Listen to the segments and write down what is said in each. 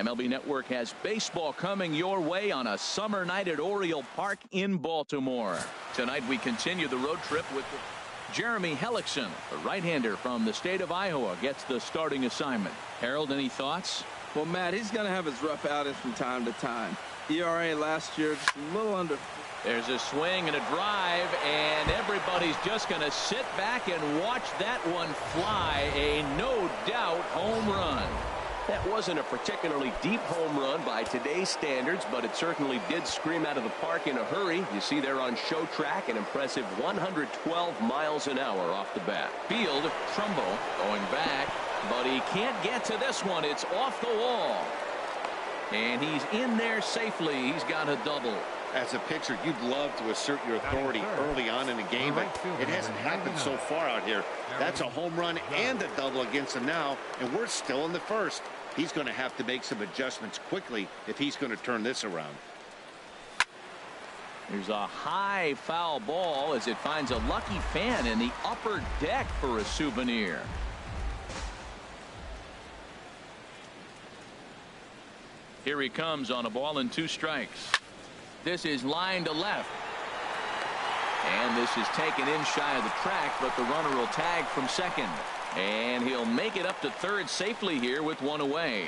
MLB Network has baseball coming your way on a summer night at Oriole Park in Baltimore. Tonight we continue the road trip with Jeremy Hellickson, the right-hander from the state of Iowa, gets the starting assignment. Harold, any thoughts? Well, Matt, he's going to have his rough outings from time to time. ERA last year just a little under. There's a swing and a drive, and everybody's just going to sit back and watch that one fly. A no-doubt home run. That wasn't a particularly deep home run by today's standards, but it certainly did scream out of the park in a hurry. You see there on show track an impressive 112 miles an hour off the bat. Field, Trumbo going back, but he can't get to this one. It's off the wall. And he's in there safely. He's got a double. As a pitcher, you'd love to assert your authority early on in the game, but it hasn't happened so far out here. That's a home run and a double against him now, and we're still in the first. He's going to have to make some adjustments quickly if he's going to turn this around. There's a high foul ball as it finds a lucky fan in the upper deck for a souvenir. Here he comes on a ball and 2 strikes. This is line to left. And this is taken in shy of the track, but the runner will tag from second. And he'll make it up to third safely here with 1 away.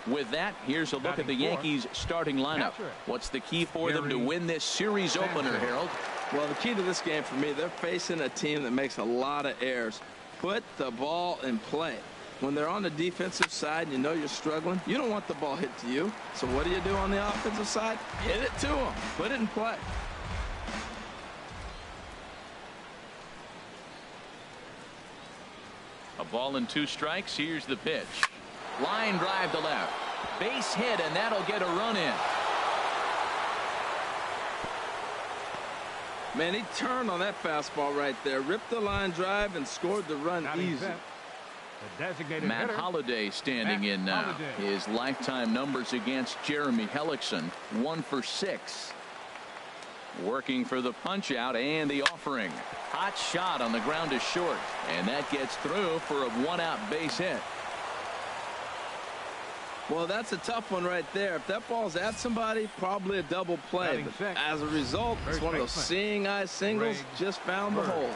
With that, here's a look at the Yankees starting lineup. What's the key for them to win this series opener, Harold? Well, the key to this game for me, they're facing a team that makes a lot of errors. Put the ball in play. When they're on the defensive side and you know you're struggling, you don't want the ball hit to you. So what do on the offensive side? Hit it to them. Put it in play. A ball and 2 strikes. Here's the pitch. Line drive to left. Base hit, and that'll get a run in. Man, he turned on that fastball right there. Ripped the line drive and scored the run easy. Matt Holliday standing in now. His lifetime numbers against Jeremy Hellickson, 1 for 6. Working for the punch out and the offering. Hot shot on the ground to short, and that gets through for a 1-out base hit. Well, that's a tough one right there. If that ball's at somebody, probably a double play. But as a result, it's one of those seeing eye singles. Just found the hole.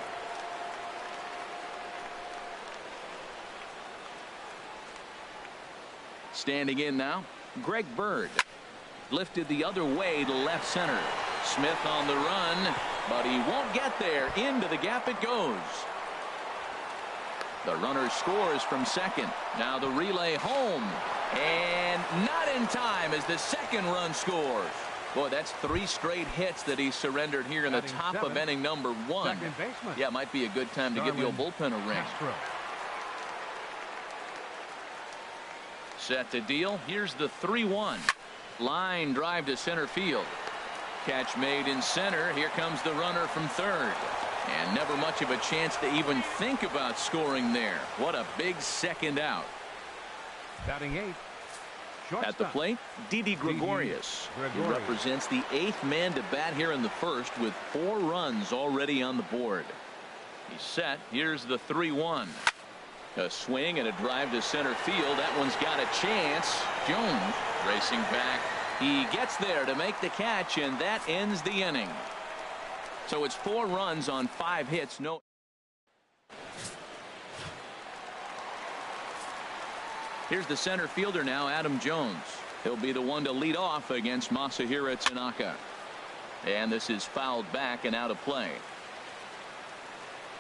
Standing in now, Greg Bird. Lifted the other way to left center. Smith on the run, but he won't get there. Into the gap it goes. The runner scores from second. Now the relay home. And not in time as the second run scores. Boy, that's 3 straight hits that he surrendered here in the top of inning number 1. Yeah, it might be a good time to give the old bullpen a ring. Set to deal. Here's the 3-1. Line drive to center field. Catch made in center. Here comes the runner from third. And never much of a chance to even think about scoring there. What a big second out. Batting 8. At the plate, Didi Gregorius. He represents the 8th man to bat here in the first with 4 runs already on the board. He's set. Here's the 3-1. A swing and a drive to center field. That one's got a chance. Jones racing back. He gets there to make the catch, and that ends the inning. So it's 4 runs on 5 hits. No. Here's the center fielder now, Adam Jones. He'll be the one to lead off against Masahiro Tanaka. And this is fouled back and out of play.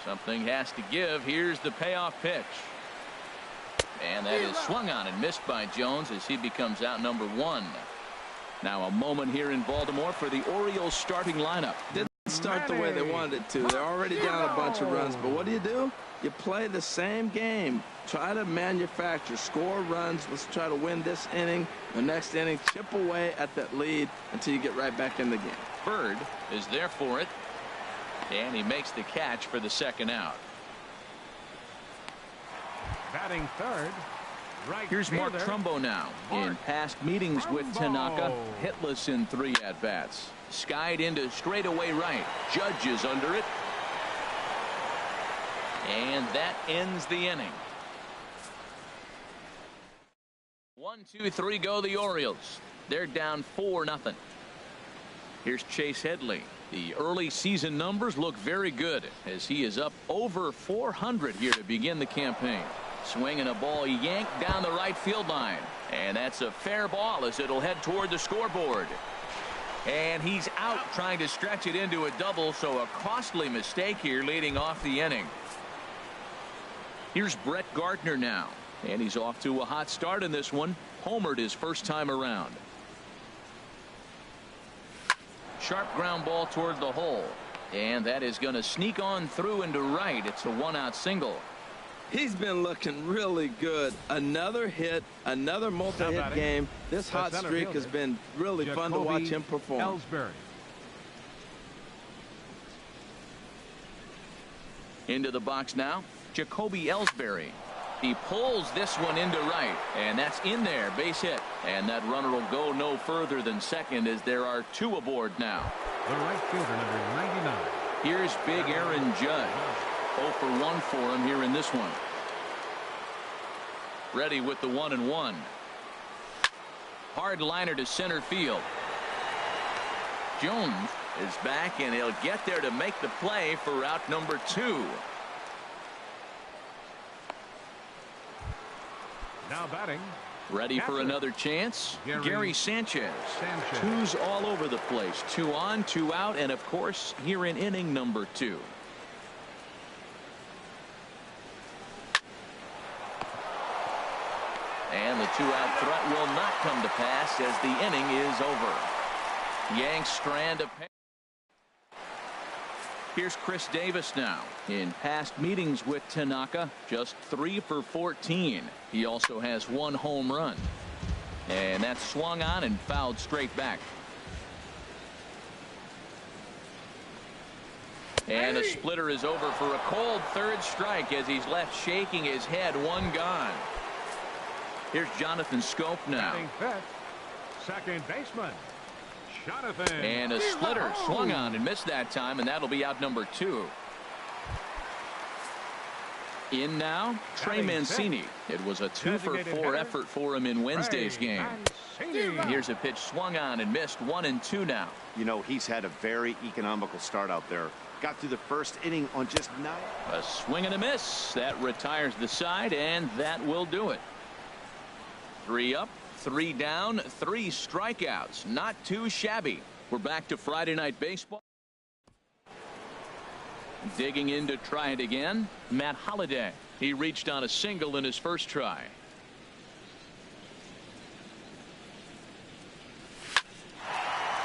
Something has to give. Here's the payoff pitch. And that is swung on and missed by Jones as he becomes out number 1. Now a moment here in Baltimore for the Orioles starting lineup. Didn't start the way they wanted it to. They're already down a bunch of runs. But what do? You play the same game. Try to manufacture, score runs. Let's try to win this inning. The next inning, chip away at that lead until you get right back in the game. Bird is there for it. And he makes the catch for the second out. Batting third. Here's Mark Trumbo now. In past meetings with Tanaka, hitless in 3 at-bats. Skied into straightaway right. Judge is under it. And that ends the inning. 1, 2, 3 go the Orioles. They're down 4-0. Here's Chase Headley. The early season numbers look very good as he is up over 400 here to begin the campaign. Swinging a ball yanked down the right field line. And that's a fair ball as it'll head toward the scoreboard. And he's out trying to stretch it into a double, so a costly mistake here leading off the inning. Here's Brett Gardner now. And he's off to a hot start in this one. Homered his first time around. Sharp ground ball toward the hole. And that is going to sneak on through into right. It's a 1-out single. He's been looking really good. Another hit, another multi-hit game. This hot streak has been really fun to watch him perform. Ellsbury. Into the box now, Jacoby Ellsbury. He pulls this one into right, and that's in there, base hit. And that runner will go no further than second as there are 2 aboard now. The right fielder, number 99. Here's big Aaron Judge. 0 for 1 for him here in this one. Ready with the 1-1. Hard liner to center field. Jones is back, and he'll get there to make the play for out number 2. Now batting. Ready for another chance. Gary Sanchez. 2's all over the place. 2 on, 2 out, and of course here in inning number 2. And the 2-out threat will not come to pass as the inning is over. Yanks strand a pair. Here's Chris Davis now. In past meetings with Tanaka, just 3 for 14. He also has 1 home run. And that's swung on and fouled straight back. And a splitter is over for a cold third strike as he's left shaking his head. 1 gone. Here's Jonathan Scope now. Second baseman, Jonathan. And a splitter swung on and missed that time, and that'll be out number 2. In now, Trey Mancini. It was a 2 for 4 effort for him in Wednesday's game. Here's a pitch swung on and missed. 1-2 now. You know, he's had a very economical start out there. Got through the first inning on just 9. A swing and a miss. That retires the side, and that will do it. 3 up, 3 down, 3 strikeouts. Not too shabby. We're back to Friday Night Baseball. Digging in to try it again, Matt Holliday. He reached on a single in his first try.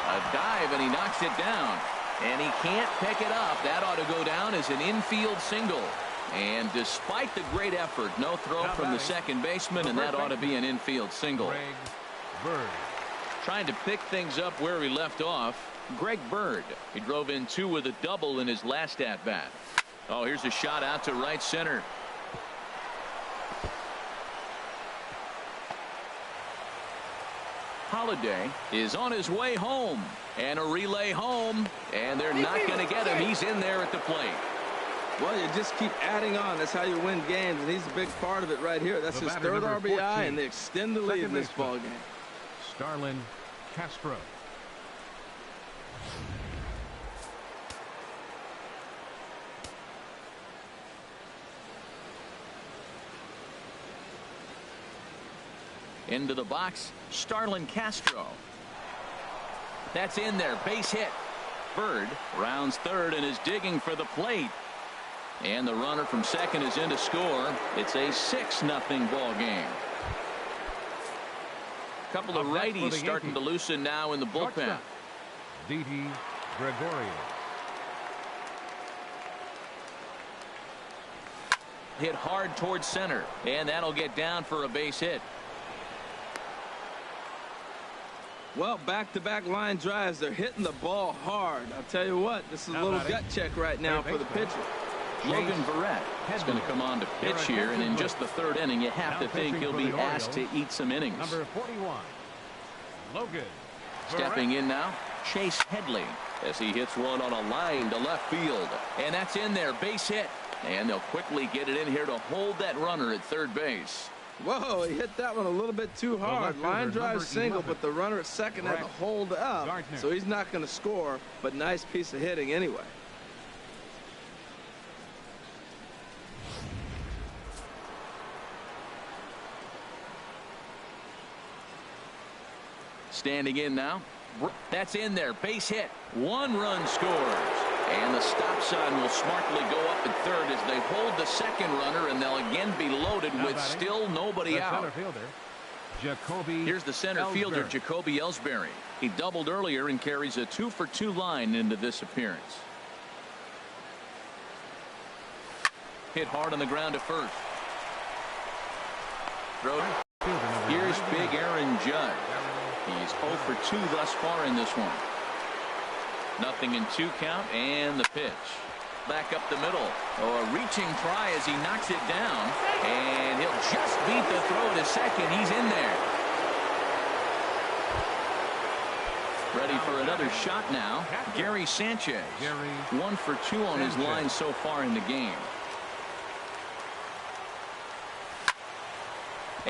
A dive, and he knocks it down. And he can't pick it up. That ought to go down as an infield single. And despite the great effort, no throw from the second baseman, and that ought to be an infield single. Trying to pick things up where he left off, Greg Bird. He drove in 2 with a double in his last at-bat. Oh, here's a shot out to right center. Holliday is on his way home, and a relay home, and they're not going to get him. He's in there at the plate. Well, you just keep adding on. That's how you win games, and he's a big part of it right here. That's his 3rd RBI, and they extend the lead in this ball game. Starlin Castro. Into the box, Starlin Castro. That's in there, base hit. Bird rounds third and is digging for the plate. And the runner from second is in to score. It's a 6-0 ball game. Couple of righties starting to loosen now in the bullpen. Didi Gregorius. Hit hard towards center, and that'll get down for a base hit. Well, back-to-back line drives. They're hitting the ball hard. I'll tell you what, this is a little gut check right now for the pitcher. Logan Verrett is going to come on to pitch here, and in just the 3rd inning, you have to think he'll be asked to eat some innings. Number 41, Logan. Stepping in now, Chase Headley, as he hits one on a line to left field. And that's in there, base hit. And they'll quickly get it in here to hold that runner at third base. Whoa, he hit that one a little bit too hard. Line drive single, but the runner at second had to hold up, so he's not going to score, but nice piece of hitting anyway. Standing in now. That's in there. Base hit. 1 run scores. And the stop sign will smartly go up at third as they hold the second runner, and they'll again be loaded with still nobody out. Here's the center fielder, Jacoby Ellsbury. He doubled earlier and carries a 2-for-2 line into this appearance. Hit hard on the ground to first. Throw. Here's big Aaron Judge. He's 0 for 2 thus far in this one. 0-2 count, and the pitch. Back up the middle. Oh, a reaching try as he knocks it down, and he'll just beat the throw to second. He's in there. Ready for another shot now. Gary Sanchez. 1 for 2 on his line so far in the game.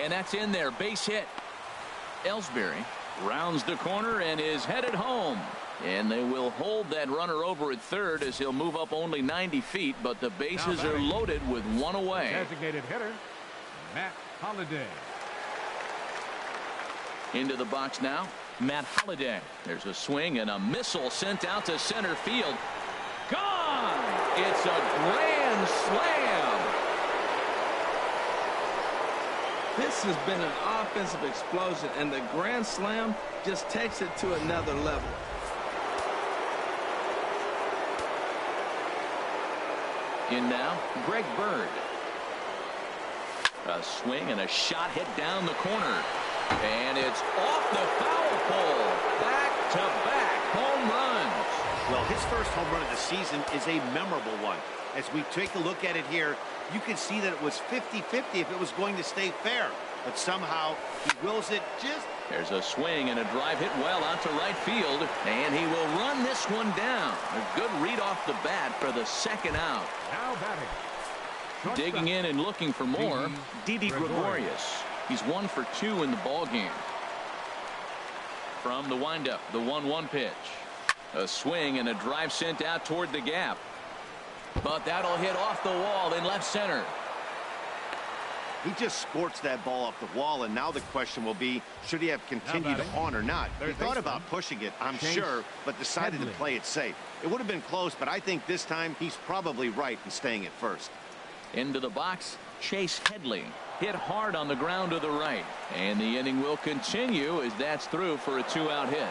And that's in there. Base hit. Ellsbury rounds the corner and is headed home. And they will hold that runner over at third as he'll move up only 90 feet, but the bases are loaded with 1 away. Designated hitter, Matt Holliday. Into the box now, Matt Holliday. There's a swing and a missile sent out to center field. Gone! It's a grand slam. This has been an offensive explosion, and the grand slam just takes it to another level. In now, Greg Bird. A swing and a shot hit down the corner. And it's off the foul pole. Back-to-back home runs. Well, his first home run of the season is a memorable one. As we take a look at it here, you can see that it was 50-50 if it was going to stay fair. But somehow he wills it just. There's a swing and a drive hit well out to right field. And he will run this one down. A good read off the bat for the second out. Now batting. Digging in and looking for more, Didi Gregorius. He's 1 for 2 in the ball game. From the windup, the 1-1 pitch. A swing and a drive sent out toward the gap. But that'll hit off the wall in left center. He just scorched that ball off the wall, and now the question will be, should he have continued on or not? He thought about pushing it, I'm sure, but decided to play it safe. It would have been close, but I think this time he's probably right in staying at first. Into the box, Chase Headley. Hit hard on the ground to the right. And the inning will continue as that's through for a 2-out hit.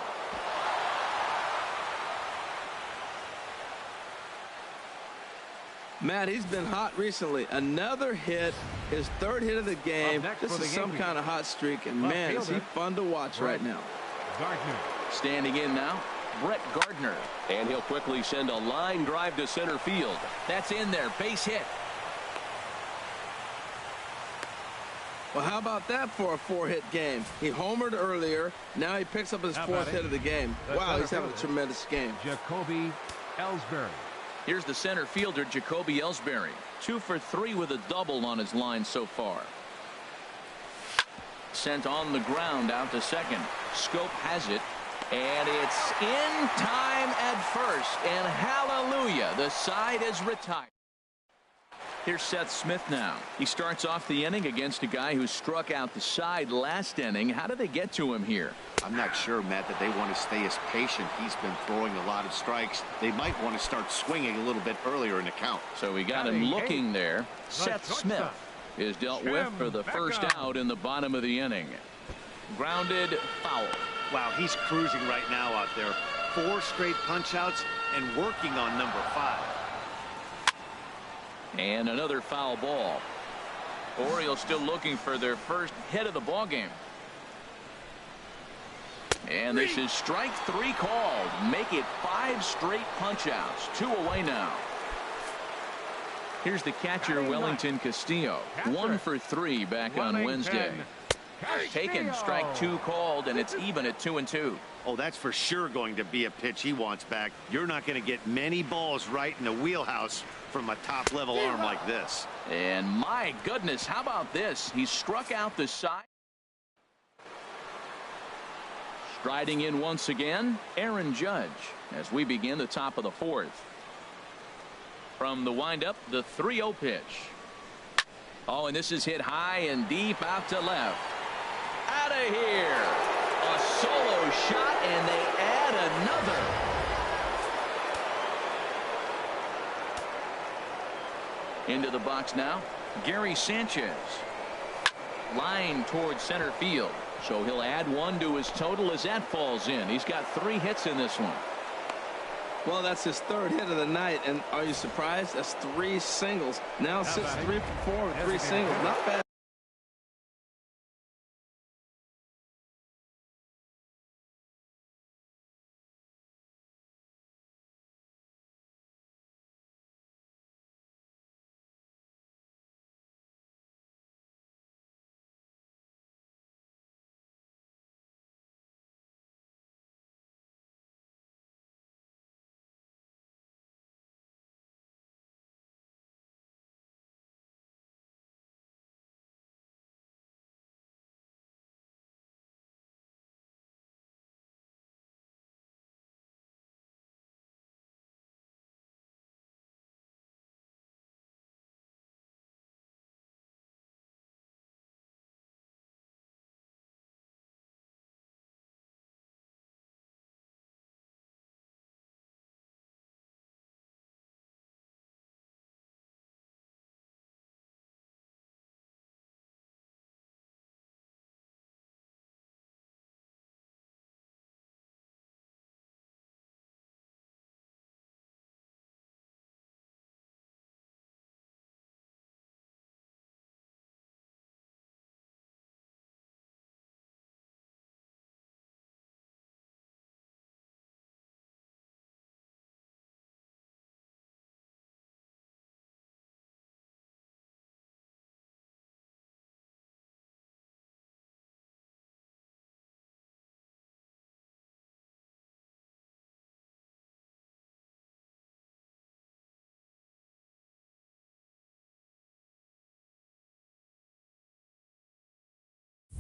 Matt, he's been hot recently. Another hit, his 3rd hit of the game. This is some kind of hot streak, and man, is he fun to watch right now. Gardner. Standing in now, Brett Gardner. And he'll quickly send a line drive to center field. That's in there. Base hit. Well, how about that for a 4-hit game? He homered earlier. Now he picks up his 4th hit of the game. Wow, he's having a tremendous game. Jacoby Ellsbury. Here's the center fielder, Jacoby Ellsbury. 2 for 3 with a double on his line so far. Sent on the ground out to second. Scope has it. And it's in time at first. And hallelujah, the side is retired. Here's Seth Smith now. He starts off the inning against a guy who struck out the side last inning. How do they get to him here? I'm not sure, Matt, that they want to stay as patient. He's been throwing a lot of strikes. They might want to start swinging a little bit earlier in the count. So we got him looking there. Seth Smith is dealt with for the first out in the bottom of the inning. Grounded foul. Wow, he's cruising right now out there. 4 straight punch-outs and working on number 5. And another foul ball. Orioles still looking for their first hit of the ball game. And this is strike 3 called. Make it 5 straight punch-outs. 2 away now. Here's the catcher, Wellington Castillo. 1 for 3 back on Wednesday. Taken, strike 2 called, and it's even at 2-2. Oh, that's for sure going to be a pitch he wants back. You're not going to get many balls right in the wheelhouse from a top-level arm like this. And my goodness, how about this? He struck out the side. Striding in once again, Aaron Judge, as we begin the top of the 4th. From the windup, the 3-0 pitch. Oh, and this is hit high and deep out to left. Out of here. A solo shot, and they add another. Into the box now, Gary Sanchez. Line towards center field. So he'll add 1 to his total as that falls in. He's got 3 hits in this one. Well, that's his 3rd hit of the night, and are you surprised? That's 3 singles. Now sits 3 for 4 with 3 singles. Not bad.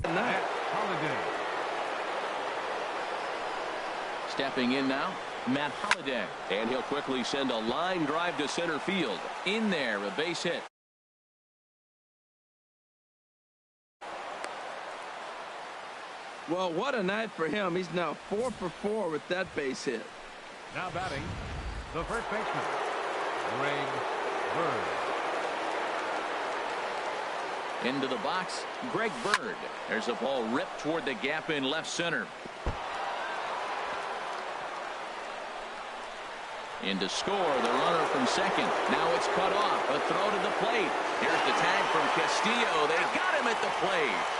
Matt Holliday. Stepping in now, Matt Holliday. And he'll quickly send a line drive to center field. In there, a base hit. Well, what a night for him. He's now 4 for 4 with that base hit. Now batting, the first baseman, Greg Bird. Into the box, Greg Bird. There's a ball ripped toward the gap in left center. In to score, the runner from second. Now it's cut off. A throw to the plate. Here's the tag from Castillo. They got him at the plate.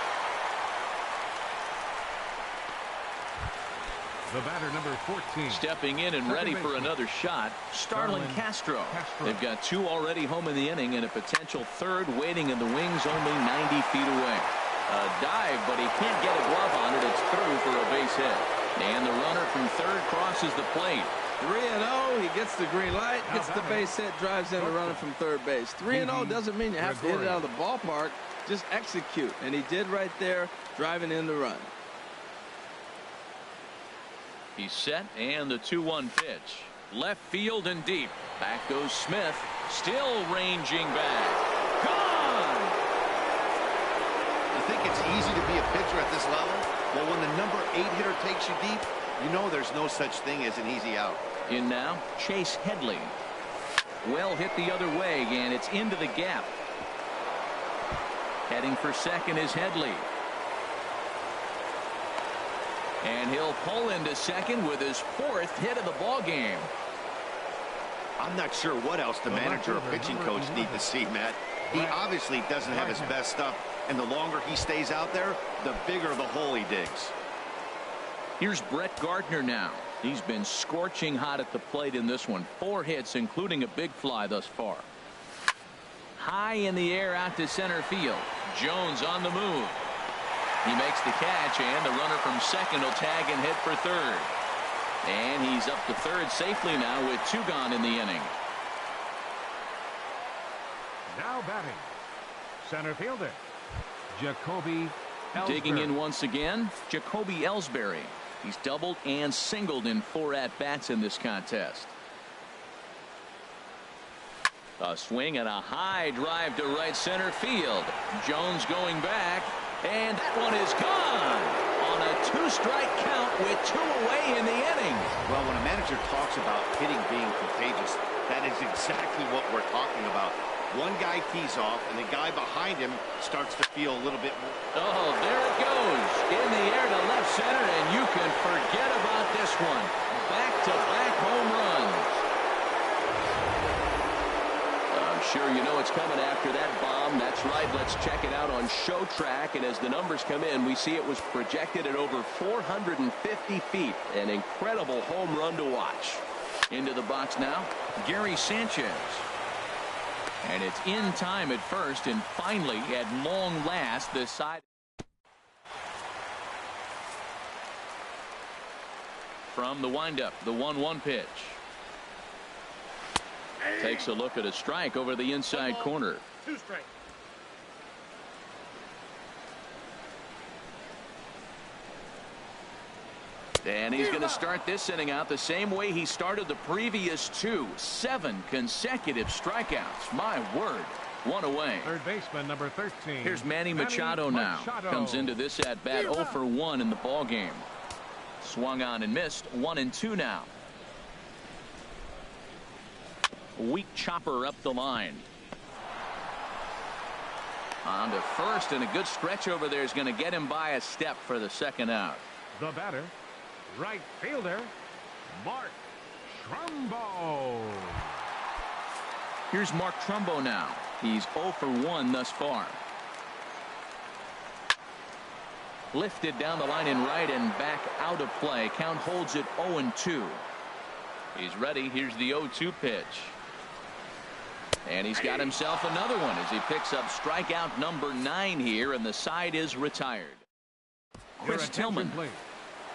The batter, number 14. Stepping in and ready for another shot, Starlin Castro. They've got 2 already home in the inning and a potential 3rd waiting in the wings only 90 feet away. A dive, but he can't get a glove on it. It's through for a base hit. And the runner from third crosses the plate. 3-0. He gets the green light, gets the base hit, drives in the runner from third base. 3-0 doesn't mean you have to hit it out of the ballpark. Just execute. And he did right there, driving in the run. He's set, and the 2-1 pitch. Left field and deep. Back goes Smith. Still ranging back. Gone! You think it's easy to be a pitcher at this level? Well, when the number 8 hitter takes you deep, you know there's no such thing as an easy out. In now, Chase Headley. Well hit the other way, and it's into the gap. Heading for second is Headley. And he'll pull into second with his 4th hit of the ball game. I'm not sure what else the manager or pitching coach need to see, Matt. He obviously doesn't have his best stuff, and the longer he stays out there, the bigger the hole he digs. Here's Brett Gardner now. He's been scorching hot at the plate in this one. 4 hits, including a big fly thus far. High in the air out to center field. Jones on the move. He makes the catch, and the runner from second will tag and hit for third. And he's up to third safely now with 2 gone in the inning. Now batting, center fielder, Jacoby Ellsbury. Digging in once again, Jacoby Ellsbury. He's doubled and singled in 4 at-bats in this contest. A swing and a high drive to right center field. Jones going back, and that one is gone on a 2-strike count with 2 away in the inning. Well, when a manager talks about hitting being contagious, that is exactly what we're talking about. One guy tees off, and the guy behind him starts to feel a little bit more. Oh, there it goes. In the air to left center, and you can forget about this one. Back-to-back home runs. I'm sure you know it's coming after that bomb. That's right. Let's check it out on Show Track. And as the numbers come in, we see it was projected at over 450 feet. An incredible home run to watch. Into the box now, Gary Sanchez. And it's in time at first, and finally, at long last, the side. From the windup, the 1-1 pitch. Takes a look at a strike over the inside corner. 2 strikes. And he's going to start this inning out the same way he started the previous 2. 7 consecutive strikeouts. My word. 1 away. Third baseman number 13. Here's Manny Machado now. Comes into this at bat 0 for 1 in the ball game. Swung on and missed. 1-2 now. Weak chopper up the line. On to first, and a good stretch over there is going to get him by a step for the second out. The batter, right fielder, Mark Trumbo. Here's Mark Trumbo now. He's 0 for 1 thus far. Lifted down the line in right and back out of play. Count holds it 0-2. He's ready. Here's the 0-2 pitch. And he's got himself another one as he picks up strikeout number 9 here, and the side is retired. Chris Tillman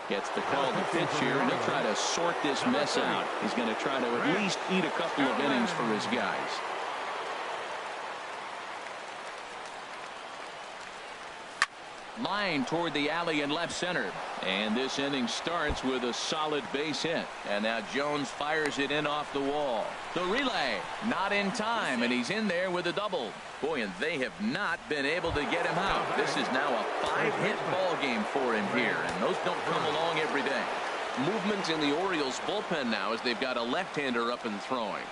gets the call to pitch here, and he'll try to sort this mess out. He's going to try to at least eat a couple of innings for his guys. Line toward the alley in left center. And this inning starts with a solid base hit. And now Jones fires it in off the wall. The relay not in time, and he's in there with a double. Boy, and they have not been able to get him out. This is now a 5-hit ball game for him here, and those don't come along every day. Movement in the Orioles bullpen now as they've got a left-hander up and throwing.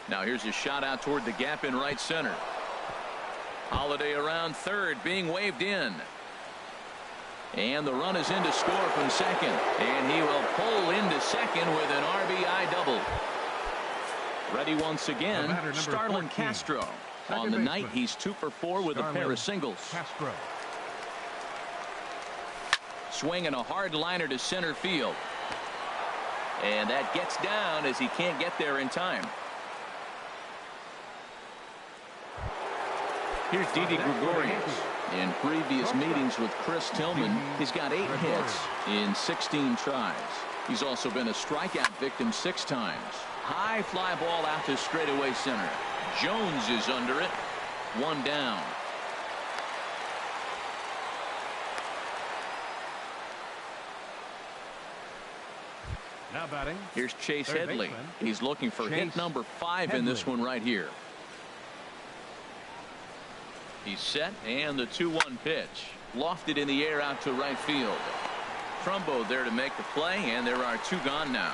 Now here's a shot out toward the gap in right center. Holiday around third, being waved in. And the run is in to score from second. And he will pull into second with an RBI double. Ready once again, Starlin Castro. On the night, he's 2 for 4 with a pair of singles. Castro. Swinging a hard liner to center field. And that gets down as he can't get there in time. Here's Didi Gregorius. In previous meetings with Chris Tillman, he's got 8 hits in 16 tries. He's also been a strikeout victim 6 times. High fly ball out to straightaway center. Jones is under it. 1 down. Now batting. Here's Chase Third Headley. baseman. He's looking for hit number 5 in this one right here. He's set, and the 2-1 pitch. Lofted in the air out to right field. Trumbo there to make the play, and there are 2 gone now.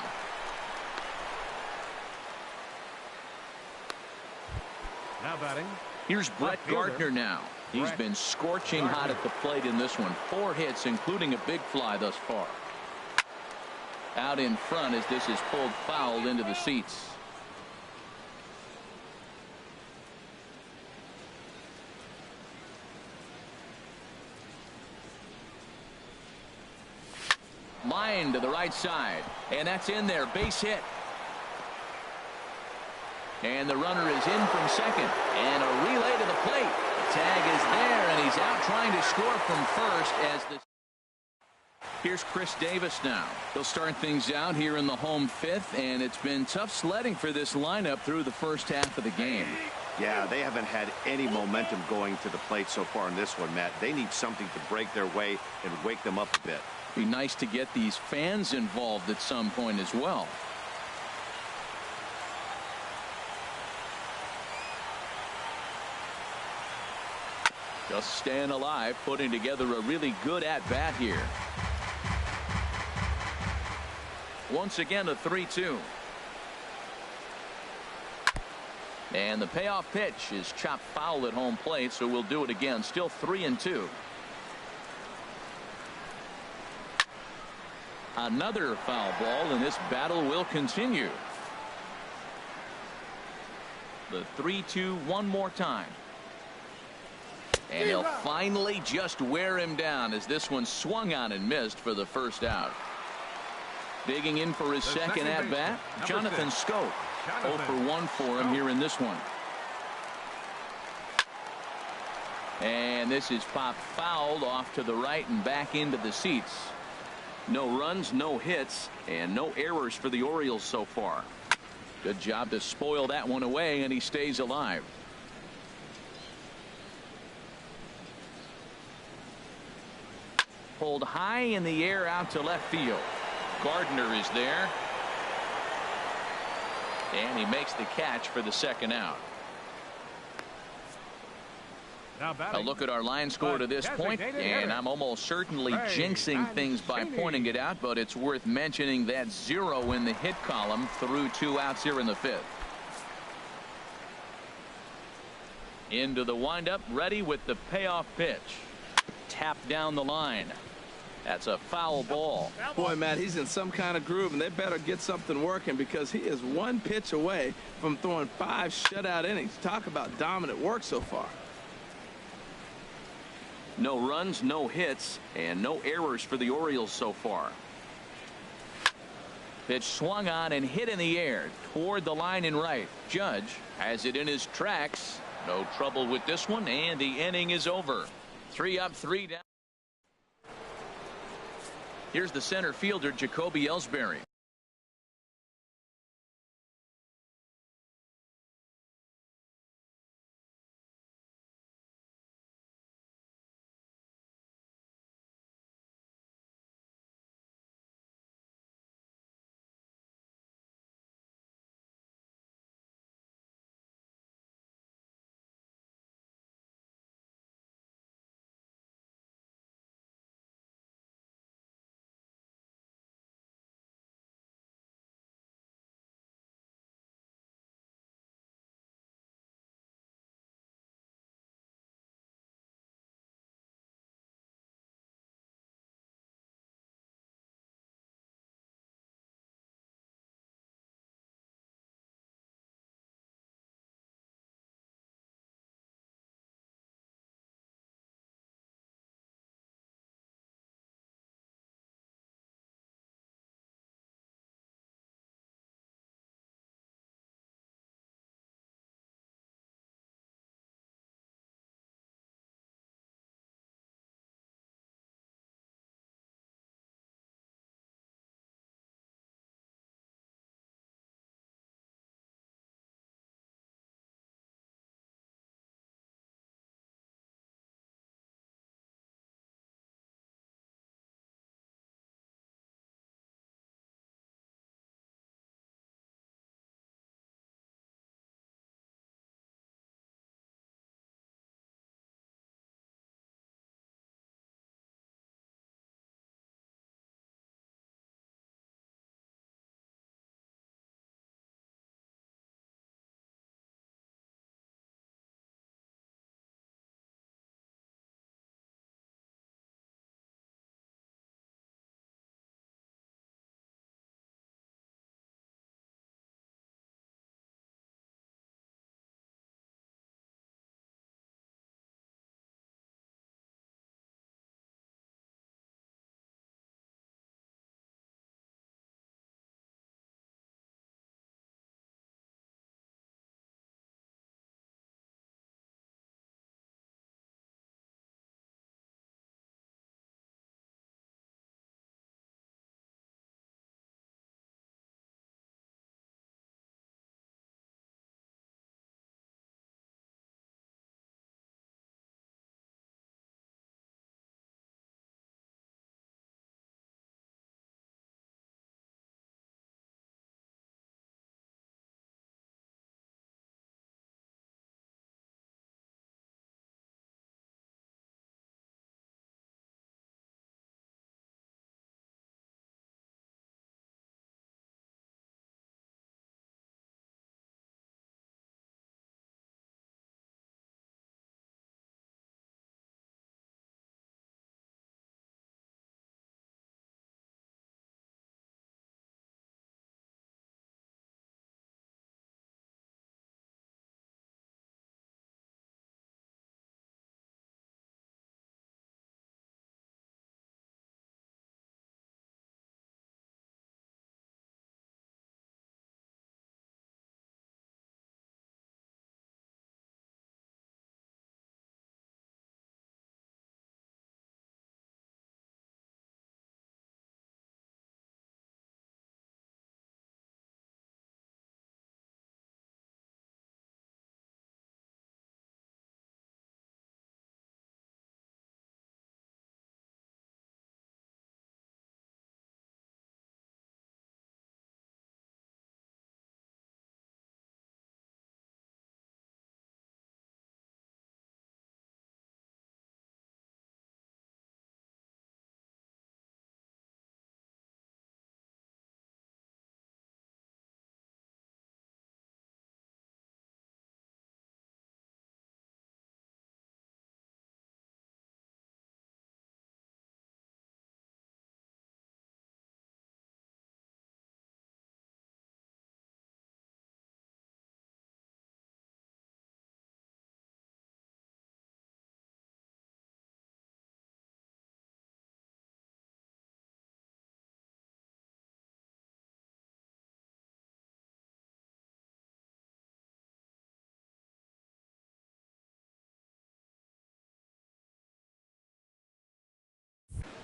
Now batting. Here's Brett Gardner now. He's been scorching hot at the plate in this one. 4 hits, including a big fly thus far. Out in front as this is pulled foul into the seats. Line to the right side, and that's in there. Base hit. And the runner is in from second, and a relay to the plate. tag is there, and he's out trying to score from first as the. Here's Chris Davis now. He'll start things out here in the home fifth, and it's been tough sledding for this lineup through the first half of the game. Yeah, they haven't had any momentum going to the plate so far in this one, Matt. They need something to break their way and wake them up a bit. Be nice to get these fans involved at some point as well. Just staying alive, putting together a really good at-bat here. Once again, a 3-2. And the payoff pitch is chopped foul at home plate, so we'll do it again. Still 3-2. Another foul ball, and this battle will continue. The 3-2 one more time. And he'll finally just wear him down as this one swung on and missed for the first out. Digging in for his second at-bat, Jonathan Schoop. 0 for 1 for him here in this one. And this is popped fouled off to the right and back into the seats. No runs, no hits, and no errors for the Orioles so far. Good job to spoil that one away, and he stays alive. Pulled high in the air out to left field. Gardner is there. And he makes the catch for the second out. A look at our line score to this point, and I'm almost certainly jinxing things by pointing it out, but it's worth mentioning that 0 in the hit column through 2 outs here in the fifth. Into the windup, ready with the payoff pitch. Tapped down the line. That's a foul ball. Boy, Matt, he's in some kind of groove, and they better get something working because he is one pitch away from throwing 5 shutout innings. Talk about dominant work so far. No runs, no hits, and no errors for the Orioles so far. Pitch swung on and hit in the air toward the line and right. Judge has it in his tracks. No trouble with this one, and the inning is over. 3 up, 3 down. Here's the center fielder, Jacoby Ellsbury.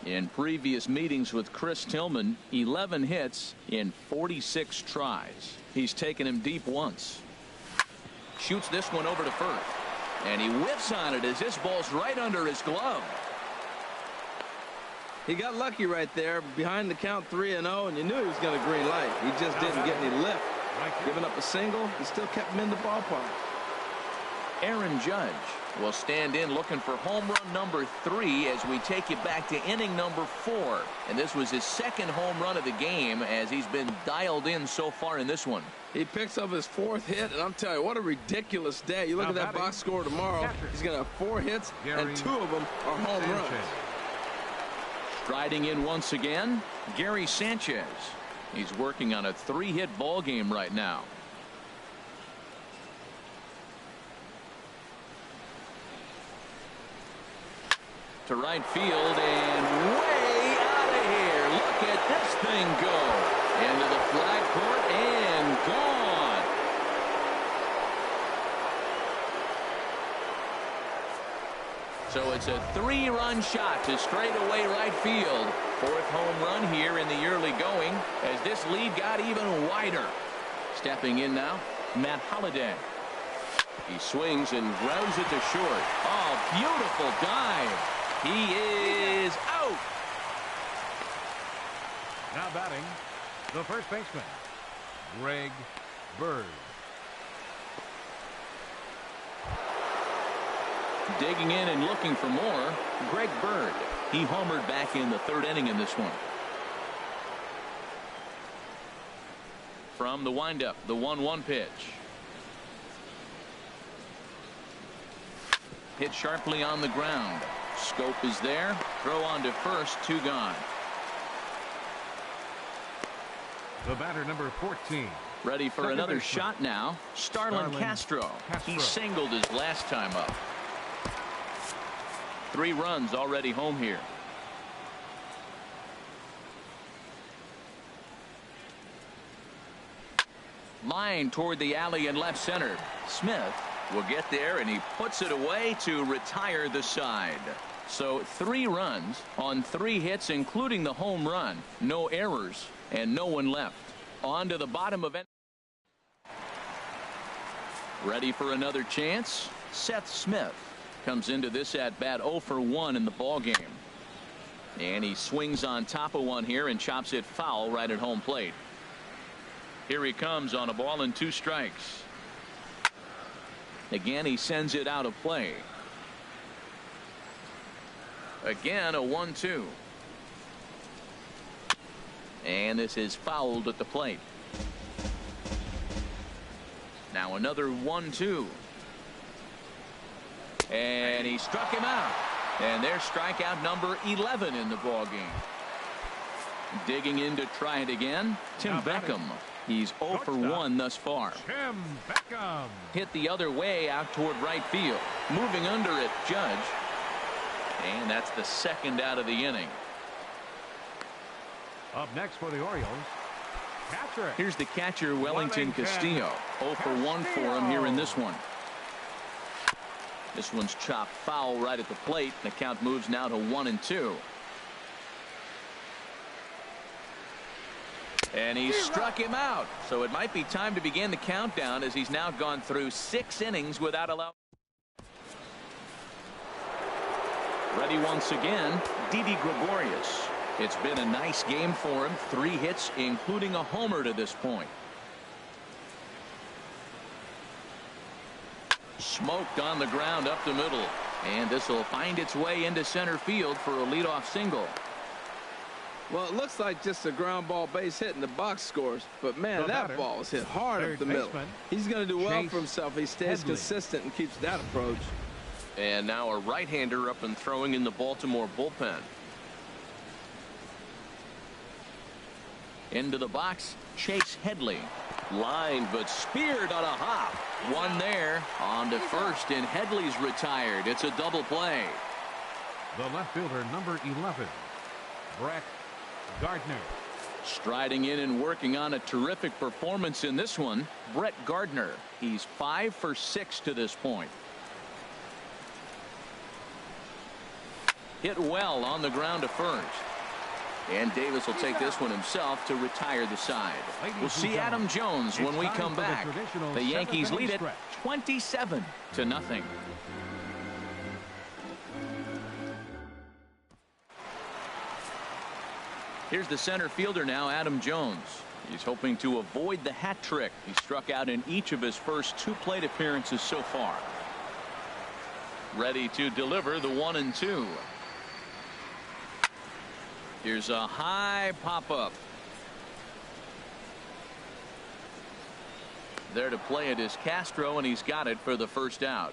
In previous meetings with Chris Tillman, 11 hits in 46 tries. He's taken him deep once. Shoots this one over to first. And he whiffs on it as this ball's right under his glove. He got lucky right there behind the count 3-0, and you knew he was going to green light. He just didn't get any lift. Giving up a single, he still kept him in the ballpark. Aaron Judge will stand in looking for home run number 3 as we take you back to inning number 4. And this was his second home run of the game as he's been dialed in so far in this one. He picks up his 4th hit, and I'm telling you, what a ridiculous day. You look at that box score tomorrow, he's going to have 4 hits, and 2 of them are home runs. Striding in once again, Gary Sanchez. He's working on a 3-hit ball game right now. To right field and way out of here. Look at this thing go. Into the flag court and gone. So it's a 3-run shot to straightaway right field. 4th home run here in the early going as this lead got even wider. Stepping in now, Matt Holliday. He swings and grounds it to short. Oh, beautiful dive. He is out. Now batting, the first baseman, Greg Bird. Digging in and looking for more, Greg Bird. He homered back in the 3rd inning in this one. From the windup, the 1-1 pitch. Hit sharply on the ground. Scope is there. Throw on to first. 2 gone. The batter number 14. Ready for another shot now. Starlin Castro. He singled his last time up. 3 runs already home here. Line toward the alley in left center. Smith will get there, and he puts it away to retire the side. So 3 runs on 3 hits, including the home run. No errors and no one left. On to the bottom of it. Ready for another chance. Seth Smith comes into this at bat 0 for 1 in the ball game. And he swings on top of one here and chops it foul right at home plate. Here he comes on a ball and 2 strikes. Again, he sends it out of play. Again, a 1-2. And this is fouled at the plate. Now another 1-2. And he struck him out. And there's strikeout number 11 in the ball game. Digging in to try it again, Tim Beckham. He's 0 for 1 thus far. Tim Beckham. Hit the other way out toward right field. Moving under it, Judge. And that's the 2nd out of the inning. Up next for the Orioles, catcher. Here's the catcher, Wellington Castillo. 0 for 1 for him here in this one. This one's chopped foul right at the plate. The count moves now to 1-2. And he struck him out. So it might be time to begin the countdown as he's now gone through 6 innings without allowing. Ready once again, Didi Gregorius. It's been a nice game for him. 3 hits, including a homer to this point. Smoked on the ground up the middle. And this will find its way into center field for a leadoff single. Well, it looks like just a ground ball base hit in the box scores, but man, that ball is hit hard up the middle. He's going to do well for himself if he stays consistent and keeps that approach. And now a right-hander up and throwing in the Baltimore bullpen. Into the box, Chase Headley. Line, but speared on a hop. One there, on to first, and Headley's retired. It's a double play. The left fielder, number 11, Brett Gardner. Striding in and working on a terrific performance in this one, Brett Gardner. He's 5 for 6 to this point. hit well on the ground to first. And Davis will take this one himself to retire the side. We'll see Adam Jones when we come back. The Yankees lead it 27-0. Here's the center fielder now, Adam Jones. He's hoping to avoid the hat trick. He struck out in each of his first 2 plate appearances so far. Ready to deliver the 1-2. Here's a high pop-up. There to play it is Castro, and he's got it for the first out.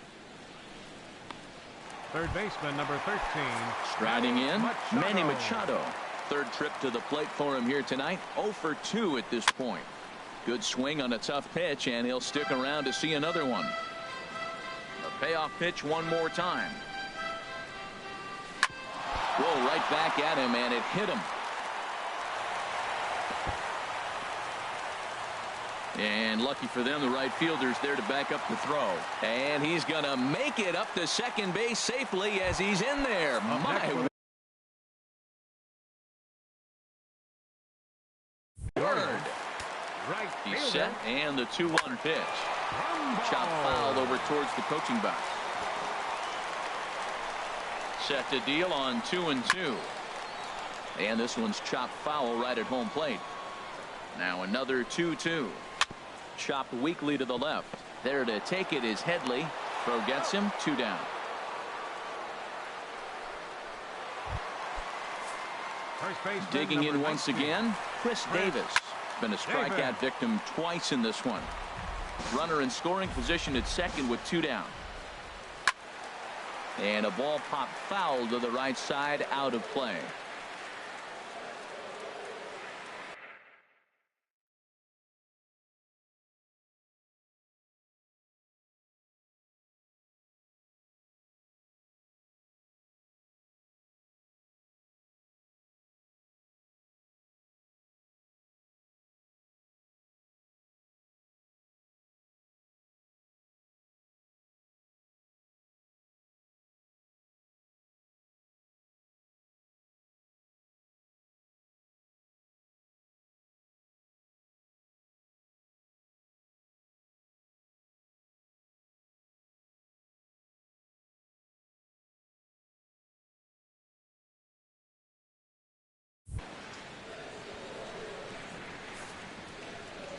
Third baseman, number 13. Striding in, Manny Machado. Third trip to the plate for him here tonight. 0 for 2 at this point. Good swing on a tough pitch, and he'll stick around to see another one. A payoff pitch one more time. Roll right back at him, and it hit him. And lucky for them, the right fielder's there to back up the throw. And he's going to make it up to second base safely as he's in there. My word. He's set, and the 2-1 pitch. Chop foul over towards the coaching box. Set to deal on 2-2. And this one's chopped foul right at home plate. Now another 2-2. Chopped weakly to the left. There to take it is Headley. Throw gets him. 2 down. Digging in once again, Chris Davis. Been a strikeout victim twice in this one. Runner in scoring position at second with 2 down. And a ball popped foul to the right side, out of play.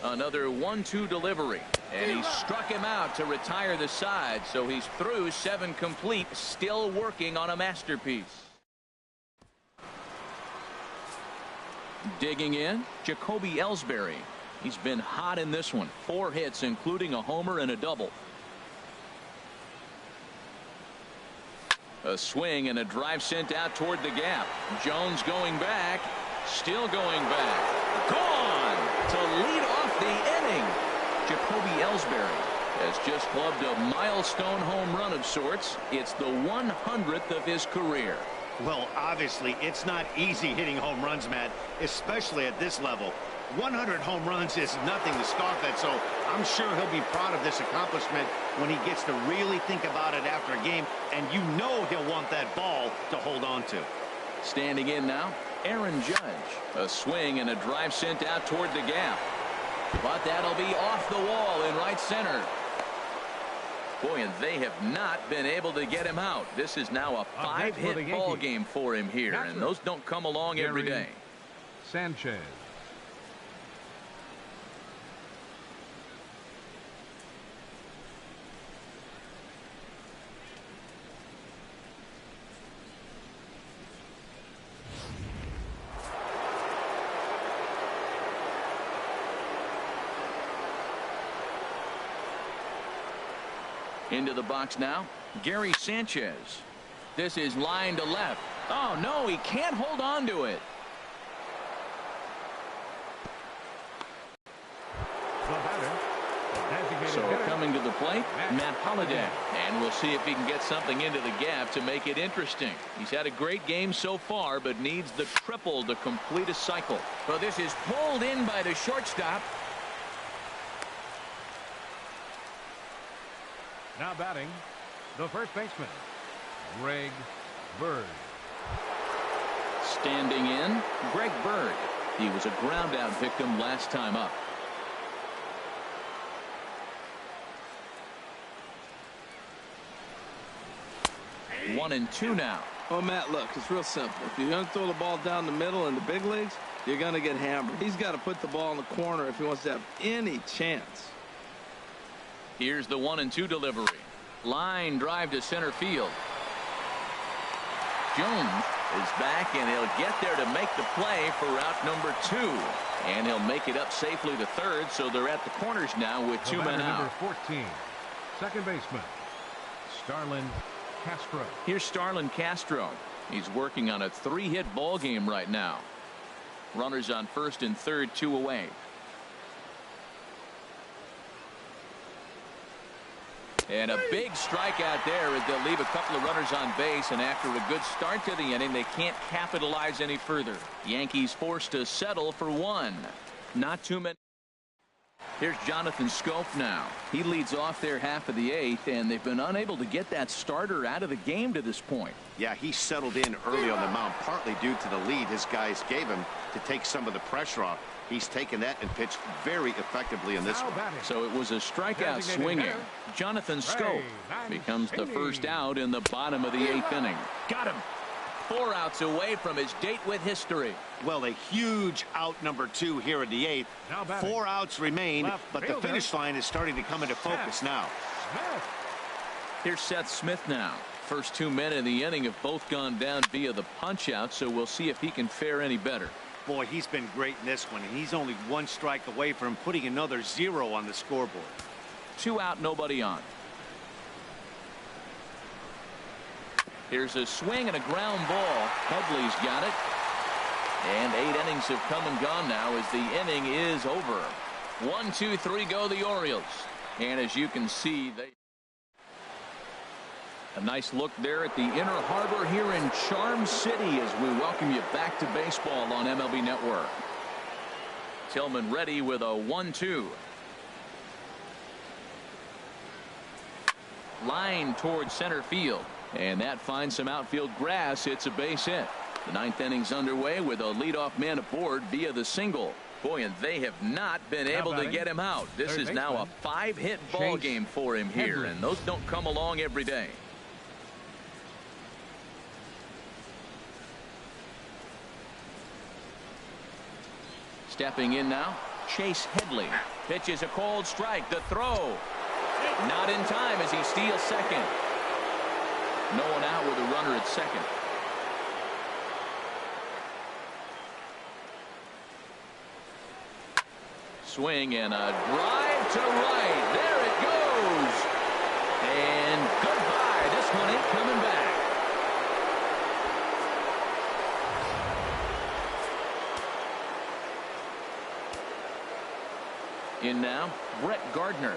Another 1-2 delivery, and he struck him out to retire the side, so he's through 7 complete, still working on a masterpiece. Digging in, Jacoby Ellsbury. He's been hot in this one. 4 hits, including a homer and a double. A swing and a drive sent out toward the gap. Jones going back, still going back. Gone to lead off the inning. Jacoby Ellsbury has just clubbed a milestone home run of sorts. It's the 100th of his career. Well, obviously, it's not easy hitting home runs, Matt, especially at this level. 100 home runs is nothing to scoff at, so I'm sure he'll be proud of this accomplishment when he gets to really think about it after a game, and you know he'll want that ball to hold on to. Standing in now, Aaron Judge. A swing and a drive sent out toward the gap. But that'll be off the wall in right center. Boy, and they have not been able to get him out. This is now a 5-hit ball game for him here, and those don't come along every day. Sanchez. Into the box now, Gary Sanchez. This is line to left. Oh, no, he can't hold on to it. So coming to the plate, Matt Holliday. And we'll see if he can get something into the gap to make it interesting. He's had a great game so far, but needs the triple to complete a cycle. So this is pulled in by the shortstop. Now batting, the first baseman, Greg Bird. Standing in, Greg Bird. He was a ground out victim last time up. One and two now. Well, Matt, look, it's real simple. If you're going to throw the ball down the middle in the big leagues, you're going to get hammered. He's got to put the ball in the corner if he wants to have any chance. Here's the 1-2 delivery. Line drive to center field. Jones is back, and he'll get there to make the play for route number 2. And he'll make it up safely to third, so they're at the corners now with 2 men out. Number 14, second baseman, Starlin Castro. Here's Starlin Castro. He's working on a 3-hit ball game right now. Runners on first and third, 2 away. And a big strikeout there as they'll leave a couple of runners on base, and after a good start to the inning, they can't capitalize any further. Yankees forced to settle for 1. Not too many. Here's Jonathan Schoaf now. He leads off their half of the 8th, and they've been unable to get that starter out of the game to this point. Yeah, he settled in early on the mound, partly due to the lead his guys gave him to take some of the pressure off. He's taken that and pitched very effectively in this one. So it was a strikeout swinging. Jonathan Schoaf becomes the first out in the bottom of the 8th inning. Got him. 4 outs away from his date with history. Well, a huge out number 2 here in the 8th. 4 outs remain, but the finish line is starting to come into focus now. Here's Seth Smith now. First 2 men in the inning have both gone down via the punch out, so we'll see if he can fare any better. Boy, he's been great in this one, and he's only 1 strike away from putting another 0 on the scoreboard. 2 out, nobody on. Here's a swing and a ground ball. Headley's got it. And 8 innings have come and gone now as the inning is over. 1, 2, 3 go the Orioles. And as you can see, a nice look there at the Inner Harbor here in Charm City as we welcome you back to baseball on MLB Network. Tillman ready with a 1-2. Line towards center field. And that finds some outfield grass. It's a base hit. The 9th inning's underway with a leadoff man aboard via the single. Boy, and they have not been able to get him out. This is now a 5-hit ball game for him here, and those don't come along every day. Stepping in now, Chase Headley. Pitches a cold strike. The throw. Not in time as he steals second. No one out with a runner at second. Swing and a drive to right. There it goes. And goodbye. This one ain't coming back. In now, Brett Gardner.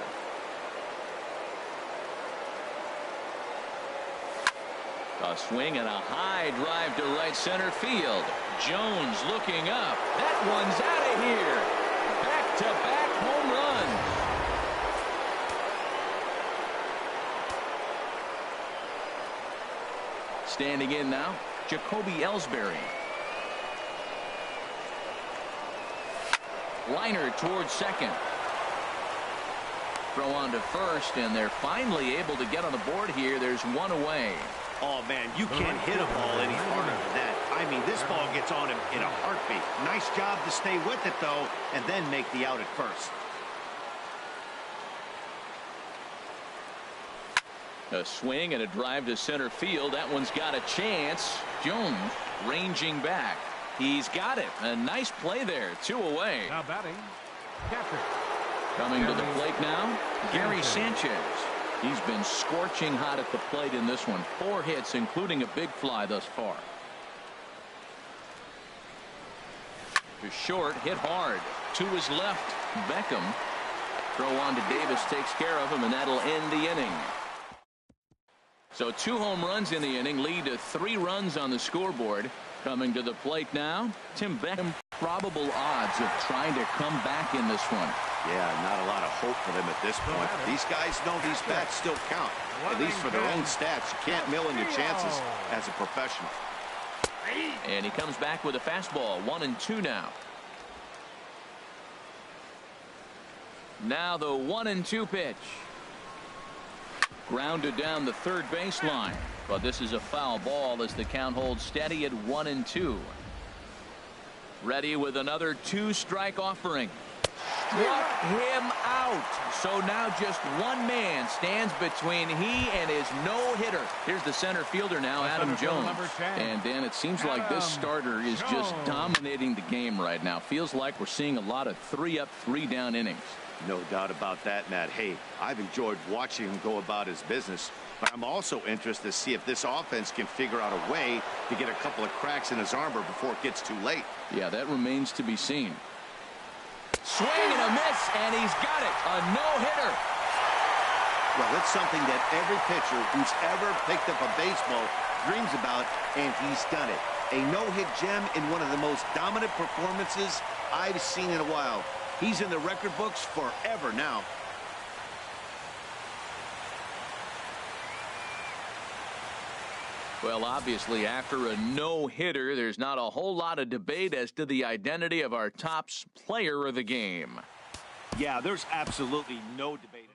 A swing and a high drive to right center field. Jones looking up. That one's out of here. Back-to-back home runs. Standing in now, Jacoby Ellsbury. Liner towards second. Throw on to first, and they're finally able to get on the board here. There's 1 away. Oh, man, you can't hit a ball any harder than that. I mean, this ball gets on him in a heartbeat. Nice job to stay with it, though, and then make the out at first. A swing and a drive to center field. That one's got a chance. Jones ranging back. He's got it. A nice play there. 2 away. Now batting, catcher. Coming to the plate now, Gary Sanchez. He's been scorching hot at the plate in this one. 4 hits, including a big fly thus far. To short, hit hard. To his left, Beckham. Throw on to Davis, takes care of him, and that'll end the inning. So 2 home runs in the inning lead to 3 runs on the scoreboard. Coming to the plate now, Tim Beckham. Probable odds of trying to come back in this one. Yeah, not a lot of hope for them at this point. These guys know these bats still count, at least for their own stats. You can't mill in your chances as a professional. And he comes back with a fastball. 1-2 now. Now the 1-2 pitch. Grounded down the third baseline. But this is a foul ball as the count holds steady at 1-2. Ready with another 2-strike offering. Struck him out. So now just one man stands between he and his no-hitter. Here's the center fielder now, Adam Jones. And Dan, it seems like this starter is just dominating the game right now. Feels like we're seeing a lot of 3-up, 3-down innings. No doubt about that, Matt. Hey, I've enjoyed watching him go about his business, but I'm also interested to see if this offense can figure out a way to get a couple of cracks in his armor before it gets too late. Yeah, that remains to be seen. Swing and a miss, and he's got it. A no-hitter. Well, it's something that every pitcher who's ever picked up a baseball dreams about, and he's done it. A no-hit gem in one of the most dominant performances I've seen in a while. He's in the record books forever now. Well, obviously, after a no-hitter, there's not a whole lot of debate as to the identity of our top player of the game. Yeah, there's absolutely no debate.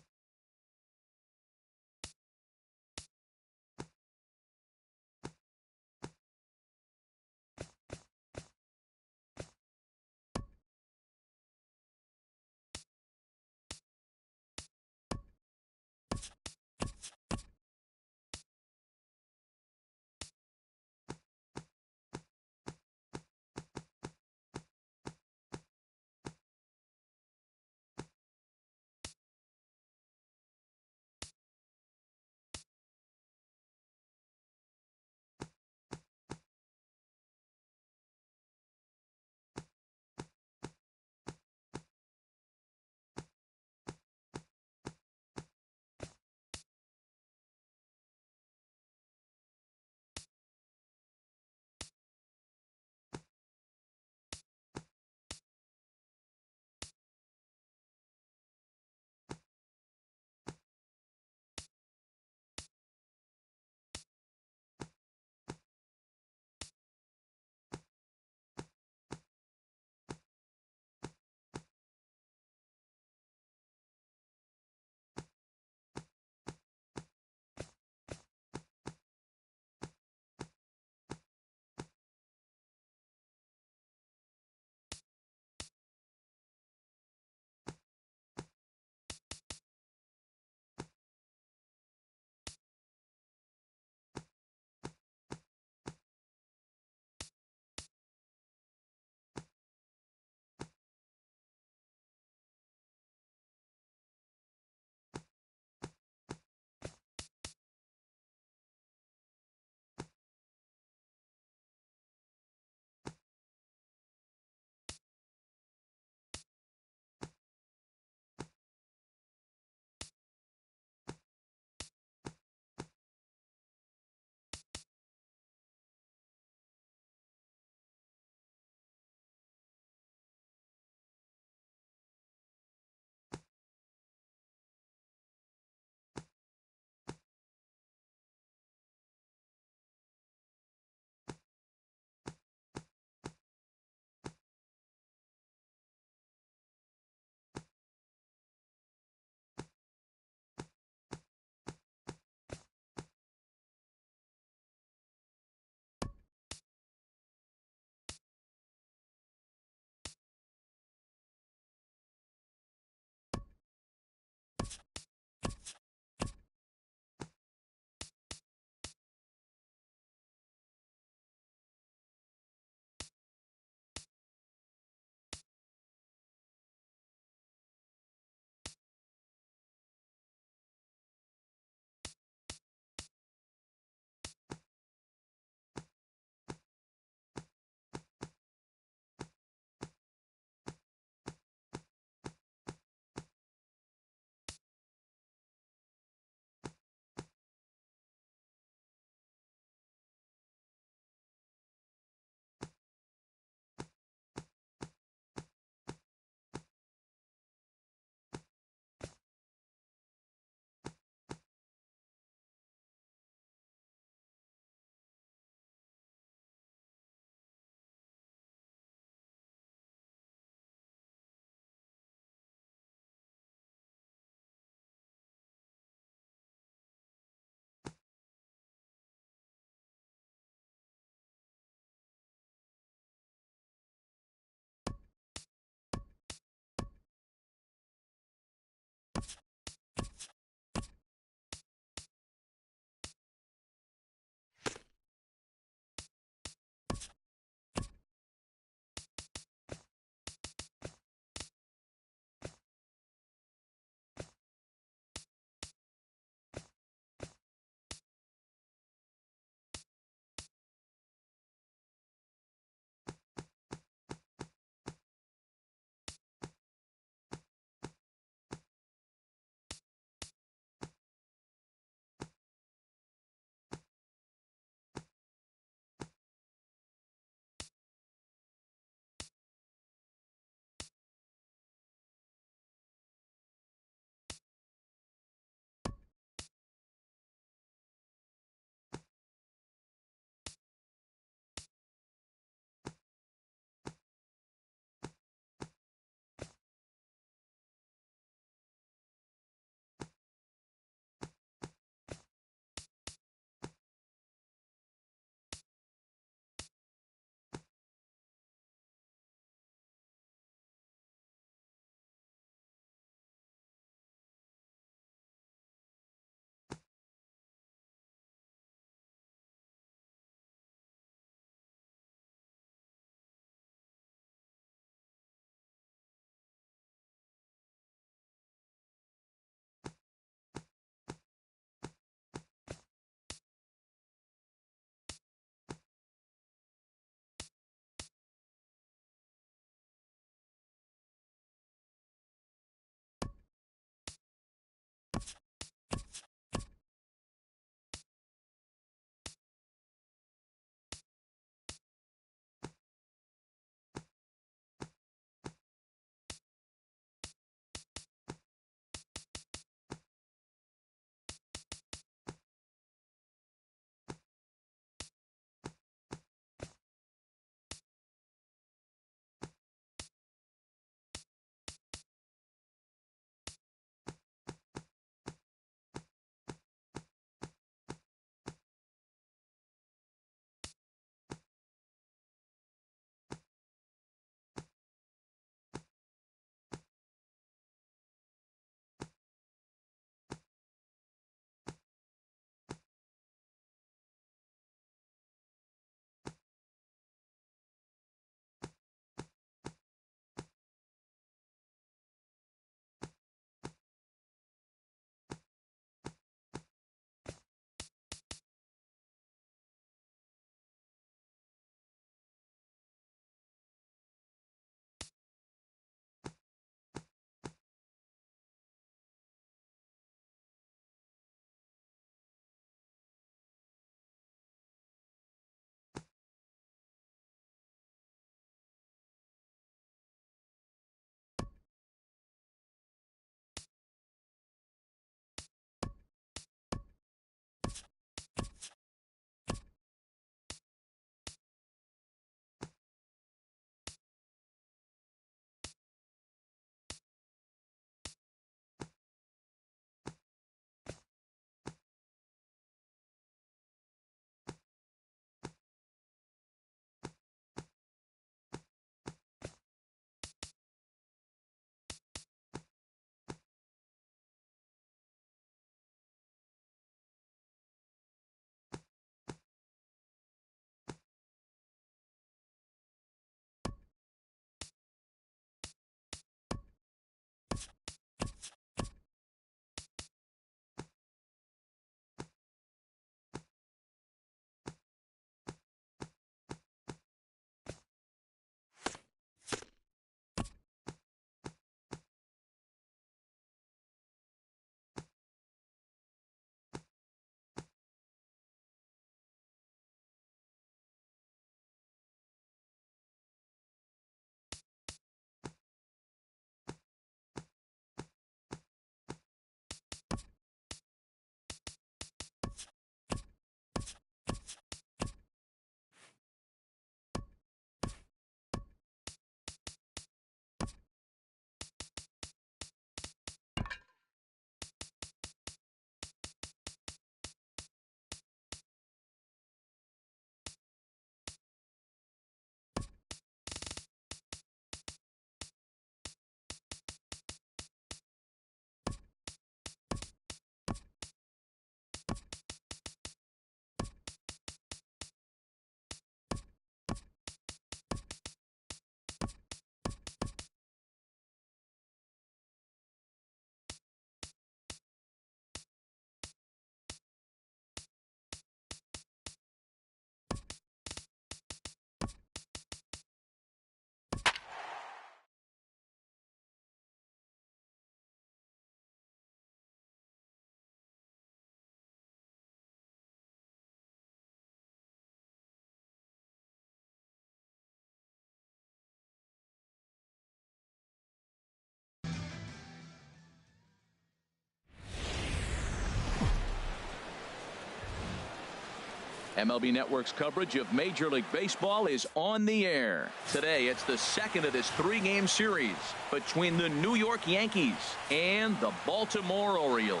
MLB Network's coverage of Major League Baseball is on the air. Today, it's the second of this three-game series between the New York Yankees and the Baltimore Orioles.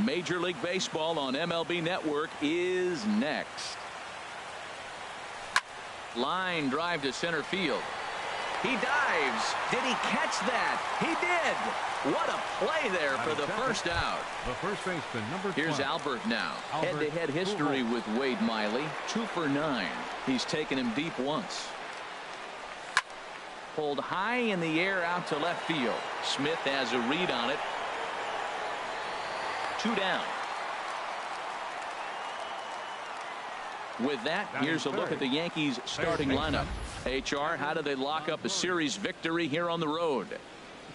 Major League Baseball on MLB Network is next. Line drive to center field. He dives. Did he catch that? He did. What a play there for the first out. The first baseman, number 12. Here's Albert now. Head-to-head history with Wade Miley. 2 for 9. He's taken him deep once. Pulled high in the air out to left field. Smith has a read on it. 2 down. With that, here's a look at the Yankees starting lineup. HR, how do they lock up a series victory here on the road? The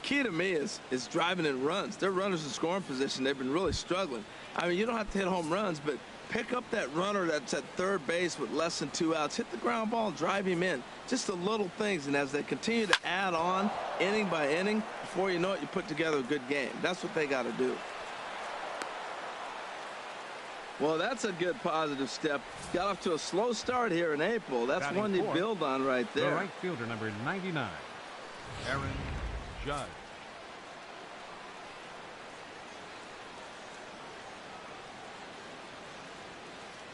key to me is driving in runs. Their runners in scoring position, they've been really struggling. I mean, you don't have to hit home runs, but pick up that runner that's at third base with less than 2 outs. Hit the ground ball and drive him in. Just the little things. And as they continue to add on inning by inning, before you know it, you put together a good game. That's what they got to do. Well, that's a good positive step. Got off to a slow start here in April. That's one you build on right there. The right fielder, number 99, Aaron Judge.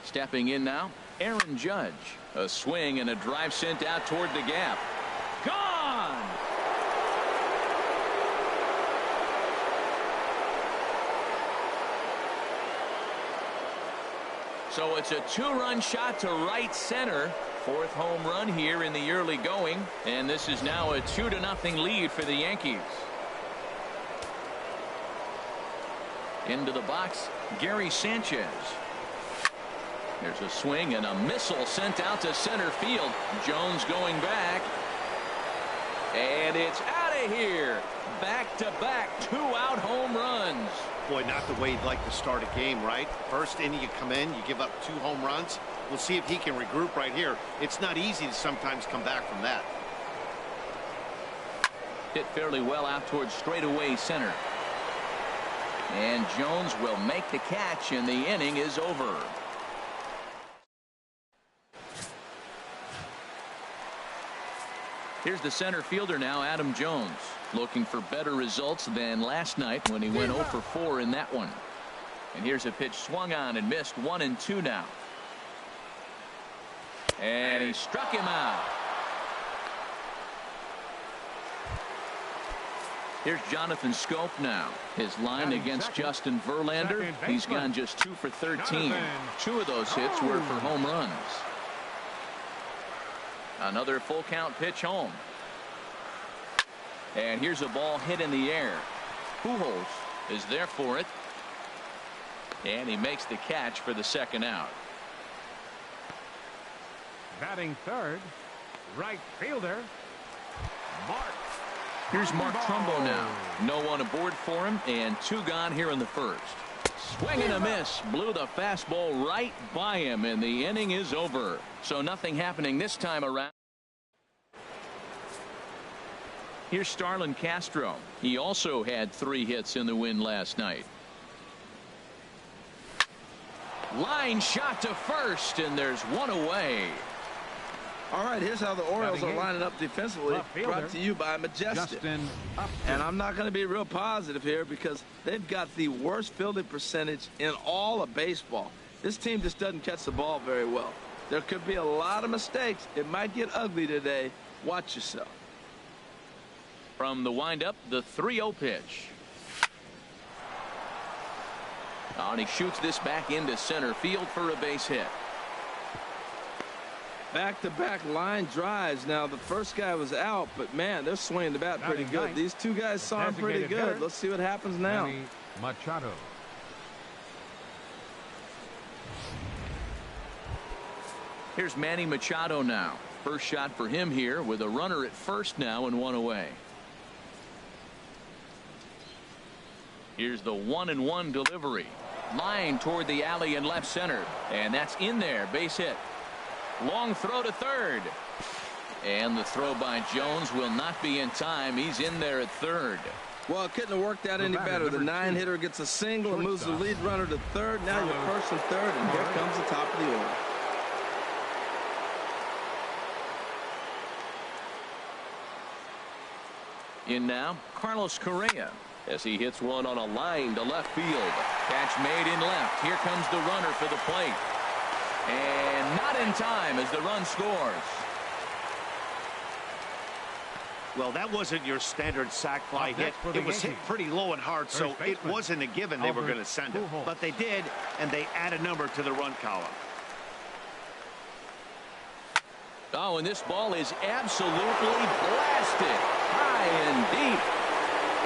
Stepping in now, Aaron Judge. A swing and a drive sent out toward the gap. Gone! So it's a 2-run shot to right center. 4th home run here in the early going. And this is now a 2-0 lead for the Yankees. Into the box, Gary Sanchez. There's a swing and a missile sent out to center field. Jones going back. And it's out of here. Back-to-back 2-out home runs. Boy, not the way you'd like to start a game, right? First inning, you come in, you give up 2 home runs. We'll see if he can regroup right here. It's not easy to sometimes come back from that. Hit fairly well out towards straightaway center. And Jones will make the catch, and the inning is over. Here's the center fielder now, Adam Jones, looking for better results than last night when he went 0 for 4 in that one. And here's a pitch swung on and missed. 1-2 now. And he struck him out. Here's Jonathan Scope now. His line against Justin Verlander. He's gone just 2 for 13. 2 of those hits were for home runs. Another full count pitch home. And here's a ball hit in the air. Pujols is there for it. And he makes the catch for the 2nd out. Batting third, right fielder, Mark. Here's Mark Trumbo now. No one aboard for him, and 2 gone here in the 1st. Swing and a miss. Blew the fastball right by him, and the inning is over. So nothing happening this time around. Here's Starlin Castro. He also had 3 hits in the win last night. Line shot to first, and there's 1 away. All right, here's how the Orioles are lining up defensively. Brought to you by Majestic. And I'm not going to be real positive here because they've got the worst fielding percentage in all of baseball. This team just doesn't catch the ball very well. There could be a lot of mistakes. It might get ugly today. Watch yourself. From the windup, the 3-0 pitch. Oh, and he shoots this back into center field for a base hit. Back-to-back line drives. Now, the first guy was out, but, man, they're swinging the bat pretty good. These 2 guys saw him pretty good. Let's see what happens now. Machado. Here's Manny Machado now. First shot for him here with a runner at first now and 1 away. Here's the 1-1 delivery. Line toward the alley in left center. And that's in there. Base hit. Long throw to third. And the throw by Jones will not be in time. He's in there at third. Well, it couldn't have worked out any better. The 9-hitter gets a single and moves the lead runner to third. Now you're 1st and 3rd, and here comes the top of the order. In now, Carlos Correa. As he hits one on a line to left field. Catch made in left. Here comes the runner for the plate. And not in time as the run scores. Well, that wasn't your standard sac fly hit. It was hit pretty low and hard, so it wasn't a given they were going to send it. But they did, and they add a number to the run column. Oh, and this ball is absolutely blasted. High and deep.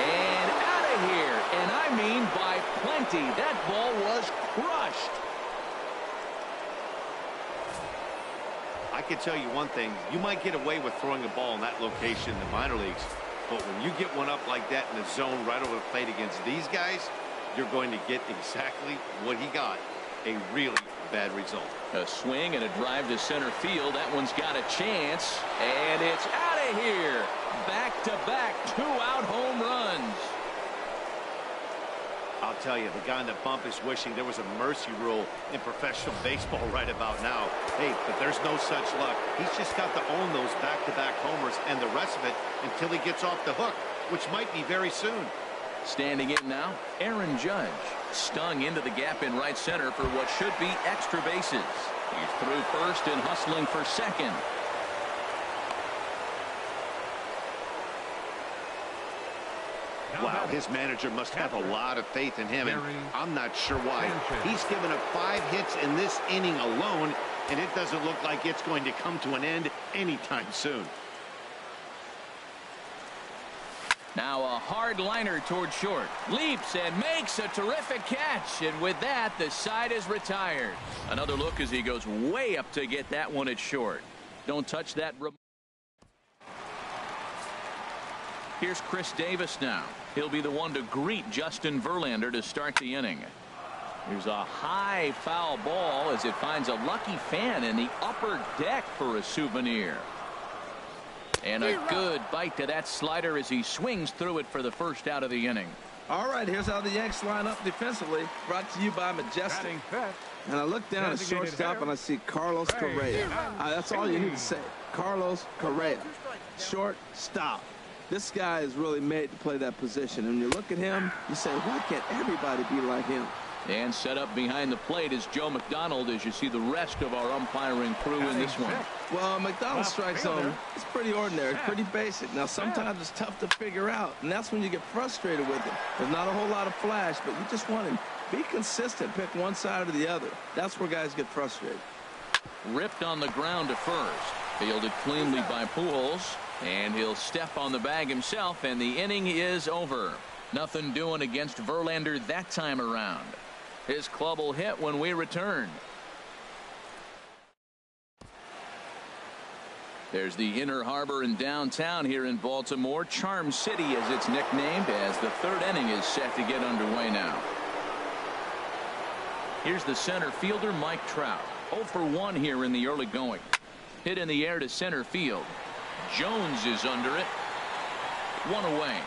And out of here. And I mean by plenty. That ball was crushed. I can tell you one thing. You might get away with throwing a ball in that location in the minor leagues. But when you get one up like that in the zone right over the plate against these guys, you're going to get exactly what he got. A really bad result. A swing and a drive to center field. That one's got a chance. And it's out of here. Back-to-back two-out home runs. I'll tell you, the guy on the bump is wishing there was a mercy rule in professional baseball right about now. Hey, but there's no such luck. He's just got to own those back-to-back homers and the rest of it until he gets off the hook, which might be very soon. Standing in now, Aaron Judge. Stung into the gap in right center for what should be extra bases. He's through first and hustling for second. Wow, his manager must have a lot of faith in him, and I'm not sure why. He's given up 5 hits in this inning alone, and it doesn't look like it's going to come to an end anytime soon. Now a hard liner toward short. Leaps and makes a terrific catch. And with that, the side is retired. Another look as he goes way up to get that one at short. Don't touch that. Here's Chris Davis now. He'll be the one to greet Justin Verlander to start the inning. Here's a high foul ball as it finds a lucky fan in the upper deck for a souvenir. And a good bite to that slider as he swings through it for the first out of the inning. All right, here's how the Yanks line up defensively. Brought to you by Majestic. And I look down at shortstop and I see Carlos Correa. That's all you need to say. Carlos Correa. Shortstop. This guy is really made to play that position. And you look at him, you say, why can't everybody be like him? And set up behind the plate is Joe McDonald as you see the rest of our umpiring crew in this one. Well, McDonald's strike zone, it's pretty ordinary. It's pretty basic. Now, sometimes it's tough to figure out, and that's when you get frustrated with him. There's not a whole lot of flash, but you just want him. Be consistent. Pick one side or the other. That's where guys get frustrated. Ripped on the ground to first. Fielded cleanly by Pujols. And he'll step on the bag himself, and the inning is over. Nothing doing against Verlander that time around. His club will hit when we return. There's the Inner Harbor in downtown here in Baltimore. Charm City as it's nicknamed, as the third inning is set to get underway now. Here's the center fielder, Mike Trout. 0 for 1 here in the early going. Hit in the air to center field. Jones is under it. 1 away.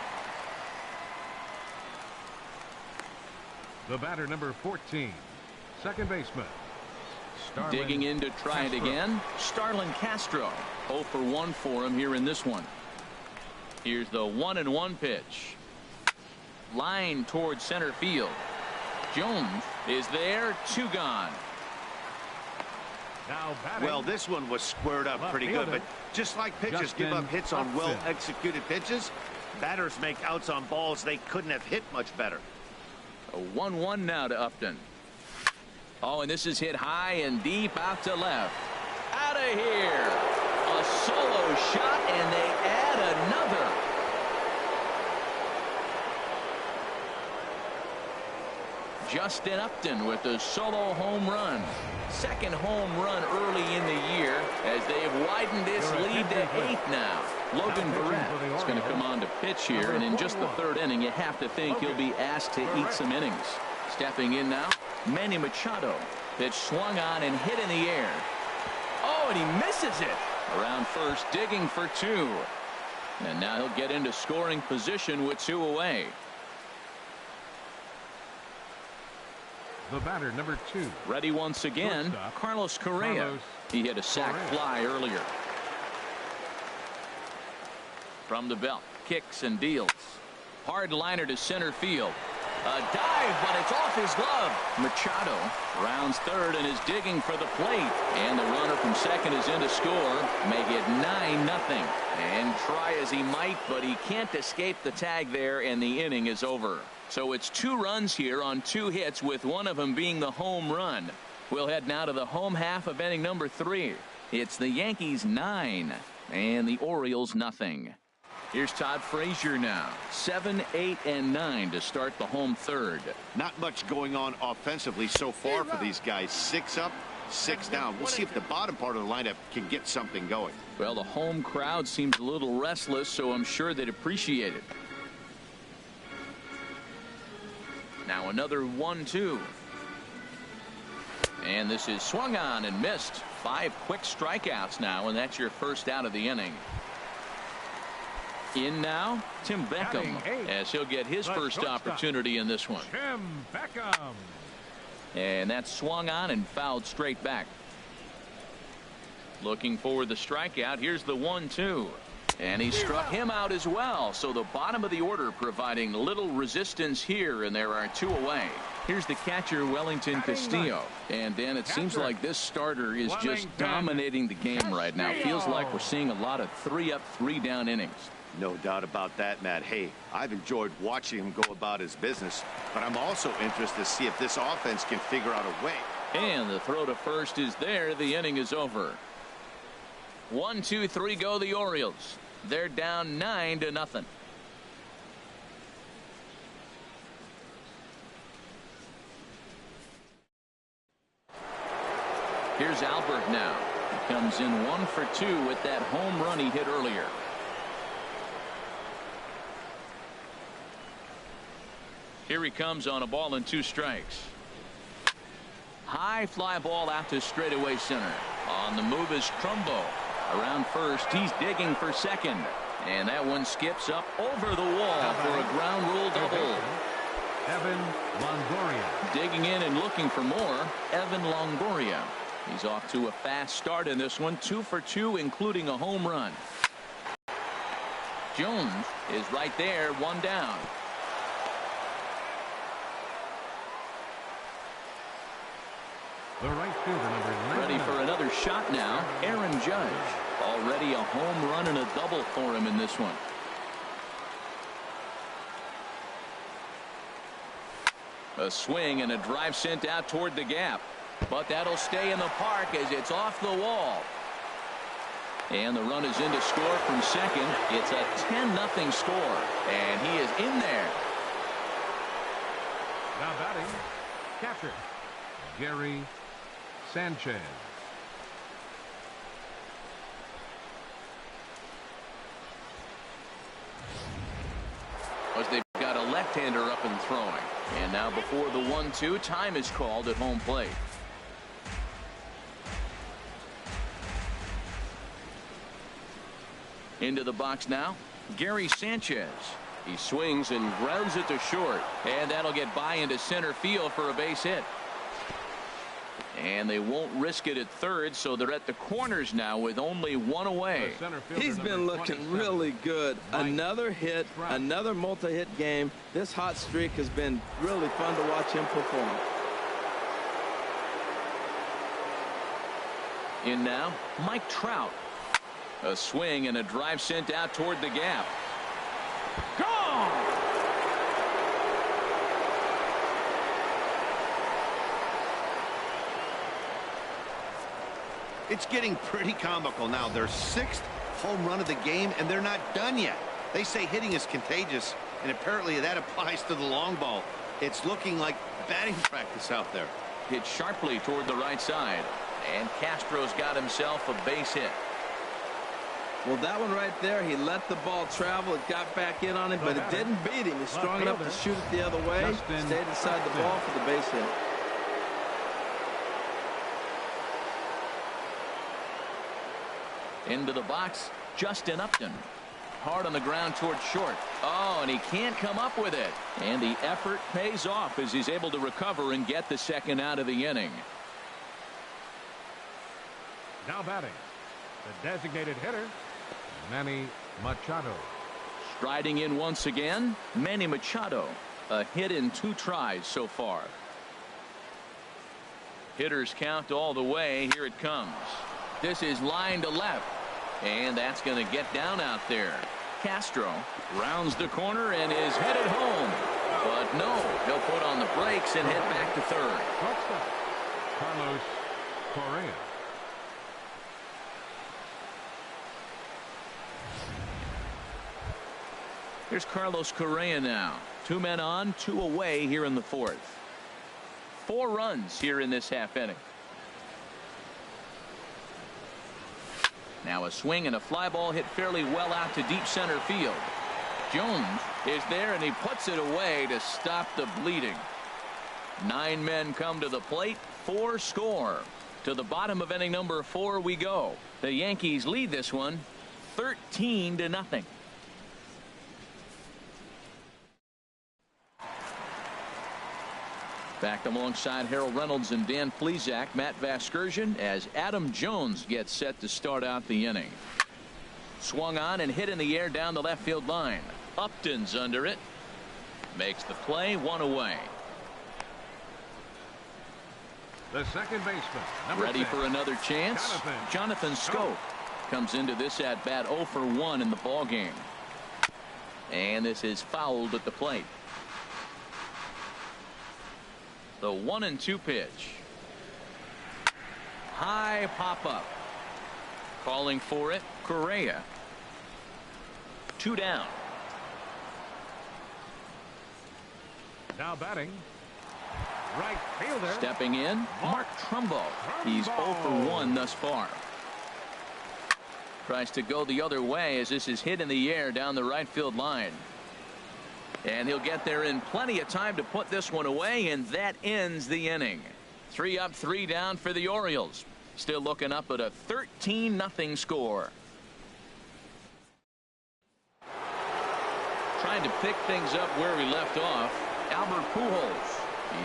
The batter, number 14, second baseman. Digging in to try it again. Starlin Castro. 0 for 1 for him here in this one. Here's the 1-1 pitch. Line towards center field. Jones is there. 2 gone. Well, this one was squared up pretty good, but just like pitchers give up hits on well-executed pitches, batters make outs on balls they couldn't have hit much better. A 1-1 now to Upton. Oh, and this is hit high and deep out to left. Out of here. A solo shot, and they add another. Justin Upton with a solo home run. Second home run early in the year as they have widened this lead to 8 now. Logan Barrett is going to come on to pitch here, and in just the third inning, you have to think he'll be asked to eat some innings. Stepping in now, Manny Machado. Pitch swung on and hit in the air. Oh, and he misses it. Around first, digging for 2. And now he'll get into scoring position with 2 away. The batter, number 2. Ready once again, Carlos Correa. He hit a sac fly earlier. From the belt, kicks and deals. Hard liner to center field. A dive, but it's off his glove. Machado rounds third and is digging for the plate. And the runner from second is in to score. Make it 9-0. And try as he might, but he can't escape the tag there, and the inning is over. So it's 2 runs here on 2 hits, with one of them being the home run. We'll head now to the home half of inning number 3. It's the Yankees 9 and the Orioles nothing. Here's Todd Frazier now. 7, 8, and 9 to start the home third. Not much going on offensively so far for these guys. 6 up, 6 down. We'll see if the bottom part of the lineup can get something going. Well, the home crowd seems a little restless, so I'm sure they'd appreciate it. Now another 1-2. And this is swung on and missed. 5 quick strikeouts now, and that's your first out of the inning. In now, Tim Beckham, as he'll get his first opportunity in this one. Tim Beckham. And that's swung on and fouled straight back. Looking for the strikeout. Here's the 1-2. And he struck him out as well. So the bottom of the order providing little resistance here, and there are 2 away. Here's the catcher, Wellington Castillo. And Dan, it seems like this starter is just dominating the game right now. Feels like we're seeing a lot of 3-up, 3-down innings. No doubt about that, Matt. Hey, I've enjoyed watching him go about his business, but I'm also interested to see if this offense can figure out a way. And the throw to first is there. The inning is over. 1, 2, 3 go the Orioles. They're down 9-0. Here's Albert now. He comes in 1 for 2 with that home run he hit earlier. Here he comes on a ball and 2 strikes. High fly ball out to straightaway center. On the move is Trumbo. Around first, he's digging for second. And that one skips up over the wall for a ground rule double. Evan Longoria. Digging in and looking for more, Evan Longoria. He's off to a fast start in this one. 2 for 2, including a home run. Jones is right there, 1 down. The right fielder, number 9. Ready for another shot now, Aaron Judge. Already a home run and a double for him in this one. A swing and a drive sent out toward the gap. But that'll stay in the park as it's off the wall. And the run is in to score from second. It's a 10-0 score. And he is in there. Now batting, catcher, Gary Sanchez. As they've got a left-hander up and throwing. And now before the 1-2, time is called at home plate. Into the box now, Gary Sanchez. He swings and grounds it to short. And that'll get by into center field for a base hit. And they won't risk it at third, so they're at the corners now with only 1 away. He's been looking really good. Another hit, another multi-hit game. This hot streak has been really fun to watch him perform. In now, Mike Trout. A swing and a drive sent out toward the gap. Gone! It's getting pretty comical now. Their 6th home run of the game, and they're not done yet. They say hitting is contagious, and apparently that applies to the long ball. It's looking like batting practice out there. Hit sharply toward the right side. And Castro's got himself a base hit. Well, that one right there, he let the ball travel. It got back in on him, but it didn't beat him. He's strong enough to shoot it the other way. Stayed inside the ball for the base hit. Into the box, Justin Upton. Hard on the ground toward short. Oh, and he can't come up with it. And the effort pays off as he's able to recover and get the second out of the inning. Now batting, the designated hitter, Manny Machado. Striding in once again, Manny Machado. A hit in 2 tries so far. Hitters count all the way. Here it comes. This is line to left. And that's going to get down out there. Castro rounds the corner and is headed home. But no, he'll put on the brakes and head back to third. Carlos Correa. Here's Carlos Correa now. 2 men on, 2 away here in the 4th. 4 runs here in this half inning. Now a swing and a fly ball hit fairly well out to deep center field. Jones is there and he puts it away to stop the bleeding. 9 men come to the plate, 4 score. To the bottom of inning number 4 we go. The Yankees lead this one 13-0. Back alongside Harold Reynolds and Dan Plesac, Matt Vasgersian, as Adam Jones gets set to start out the inning. Swung on and hit in the air down the left field line. Upton's under it. Makes the play, 1 away. The second baseman. Ready for another chance. Jonathan Schoop comes into this at bat 0 for 1 in the ball game. And this is fouled at the plate. The 1-2 pitch. High pop up. Calling for it, Correa. 2 down. Now batting. Right fielder. Stepping in, Mark Trumbo. He's 0 for 1 thus far. Tries to go the other way as this is hit in the air down the right field line. And he'll get there in plenty of time to put this one away, and that ends the inning. 3 up, 3 down for the Orioles. Still looking up at a 13-0 score. Trying to pick things up where we left off, Albert Pujols.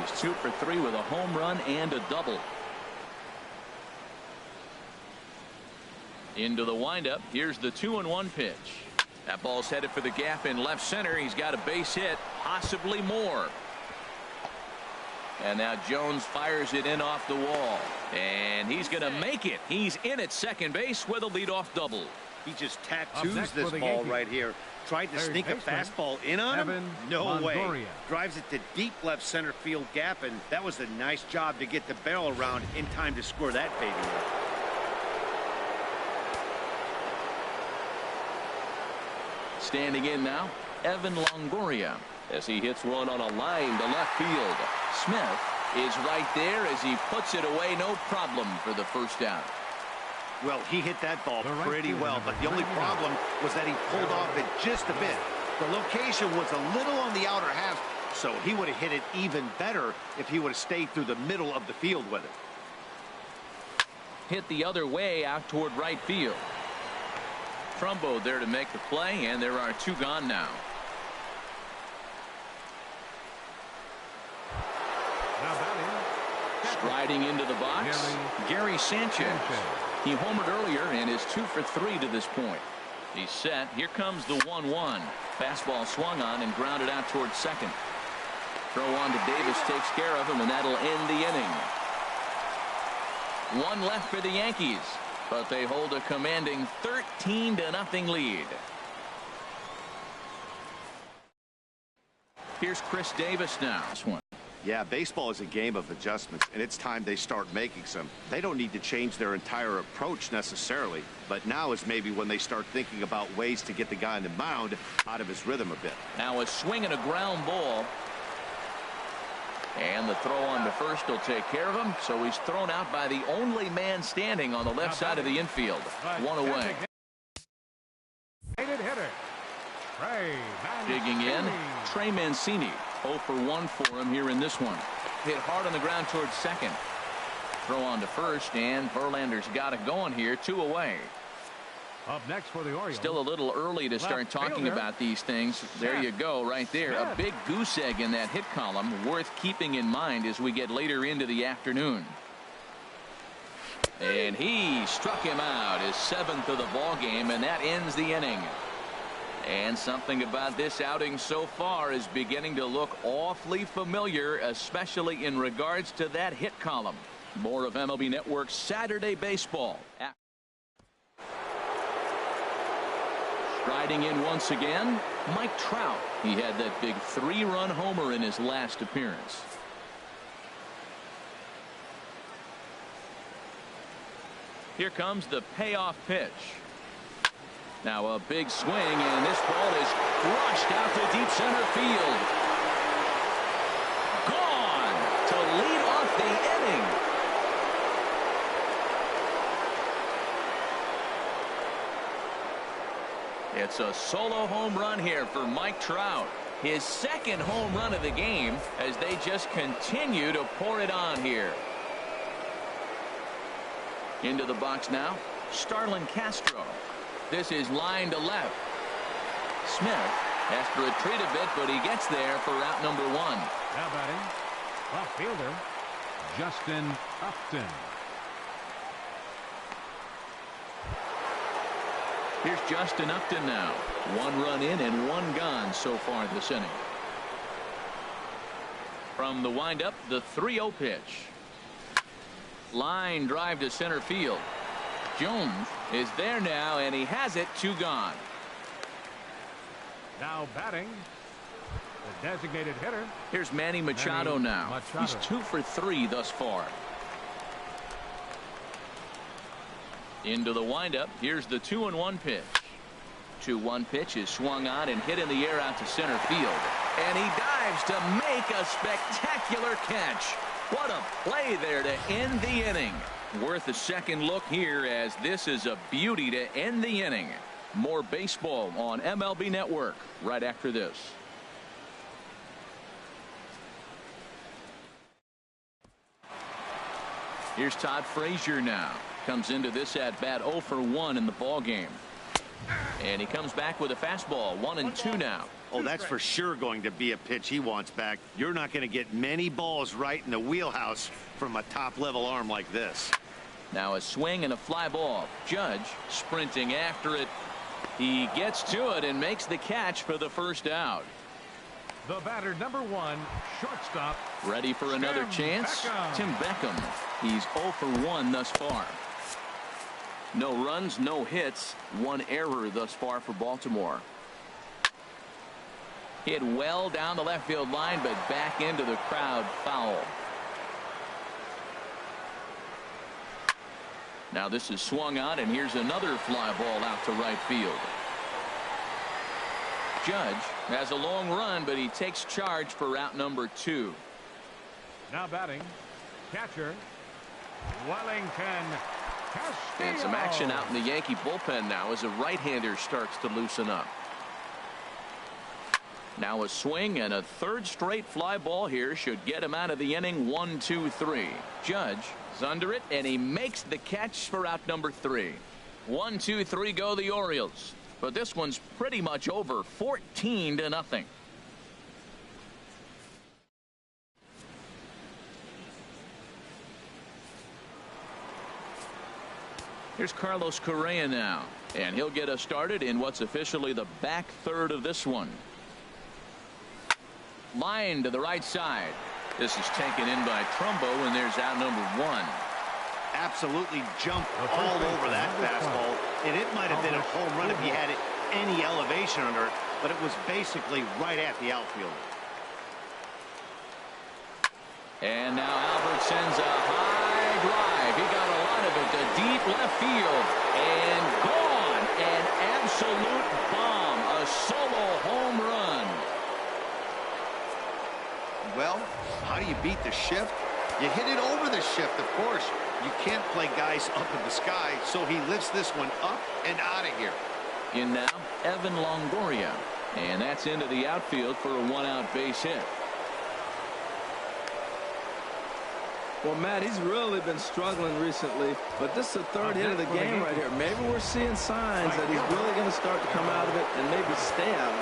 He's 2 for 3 with a home run and a double. Into the windup. Here's the 2-1 pitch. That ball's headed for the gap in left center. He's got a base hit, possibly more. And now Jones fires it in off the wall. And he's going to make it. He's in at second base with a leadoff double. He just tattoos this ball right here. Tried to sneak a fastball in on him. No way. Drives it to deep left center field gap, and that was a nice job to get the barrel around in time to score that baby. Standing in now, Evan Longoria, as he hits one on a line to left field. Smith is right there as he puts it away, no problem for the first out. Well, he hit that ball pretty well, but the only problem was that he pulled off it just a bit. The location was a little on the outer half, so he would have hit it even better if he would have stayed through the middle of the field with it. Hit the other way out toward right field. Trumbo there to make the play, and there are 2 gone now. Striding into the box, Gary Sanchez. He homered earlier and is 2 for 3 to this point. He's set. Here comes the 1-1. Fastball swung on and grounded out towards second. Throw on to Davis takes care of him, and that'll end the inning. 1 left for the Yankees, but they hold a commanding 13-0 lead. Here's Chris Davis now. This one. Yeah, baseball is a game of adjustments, and it's time they start making some. They don't need to change their entire approach necessarily, but now is maybe when they start thinking about ways to get the guy on the mound out of his rhythm a bit. Now a swing and a ground ball. And the throw on to first will take care of him, so he's thrown out by the only man standing on the left side of the infield. 1 away. Digging in, Trey Mancini. 0 for 1 for him here in this one. Hit hard on the ground towards second. Throw on to first, and Verlander's got it going here. 2 away. Up next for the Orioles. Still a little early to start talking about these things. There you go, right there. A big goose egg in that hit column, worth keeping in mind as we get later into the afternoon. And he struck him out, his 7th of the ball game, and that ends the inning. And something about this outing so far is beginning to look awfully familiar, especially in regards to that hit column. More of MLB Network's Saturday Baseball. Striding in once again, Mike Trout. He had that big 3-run homer in his last appearance. Here comes the payoff pitch. Now a big swing, and this ball is crushed out to deep center field. Gone to lead off the inning. It's a solo home run here for Mike Trout. His second home run of the game as they just continue to pour it on here. Into the box now, Starlin Castro. This is line to left. Smith has to retreat a bit, but he gets there for out number 1. Now batting, left fielder, Justin Upton. Here's Justin Upton now. 1 run in and 1 gone so far this inning. From the windup, the 3-0 pitch. Line drive to center field. Jones is there now, and he has it. 2 gone. Now batting, the designated hitter. Here's Manny Machado now. He's 2 for 3 thus far. Into the windup. Here's the 2-1 pitch. 2-1 pitch is swung on and hit in the air out to center field. And he dives to make a spectacular catch. What a play there to end the inning. Worth a second look here, as this is a beauty to end the inning. More baseball on MLB Network right after this. Here's Todd Frazier now. Comes into this at bat 0 for 1 in the ball game. And he comes back with a fastball. 1-2 now. Oh, that's for sure going to be a pitch he wants back. You're not going to get many balls right in the wheelhouse from a top-level arm like this. Now a swing and a fly ball. Judge sprinting after it. He gets to it and makes the catch for the first out. The batter, number 1, shortstop. Ready for another chance? Tim Beckham. He's 0 for 1 thus far. No runs, no hits, 1 error thus far for Baltimore. Hit well down the left field line, but back into the crowd, foul. Now this is swung on, and here's another fly ball out to right field. Judge has a long run, but he takes charge for out number 2. Now batting, catcher, Wellington Castillo. And some action out in the Yankee bullpen now as a right-hander starts to loosen up. Now a swing and a 3rd straight fly ball here should get him out of the inning. 1-2-3. Judge is under it, and he makes the catch for out number 3. 1-2-3 go the Orioles. But this one's pretty much over. 14-0. Here's Carlos Correa now, and he'll get us started in what's officially the back third of this one. Line to the right side. This is taken in by Trumbo, and there's out number 1. Absolutely jumped all over that fastball, and it might have been a home run if he had any elevation under it, but it was basically right at the outfield. And now Albert sends a high drive. He got a lot of it to deep left field, and gone. An absolute bomb, a solo home run. Well, how do you beat the shift? You hit it over the shift, of course. You can't play guys up in the sky, so he lifts this one up and out of here. In now, Evan Longoria. And that's into the outfield for a 1-out base hit. Well, Matt, he's really been struggling recently, but this is the 3rd hit of the game right here. Maybe we're seeing signs that he's really going to start to come out of it and maybe stay out of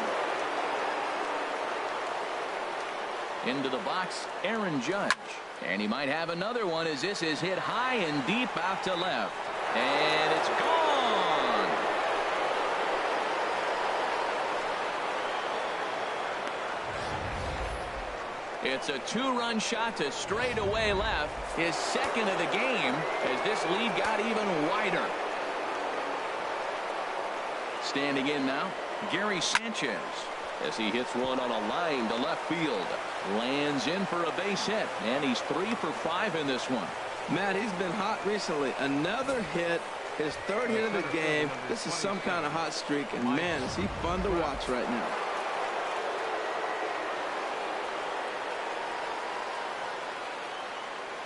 it. Into the box, Aaron Judge. And he might have another one as this is hit high and deep out to left. And it's gone. It's a two-run shot to straightaway left, his second of the game, as this lead got even wider. Standing in now, Gary Sanchez, as he hits one on a line to left field. Lands in for a base hit, and he's 3 for 5 in this one. Matt, he's been hot recently. Another hit, his third hit of the game. This is some kind of hot streak, and man, is he fun to watch right now.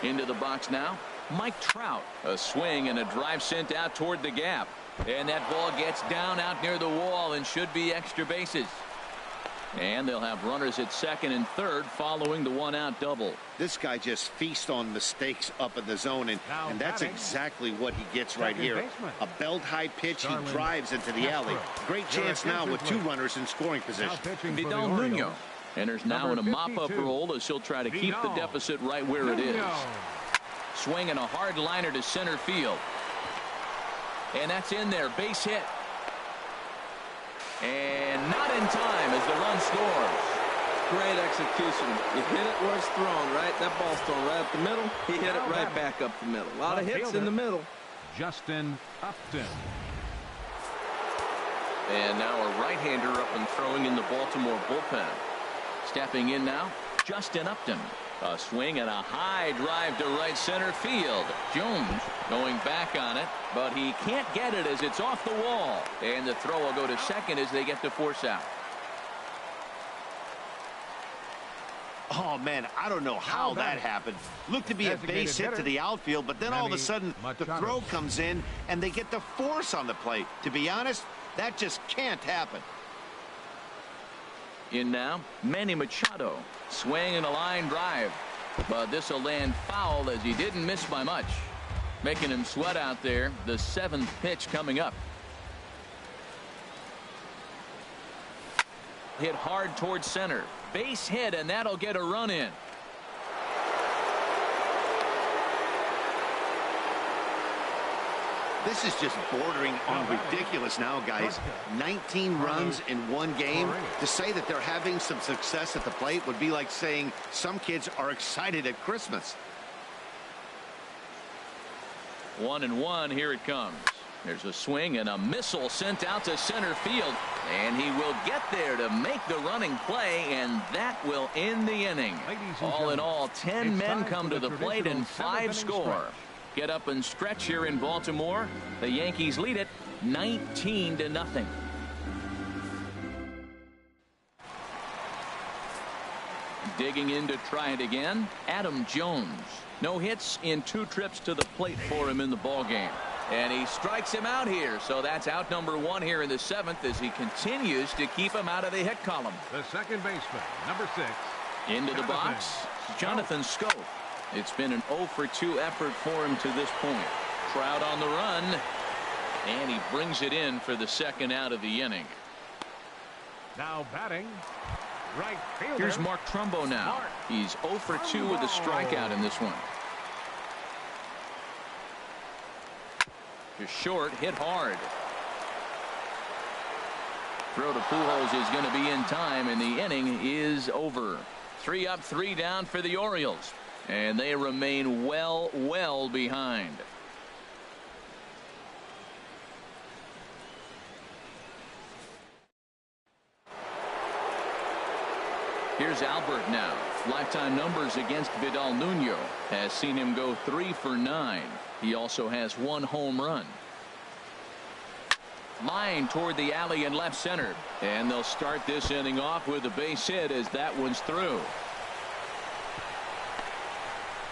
Into the box now, Mike Trout. A swing and a drive sent out toward the gap. And that ball gets down out near the wall and should be extra bases. And they'll have runners at second and third following the one-out double. This guy just feasts on mistakes up in the zone, and that's exactly what he gets right here. A belt-high pitch, he drives into the alley. Great chance now with 2 runners in scoring position. Vidal Nuno enters now in a mop-up role as he'll try to keep the deficit right where it is. Swinging a hard liner to center field. And that's in there, base hit. And not in time as the run scores. Great execution. He hit it where it's thrown, right? That ball's thrown right up the middle. He hit it right back up the middle. A lot of hits in the middle. Justin Upton. And now a right-hander up and throwing in the Baltimore bullpen. Stepping in now, Justin Upton. A swing and a high drive to right center field. Jones going back on it, but he can't get it as it's off the wall. And the throw will go to second as they get to force out. Oh, man, I don't know how that happened. Looked to be a base hit to the outfield, but then all of a sudden the throw comes in and they get the force on the plate. To be honest, that just can't happen. In now, Manny Machado. Swing and a line drive. But this will land foul as he didn't miss by much. Making him sweat out there. The 7th pitch coming up. Hit hard towards center. Base hit, and that'll get a run in. This is just bordering on ridiculous now, guys. 19 runs in one game. To say that they're having some success at the plate would be like saying some kids are excited at Christmas. 1-1, here it comes. There's a swing and a missile sent out to center field. And he will get there to make the running play, and that will end the inning. All in all, 10 men come to the plate and 5 score. Get up and stretch here in Baltimore. The Yankees lead it 19-0. Digging in to try it again, Adam Jones. No hits in 2 trips to the plate for him in the ballgame. And he strikes him out here, so that's out number 1 here in the 7th as he continues to keep him out of the hit column. The second baseman, number 6. Into the box, Jonathan Schoaf. It's been an 0 for 2 effort for him to this point. Trout on the run, and he brings it in for the second out of the inning. Now batting, right fielder. Here's Mark Trumbo now. He's 0 for 2 with a strikeout in this one. Just short, hit hard. Throw to Pujols is going to be in time, and the inning is over. 3 up, 3 down for the Orioles. And they remain well behind. Here's Albert now. Lifetime numbers against Vidal Nuno has seen him go 3 for 9. He also has 1 home run. Line toward the alley in left center. And they'll start this inning off with a base hit as that one's through.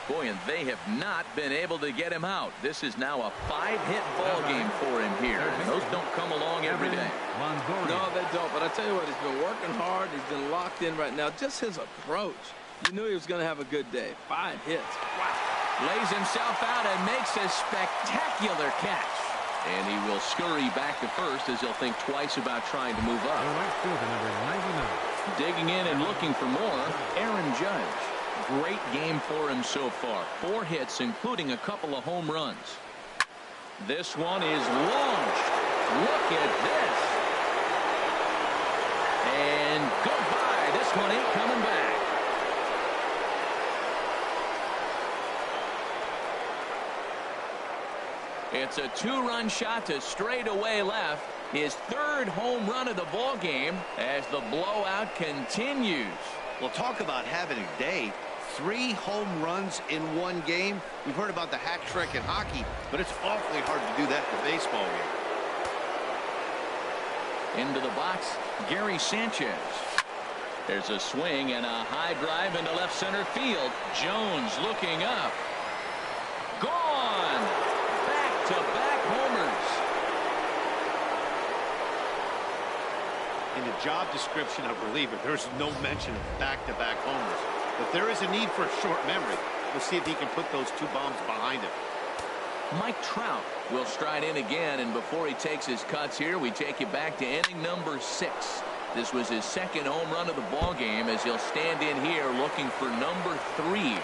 Boy, and they have not been able to get him out. This is now a 5-hit ball game for him here. And those don't come along every day. No, they don't. But I tell you what, he's been working hard. He's been locked in right now. Just his approach. You knew he was going to have a good day. 5 hits. Wow. Lays himself out and makes a spectacular catch. And he will scurry back to first as he'll think twice about trying to move up. Digging in and looking for more, Aaron Judge. Great game for him so far. 4 hits, including a couple of home runs. This one is launched. Look at this. And goodbye. This one ain't coming back. It's a 2-run shot to straightaway left. His 3rd home run of the ball game as the blowout continues. Well, talk about having a day. 3 home runs in one game. We've heard about the hat trick in hockey, but it's awfully hard to do that in a baseball game. Into the box, Gary Sanchez. There's a swing and a high drive into left center field. Jones looking up. Gone. Back-to-back homers. In the job description of reliever, there's no mention of back-to-back homers. But there is a need for a short memory. We'll see if he can put those 2 bombs behind him. Mike Trout will stride in again, and before he takes his cuts here, we take you back to inning number 6. This was his 2nd home run of the ball game as he'll stand in here looking for number 3.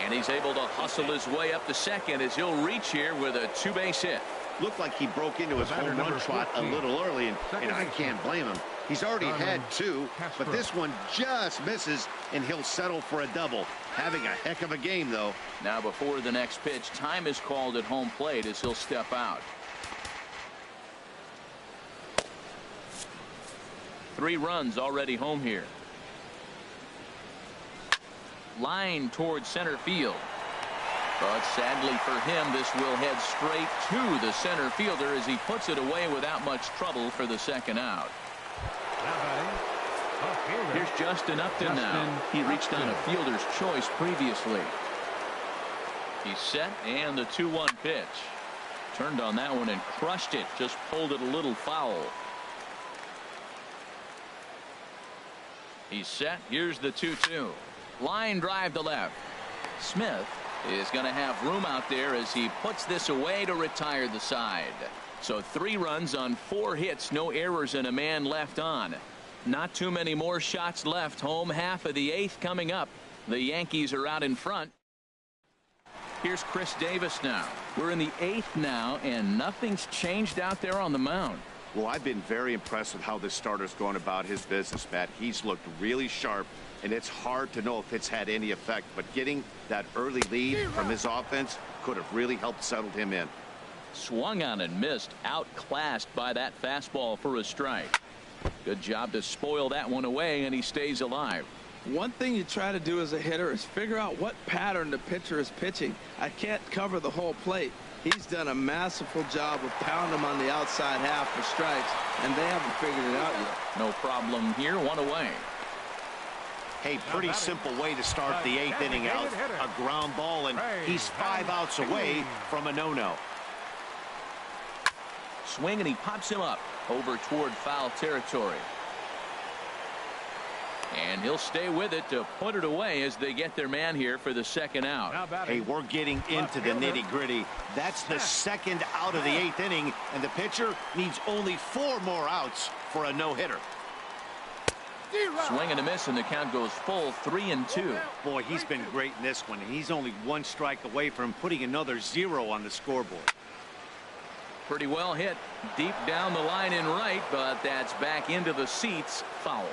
And he's able to hustle his way up to second as he'll reach here with a 2-base hit. Looked like he broke into his home run trot a little early, and I can't blame him. He's already had 2, but this one just misses, and he'll settle for a double. Having a heck of a game, though. Now before the next pitch, time is called at home plate as he'll step out. 3 runs already home here. Line towards center field. But sadly for him, this will head straight to the center fielder as he puts it away without much trouble for the 2nd out. Here's Justin Upton now. He reached on a fielder's choice previously. He's set, and the 2-1 pitch. Turned on that one and crushed it. Just pulled it a little foul. He's set. Here's the 2-2. Line drive to left. Smith is going to have room out there as he puts this away to retire the side. So 3 runs on 4 hits, no errors, and a man left on. Not too many more shots left. Home half of the 8th coming up. The Yankees are out in front. Here's Chris Davis now. We're in the 8th now, and nothing's changed out there on the mound. Well, I've been very impressed with how this starter's going about his business, Matt. He's looked really sharp, and it's hard to know if it's had any effect, but getting that early lead from his offense could have really helped settle him in. Swung on and missed, outclassed by that fastball for a strike. Good job to spoil that one away, and he stays alive. One thing you try to do as a hitter is figure out what pattern the pitcher is pitching. I can't cover the whole plate. He's done a masterful job of pounding them on the outside half for strikes, and they haven't figured it out yet. No problem here. 1 away. Hey, pretty simple way to start the 8th inning out. A ground ball, and he's 5 outs away from a no-no. Swing, and he pops him up over toward foul territory. And he'll stay with it to put it away as they get their man here for the 2nd out. Hey, we're getting into the nitty-gritty. That's the 2nd out of the 8th inning, and the pitcher needs only 4 more outs for a no-hitter. Swing and a miss, and the count goes full 3-2. Boy, he's been great in this one, and he's only 1 strike away from putting another 0 on the scoreboard. Pretty well hit deep down the line in right, but that's back into the seats. Foul.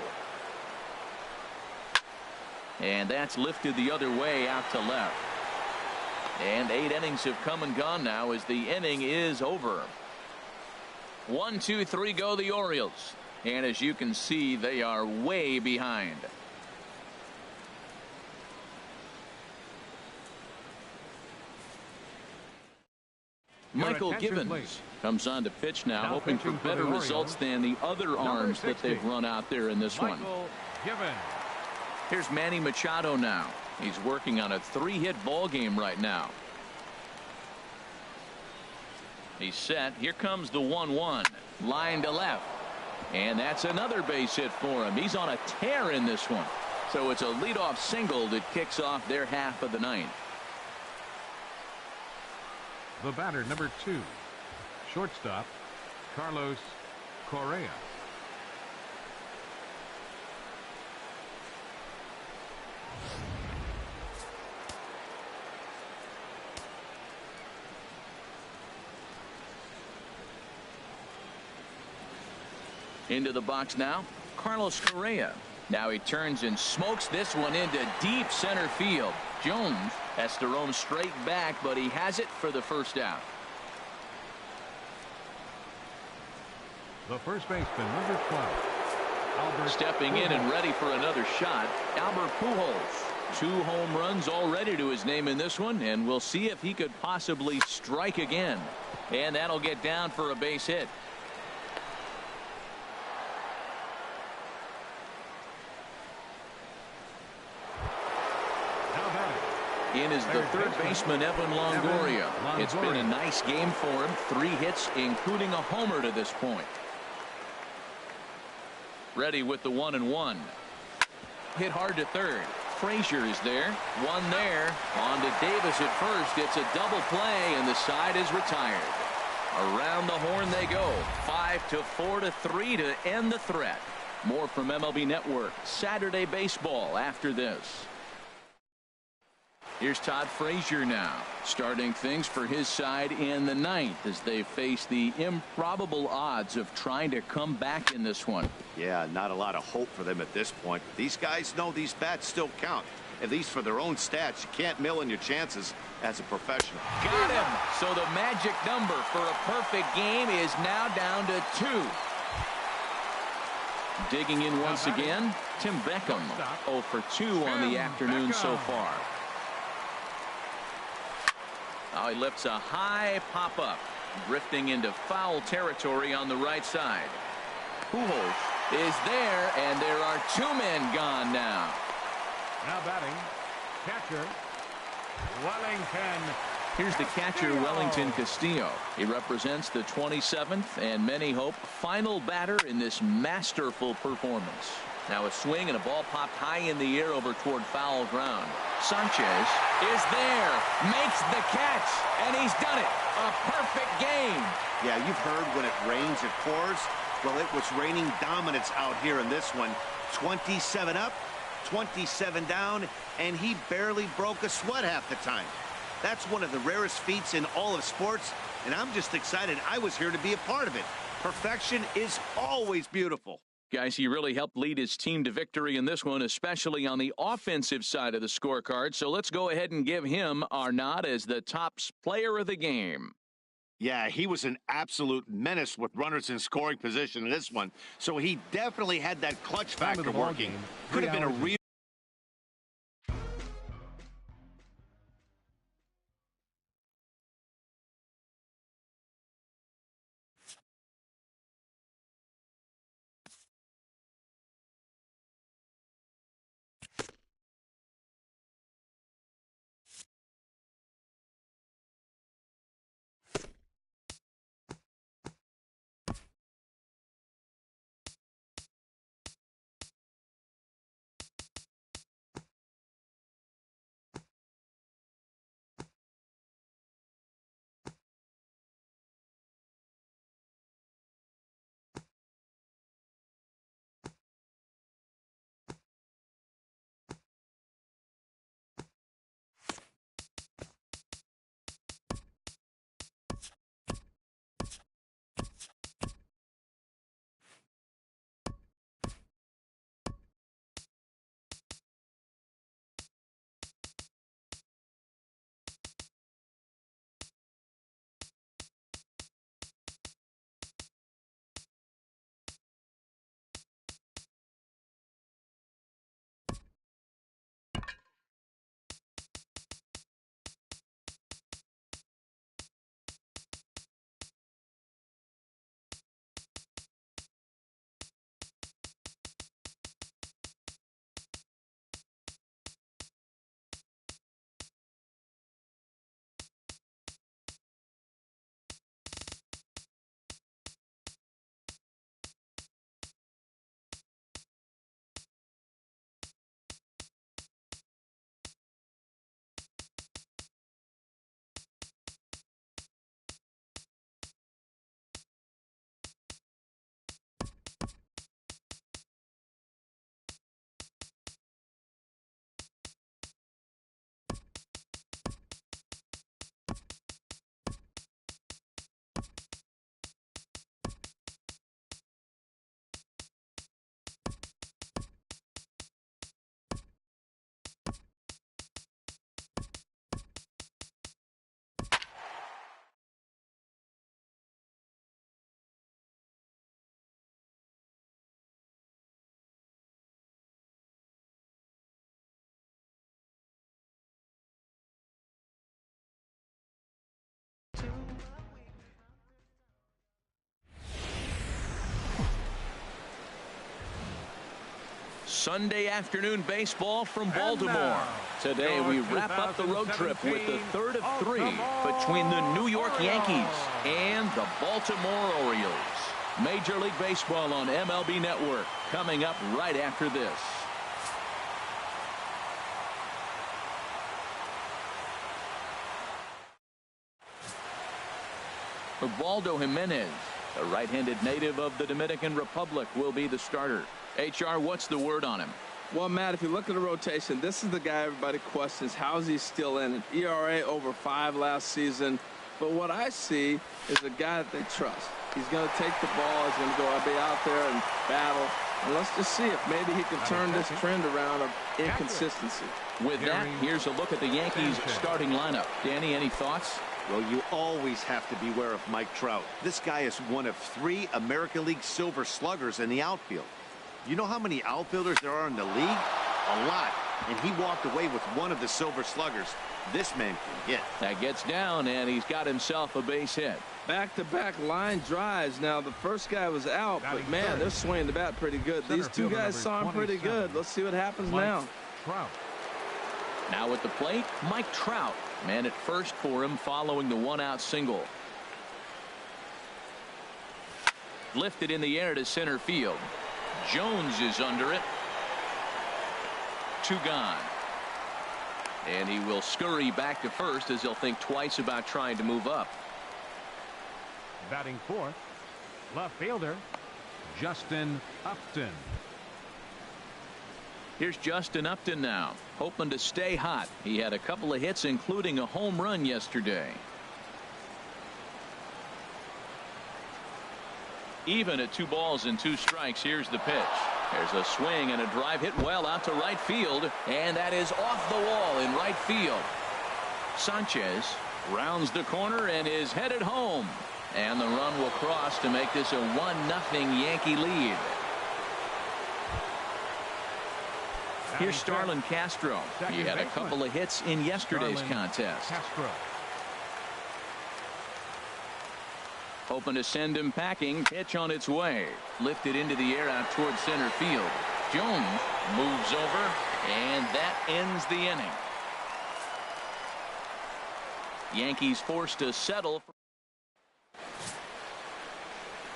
And that's lifted the other way out to left. And 8 innings have come and gone now as the inning is over. 1, 2, 3 go the Orioles. And as you can see, they are way behind. Michael Givens comes on to pitch now, hoping for better results than the other arms that they've run out there in this one. Here's Manny Machado now. He's working on a 3-hit ball game right now. He's set. Here comes the 1-1. Line to left. And that's another base hit for him. He's on a tear in this one. So it's a leadoff single that kicks off their half of the 9th. The batter, number 2, shortstop, Carlos Correa. Into the box now, Carlos Correa. Now he turns and smokes this one into deep center field. Jones has to roam straight back, but he has it for the first out. The first baseman, number 12. Albert Stepping in and ready for another shot, Albert Pujols. 2 home runs already to his name in this one, and we'll see if he could possibly strike again. And that'll get down for a base hit. In is the third baseman, Evan Longoria. It's been a nice game for him. 3 hits, including a homer to this point. Ready with the 1-1. Hit hard to third. Frazier is there. 1 there. On to Davis at first. It's a double play, and the side is retired. Around the horn they go. 5-4-3 to end the threat. More from MLB Network. Saturday baseball after this. Here's Todd Frazier now, starting things for his side in the 9th as they face the improbable odds of trying to come back in this one. Yeah, not a lot of hope for them at this point. These guys know these bats still count, at least for their own stats. You can't mill in your chances as a professional. Got him. So the magic number for a perfect game is now down to 2. Digging in once again, Tim Beckham. 0 for 2 on the afternoon so far. Oh, he lifts a high pop-up, drifting into foul territory on the right side. Pujols is there, and there are 2 men gone now. Now batting, catcher, Wellington. Here's the catcher, Wellington Castillo. He represents the 27th and many hope final batter in this masterful performance. Now a swing and a ball popped high in the air over toward foul ground. Sanchez is there, makes the catch, and he's done it. A perfect game. Yeah, you've heard when it rains, it pours. Well, it was raining dominance out here in this one. 27 up, 27 down, and he barely broke a sweat half the time. That's one of the rarest feats in all of sports, and I'm just excited I was here to be a part of it. Perfection is always beautiful. Guys, he really helped lead his team to victory in this one, especially on the offensive side of the scorecard. So let's go ahead and give him our nod as the top player of the game. Yeah, he was an absolute menace with runners in scoring position in this one. So he definitely had that clutch factor working. Could have been a real Sunday afternoon baseball from Baltimore. Today we wrap up the road trip with the third of three between the New York Yankees and the Baltimore Orioles. Major League Baseball on MLB Network coming up right after this. Ubaldo Jimenez, a right-handed native of the Dominican Republic, will be the starter. HR, what's the word on him? Well, Matt, if you look at the rotation, this is the guy everybody questions. How is he still in it? ERA over 5 last season. But what I see is a guy that they trust. He's going to take the ball. He's going to go be out there and battle. And let's just see if maybe he can turn this trend around of inconsistency. With that, here's a look at the Yankees starting lineup. Danny, any thoughts? Well, you always have to beware of Mike Trout. This guy is one of 3 American League Silver Sluggers in the outfield. You know how many outfielders there are in the league? A lot. And he walked away with one of the Silver Sluggers. This man can hit. That gets down, and he's got himself a base hit. Back-to-back line drives. Now, the first guy was out, but, man, they're swinging the bat pretty good. These two guys saw him pretty good. Let's see what happens now. Now at the plate, Mike Trout. Man at first for him following the one-out single. Lifted in the air to center field. Jones is under it. 2 gone. And he will scurry back to first as he'll think twice about trying to move up. Batting fourth, left fielder, Justin Upton. Here's Justin Upton now, hoping to stay hot. He had a couple of hits, including a home run yesterday. Even at 2 balls and 2 strikes. Here's the pitch. There's a swing and a drive hit well out to right field, and that is off the wall in right field. Sanchez rounds the corner and is headed home, and the run will cross to make this a 1-0 Yankee lead. Here's Starlin Castro. He had a couple of hits in yesterday's contest. Hoping to send him packing. Pitch on its way. Lifted into the air out towards center field. Jones moves over, and that ends the inning. Yankees forced to settle.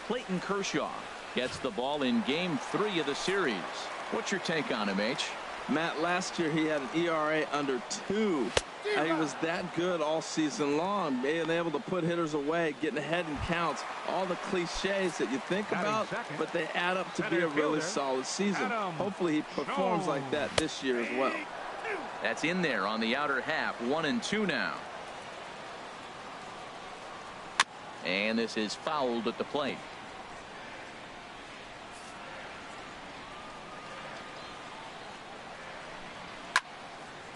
Clayton Kershaw gets the ball in game 3 of the series. What's your take on him, H? Matt, last year he had an ERA under 2. He was that good all season long, being able to put hitters away, getting ahead in counts, all the cliches that you think about, but they add up to be a really solid season. Hopefully he performs like that this year as well. That's in there on the outer half. 1-2 now. And this is fouled at the plate.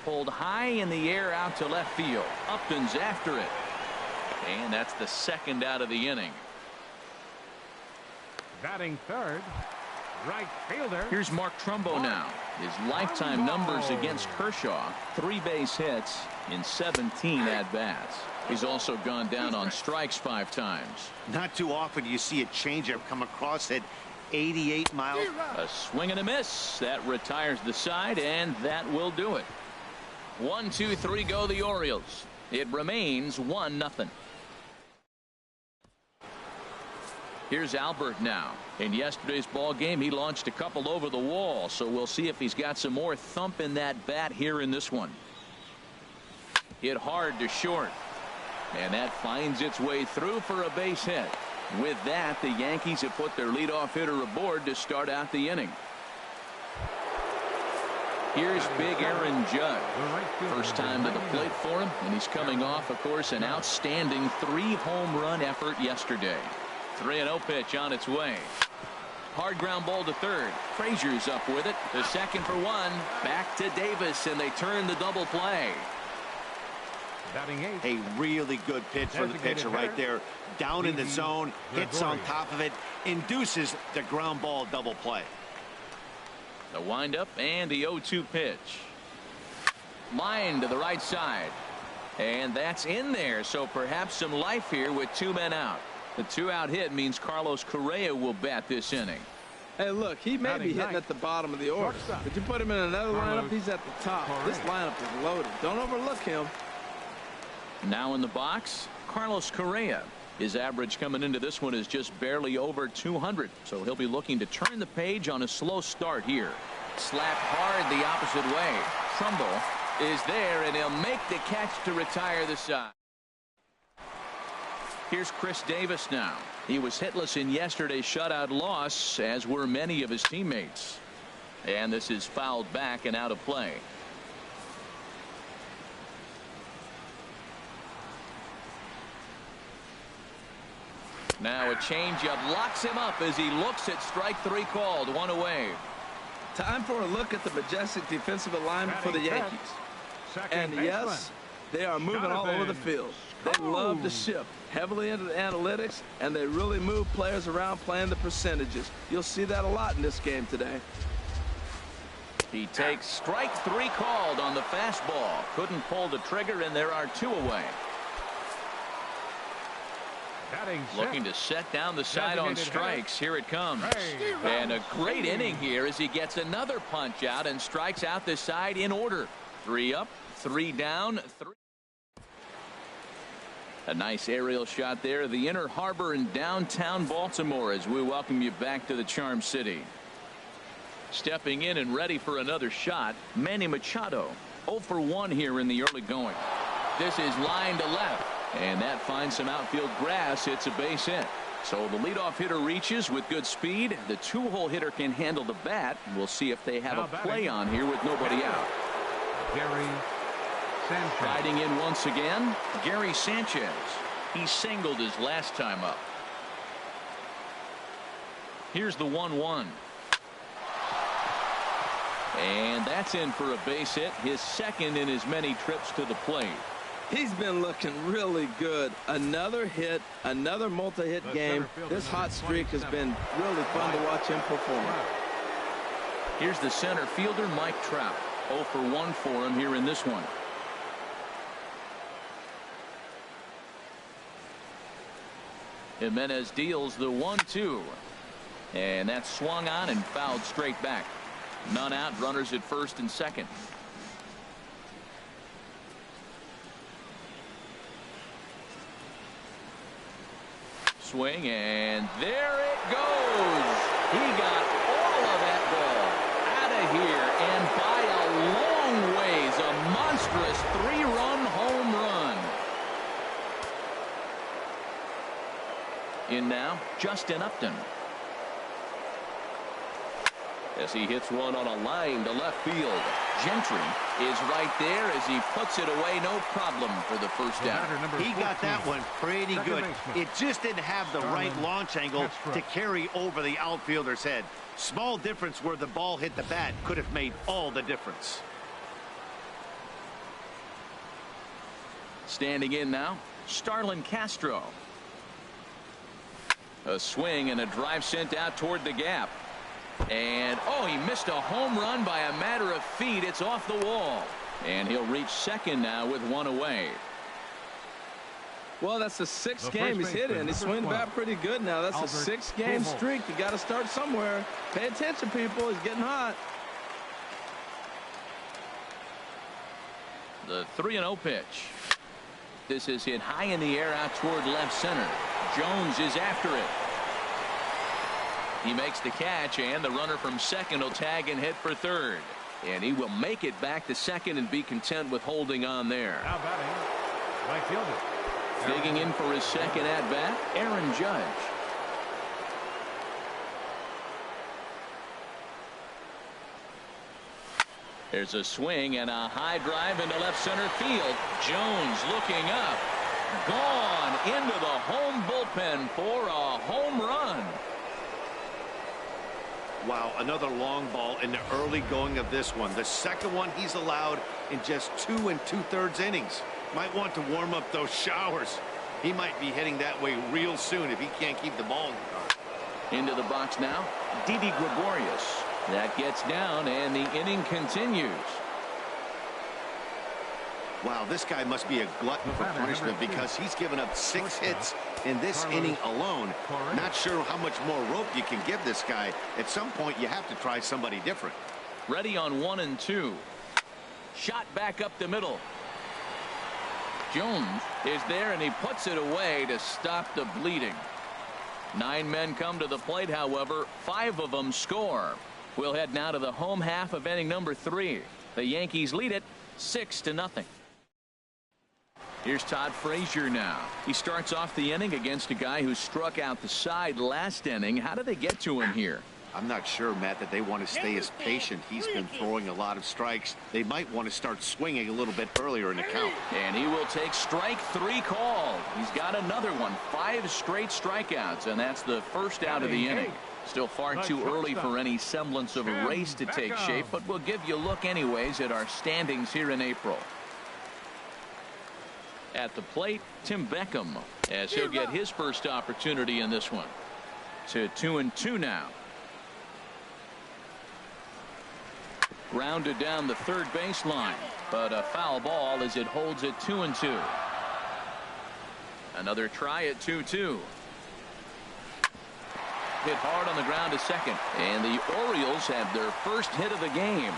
Pulled high in the air out to left field. Upton's after it. And that's the second out of the inning. Batting third, right fielder. Here's Mark Trumbo now. His lifetime numbers against Kershaw: 3 base hits in 17 at-bats. He's also gone down on strikes 5 times. Not too often you see a changeup come across at 88 miles. A swing and a miss. That retires the side, and that will do it. 1, 2, 3 go the Orioles. It remains 1-0. Here's Albert now. In yesterday's ball game, he launched a couple over the wall, so we'll see if he's got some more thump in that bat here in this one. Hit hard to short, and that finds its way through for a base hit. With that, the Yankees have put their leadoff hitter aboard to start out the inning. Here's big Aaron Judge. First time to the plate for him, and he's coming off, of course, an outstanding 3-home run effort yesterday. 3-0 pitch on its way. Hard ground ball to third. Frazier's up with it. The second for 1. Back to Davis, and they turn the double play. A really good pitch for the pitcher right there. Down in the zone, hits on top of it, induces the ground ball double play. The windup and the 0-2 pitch. Line to the right side. And that's in there, so perhaps some life here with 2 men out. The 2-out hit means Carlos Correa will bat this inning. Hey, look, he may be hitting at the bottom of the order, but you put him in another lineup, he's at the top. This lineup is loaded. Don't overlook him. Now in the box, Carlos Correa. His average coming into this one is just barely over 200, so he'll be looking to turn the page on a slow start here. Slapped hard the opposite way. Trumbull is there, and he'll make the catch to retire the side. Here's Chris Davis now. He was hitless in yesterday's shutout loss, as were many of his teammates. And this is fouled back and out of play. Now a changeup locks him up as he looks at strike three called. One away. Time for a look at the majestic defensive alignment for the Yankees. And yes, they are moving all over the field. They love to shift heavily into the analytics, and they really move players around playing the percentages. You'll see that a lot in this game today. He takes strike three called on the fastball. Couldn't pull the trigger, and there are two away. Looking to set down the side on strikes. Here it comes. And a great inning here as he gets another punch out and strikes out the side in order. 3 up, 3 down, 3. A nice aerial shot there. The Inner Harbor in downtown Baltimore as we welcome you back to the Charm City. Stepping in and ready for another shot, Manny Machado. 0 for 1 here in the early going. This is line to left. And that finds some outfield grass. It's a base hit. So the leadoff hitter reaches with good speed. The two-hole hitter can handle the bat. We'll see if they have a play on here with nobody out. Gary Sanchez. Riding in once again, Gary Sanchez. He singled his last time up. Here's the 1-1. And that's in for a base hit, his second in his many trips to the plate. He's been looking really good. Another hit, another multi-hit game. This hot streak has been really fun to watch him perform. Here's the center fielder, Mike Trout. 0 for 1 for him here in this one. Jimenez deals the 1-2. And that's swung on and fouled straight back. None out, runners at first and second. Swing, and there it goes. He got all of that ball out of here, and by a long ways, a monstrous 3-run home run. In now, Justin Upton. As he hits one on a line to left field. Gentry is right there as he puts it away, no problem for the first down. He got that one pretty good. It just didn't have the right launch angle to carry over the outfielder's head. Small difference where the ball hit the bat could have made all the difference. Standing in now, Starlin Castro. A swing and a drive sent out toward the gap. And oh, he missed a home run by a matter of feet. It's off the wall, and he'll reach second now with one away. Well, that's the 6th game he's hit in. He's swinging back pretty good now. That's a 6-game streak. You got to start somewhere. Pay attention, people. He's getting hot. The 3-0 pitch. This is hit high in the air out toward left center. Jones is after it. He makes the catch, and the runner from second will tag and hit for third. And he will make it back to second and be content with holding on there. Now batting, right fielder. Digging in for his second at-bat, Aaron Judge. There's a swing and a high drive into left center field. Jones looking up. Gone into the home bullpen for a home run. Wow, another long ball in the early going of this one. The second one he's allowed in just 2 2/3 innings. Might want to warm up those showers. He might be heading that way real soon if he can't keep the ball in the car. Into the box now, Didi Gregorius. That gets down, and the inning continues. Wow, this guy must be a glutton for punishment because he's given up 6 hits in this inning alone. Not sure how much more rope you can give this guy. At some point, you have to try somebody different. Ready on 1 and 2. Shot back up the middle. Jones is there, and he puts it away to stop the bleeding. 9 men come to the plate, however. 5 of them score. We'll head now to the home half of inning number 3. The Yankees lead it 6-0. Here's Todd Frazier now. He starts off the inning against a guy who struck out the side last inning. How did they get to him here? I'm not sure, Matt, that they want to stay as patient. He's been throwing a lot of strikes. They might want to start swinging a little bit earlier in the count. And he will take strike 3 called. He's got another one. 5 straight strikeouts, and that's the first out of the inning. Still far too early for any semblance of a race to take shape, but we'll give you a look anyways at our standings here in April. At the plate, Tim Beckham, as he'll get his first opportunity in this one. To 2-2 now. Grounded down the third baseline, but a foul ball as it holds it 2-2. Another try at 2-2. Hit hard on the ground to second, and the Orioles have their first hit of the game.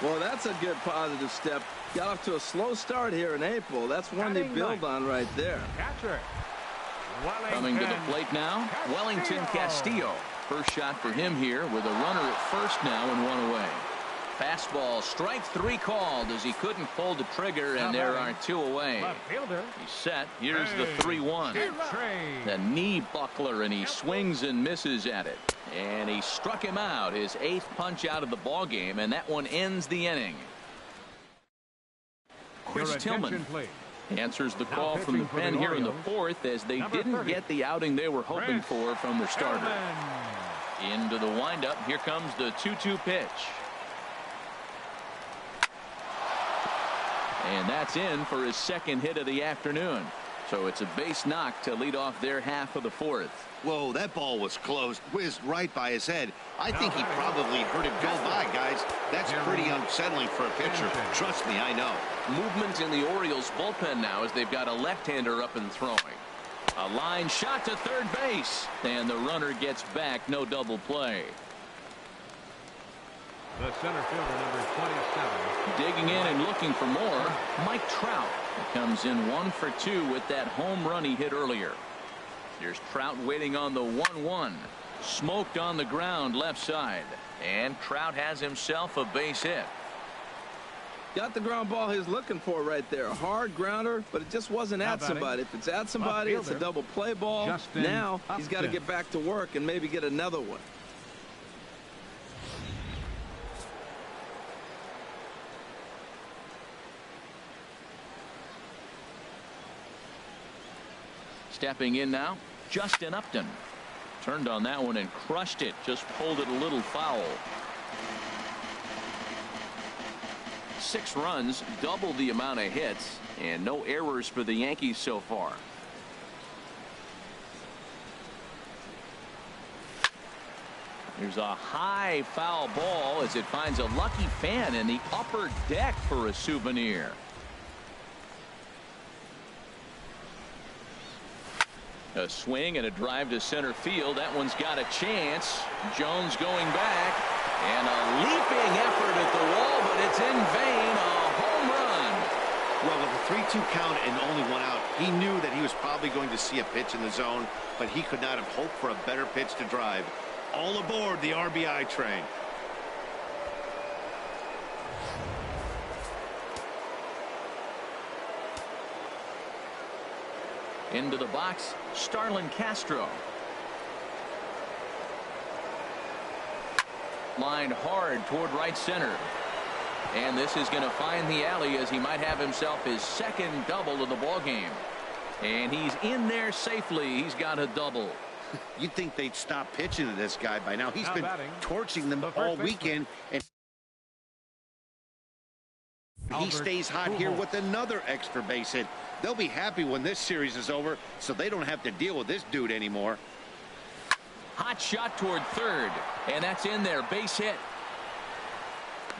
Well, that's a good positive step. Got off to a slow start here in April. That's one they build on right there. Coming to the plate now, Wellington Castillo. First shot for him here with a runner at first now and 1 away. Fastball, strike 3 called as he couldn't pull the trigger, and there are 2 away. He's set. Here's the 3-1. The knee buckler, and he swings and misses at it. And he struck him out, his 8th punch out of the ball game, and that one ends the inning. Chris Tillman answers the call from the pen here in the 4th as they didn't get the outing they were hoping for from their starter. Into the windup. Here comes the 2-2 pitch. And that's in for his second hit of the afternoon. So it's a base knock to lead off their half of the 4th. Whoa, that ball was close. Whizzed right by his head. I think he probably heard it go by, guys. That's pretty unsettling for a pitcher. Trust me, I know. Movement in the Orioles bullpen now as they've got a left-hander up and throwing. A line shot to third base, and the runner gets back. No double play. The center fielder, number 27. Digging in and looking for more, Mike Trout. He comes in 1 for 2 with that home run he hit earlier. Here's Trout waiting on the 1-1. Smoked on the ground left side, and Trout has himself a base hit. Got the ground ball he's looking for right there. A hard grounder, but it just wasn't at somebody. If it's at somebody, it's a double play ball. Now he's got to get back to work and maybe get another one. Stepping in now, Justin Upton. Turned on that one and crushed it. Just pulled it a little foul. 6 runs, double the amount of hits, and no errors for the Yankees so far. Here's a high foul ball as it finds a lucky fan in the upper deck for a souvenir. A swing and a drive to center field. That one's got a chance. Jones going back, and a leaping effort at the wall, but it's in vain. A home run. Well, with a 3-2 count and only 1 out, he knew that he was probably going to see a pitch in the zone, but he could not have hoped for a better pitch to drive. All aboard the RBI train. Into the box, Starlin Castro. Lined hard toward right center. And this is going to find the alley as he might have himself his second double of the ball game. And he's in there safely. He's got a double. You'd think they'd stop pitching to this guy by now. He's been torching them all weekend, and he stays hot here with another extra base hit. They'll be happy when this series is over, so they don't have to deal with this dude anymore. Hot shot toward third, and that's in there. Base hit.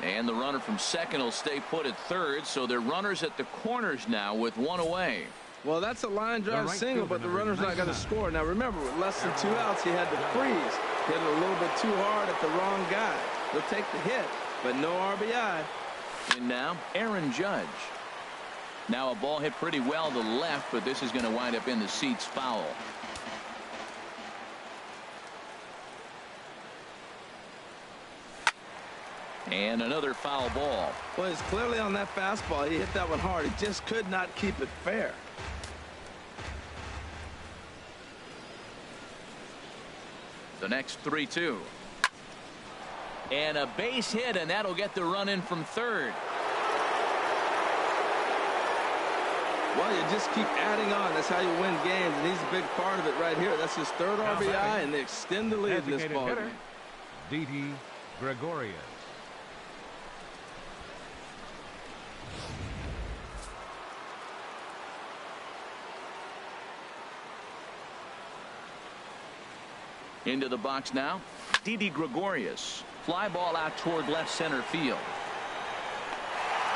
And the runner from second will stay put at third, so they're runners at the corners now with one away. Well, that's a line drive single, but the runner's not going to score. Now, remember, with less than 2 outs, he had to freeze. Hit it a little bit too hard at the wrong guy. He'll take the hit, but no RBI. And now, Aaron Judge. Now a ball hit pretty well to left, but this is going to wind up in the seats foul. And another foul ball. Well, it's clearly on that fastball. He hit that one hard. He just could not keep it fair. The next 3-2. And a base hit, and that'll get the run in from third. Well, you just keep adding on. That's how you win games, and he's a big part of it right here. That's his third RBI, and they extend the lead in this ball game. Didi Gregorius. Into the box now, Didi Gregorius. Fly ball out toward left center field.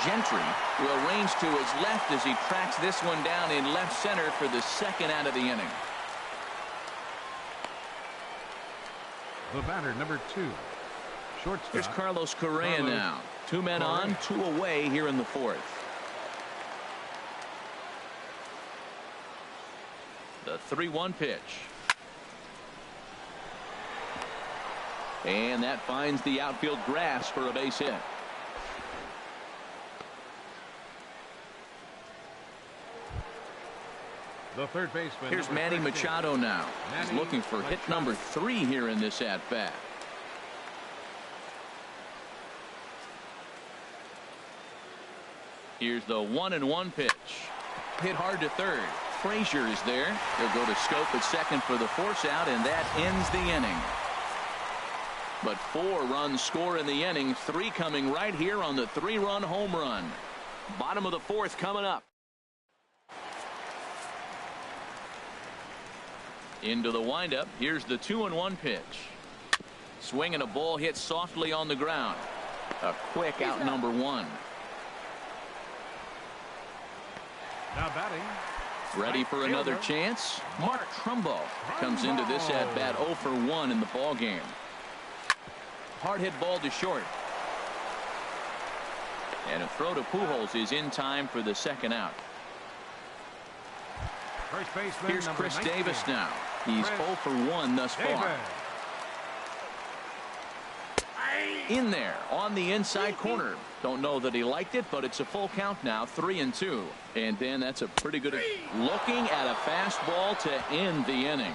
Gentry will range to his left as he tracks this one down in left center for the second out of the inning. The batter, number 2. Shortstop. Here's Carlos Correa now. 2 men on, 2 away here in the fourth. The 3-1 pitch. And that finds the outfield grass for a base hit. The third baseman. Here's Manny Machado now. He's looking for hit number 3 here in this at bat. Here's the 1-1 pitch. Hit hard to third. Frazier is there. He'll go to Scope at second for the force out, and that ends the inning. But 4 runs score in the inning, 3 coming right here on the 3-run home run. Bottom of the fourth coming up. Into the windup. Here's the 2-1 pitch. Swing and a ball hit softly on the ground. A quick out number 1. Now batting. Ready for another chance. Mark Trumbo comes into this at bat 0 for 1 in the ball game. Hard hit ball to short. And a throw to Pujols is in time for the second out. First baseman, here's Chris 19. Davis now. He's 0 for 1 thus far. In there on the inside corner. Don't know that he liked it, but it's a full count now, 3-2. And then that's a pretty good looking at a fastball to end the inning.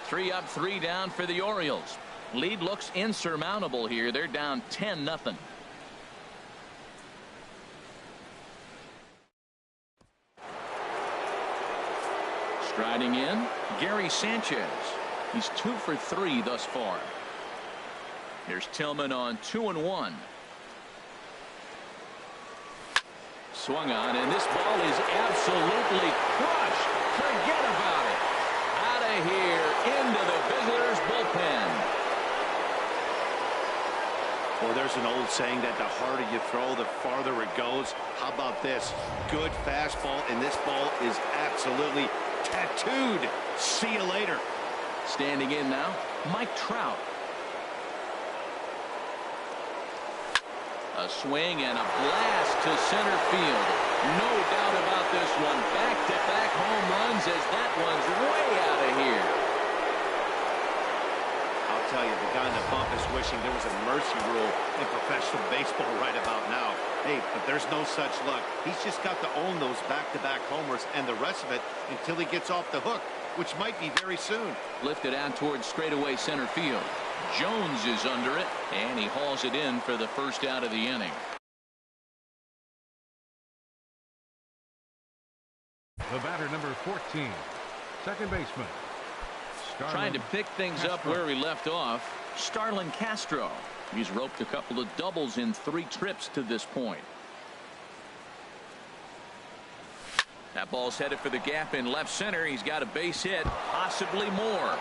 3 up, 3 down for the Orioles. Lead looks insurmountable here. They're down 10-0. Striding in, Gary Sanchez. He's 2 for 3 thus far. Here's Tillman on 2-1. Swung on, and this ball is absolutely crushed. Forget about it. Out of here, into the visitors' bullpen. Well, there's an old saying that the harder you throw, the farther it goes. How about this? Good fastball, and this ball is absolutely tattooed. See you later. Standing in now, Mike Trout. A swing and a blast to center field. No doubt about this one. Back-to-back home runs as that one's way out of here. I'll tell you, the guy in the bump is wishing there was a mercy rule in professional baseball right about now. Hey, but there's no such luck. He's just got to own those back-to-back homers and the rest of it until he gets off the hook, which might be very soon. Lifted out towards straightaway center field. Jones is under it, and he hauls it in for the first out of the inning. The batter, number 14, second baseman. Trying to pick things up where he left off, Starlin Castro. He's roped a couple of doubles in 3 trips to this point. That ball's headed for the gap in left center. He's got a base hit, possibly more.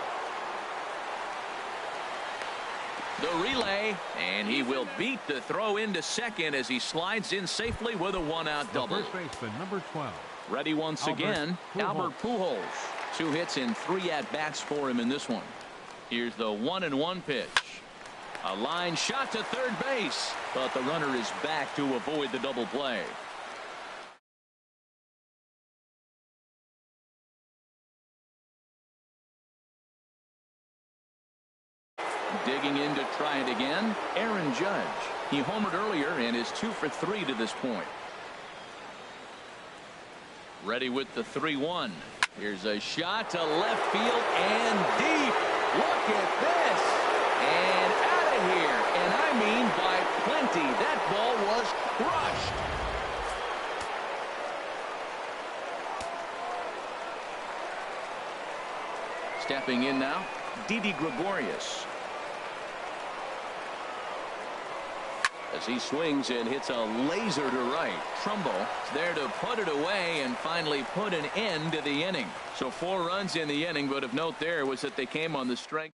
The relay, and he will beat the throw into second as he slides in safely with a one-out double. First baseman, number 12. Ready once again, Albert Pujols. 2 hits and 3 at-bats for him in this one. Here's the 1-1 pitch. A line shot to third base, but the runner is back to avoid the double play. Digging in to try it again, Aaron Judge. He homered earlier and is 2 for 3 to this point. Ready with the 3-1. Here's a shot to left field and deep. Look at this. And out of here. And I mean by plenty. That ball was crushed. Stepping in now, Didi Gregorius. As he swings and hits a laser to right. Trumbo is there to put it away and finally put an end to the inning. So 4 runs in the inning, but of note there was that they came on the strength.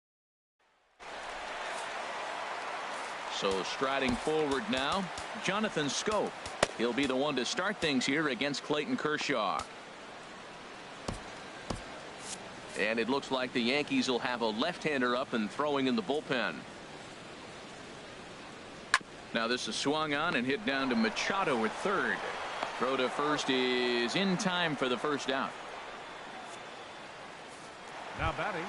So striding forward now, Jonathan Scope. He'll be the one to start things here against Clayton Kershaw. And it looks like the Yankees will have a left-hander up and throwing in the bullpen. Now this is swung on and hit down to Machado at third. Throw to first is in time for the first out. Now batting.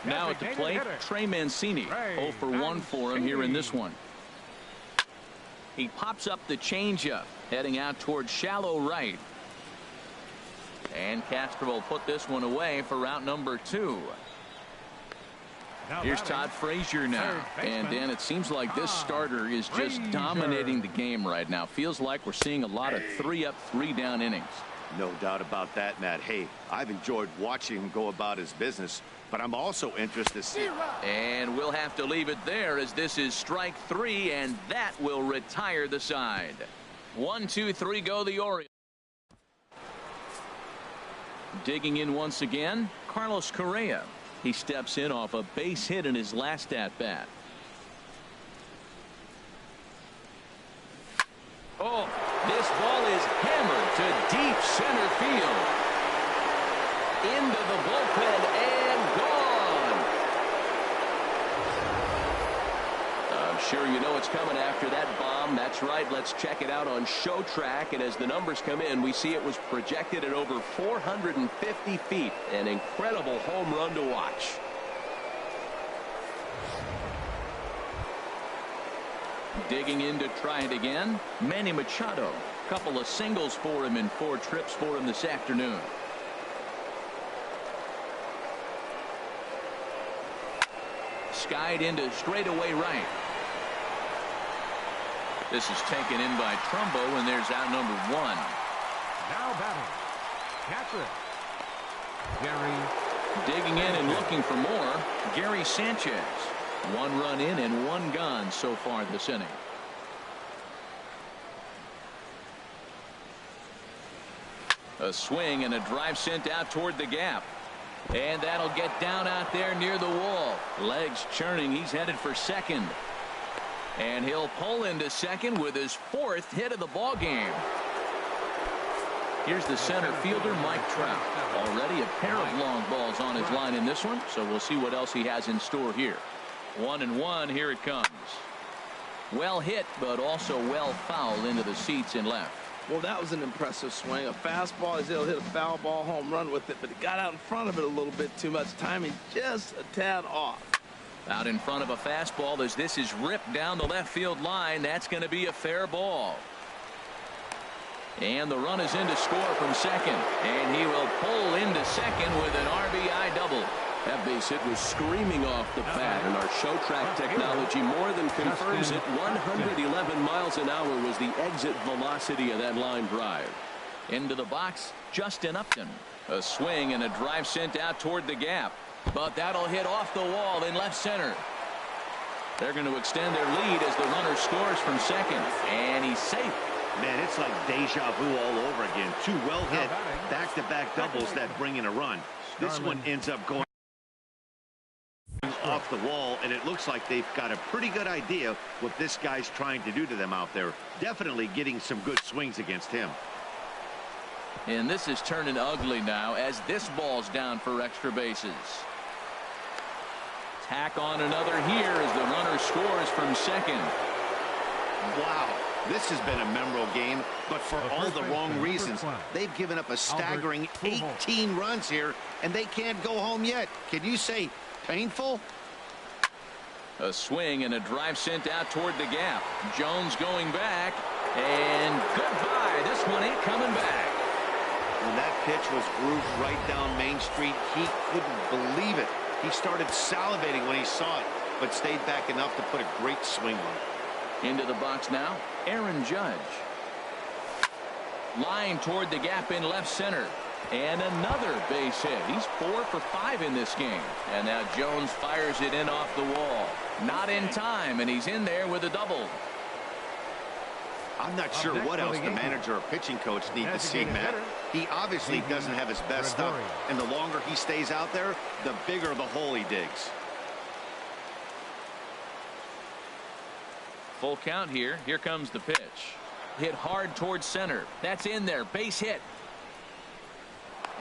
Now at the plate, Trey Mancini. 0 for 1 for him here in this one. He pops up the changeup, heading out towards shallow right. And Castro will put this one away for route number 2. Here's Todd Frazier now. And Dan, it seems like this starter is just dominating the game right now. Feels like we're seeing a lot of 3-up, 3-down innings. No doubt about that, Matt. Hey, I've enjoyed watching him go about his business, but I'm also interested to see. And we'll have to leave it there as this is strike 3, and that will retire the side. 1, 2, 3 go the Orioles. Digging in once again, Carlos Correa. He steps in off a base hit in his last at-bat. Oh, this ball is hammered to deep center field. Into the bullpen and gone. I'm sure you know it's coming after that bomb. That's right. Let's check it out on Show Track. And as the numbers come in, we see it was projected at over 450 feet. An incredible home run to watch. Digging in to try it again, Manny Machado. Couple of singles for him in 4 trips for him this afternoon. Skied into straightaway right. This is taken in by Trumbo, and there's out number 1. Now batting. Catcher. Gary. Digging in and looking for more, Gary Sanchez. 1 run in and 1 gone so far this inning. A swing and a drive sent out toward the gap. And that'll get down out there near the wall. Legs churning. He's headed for second. And he'll pull into second with his 4th hit of the ball game. Here's the center fielder, Mike Trout. Already a pair of long balls on his line in this one, so we'll see what else he has in store here. 1-1, here it comes. Well hit, but also well fouled into the seats in left. Well, that was an impressive swing. A fastball, he's able to hit a foul ball home run with it, but he got out in front of it a little bit too much. Timing just a tad off. Out in front of a fastball as this is ripped down the left field line. That's going to be a fair ball. And the run is in to score from second. And he will pull into second with an RBI double. That base hit was screaming off the bat, and our Show Track technology more than confirms it. 111 miles an hour was the exit velocity of that line drive. Into the box, Justin Upton. A swing and a drive sent out toward the gap. But that'll hit off the wall in left center. They're going to extend their lead as the runner scores from second. And he's safe. Man, it's like deja vu all over again. 2 well-hit back-to-back doubles that bring in a run. This one ends up going off the the wall, and it looks like they've got a pretty good idea what this guy's trying to do to them out there. Definitely getting some good swings against him. And this is turning ugly now as this ball's down for extra bases. Tack on another here as the runner scores from second. Wow, this has been a memorable game, but for all the wrong reasons. They've given up a staggering 18 runs here, and they can't go home yet. Can you say painful? A swing and a drive sent out toward the gap. Jones going back, and goodbye. This one ain't coming back. When that pitch was grooved right down Main Street, he couldn't believe it. He started salivating when he saw it, but stayed back enough to put a great swing on it. Into the box now, Aaron Judge. Line toward the gap in left center. And another base hit. He's 4 for 5 in this game. And now Jones fires it in off the wall. Not in time, and he's in there with a double. I'm not sure what else the manager or pitching coach need to see, Matt. He obviously doesn't have his best stuff, and the longer he stays out there, the bigger the hole he digs. Full count here. Here comes the pitch. Hit hard towards center. That's in there. Base hit.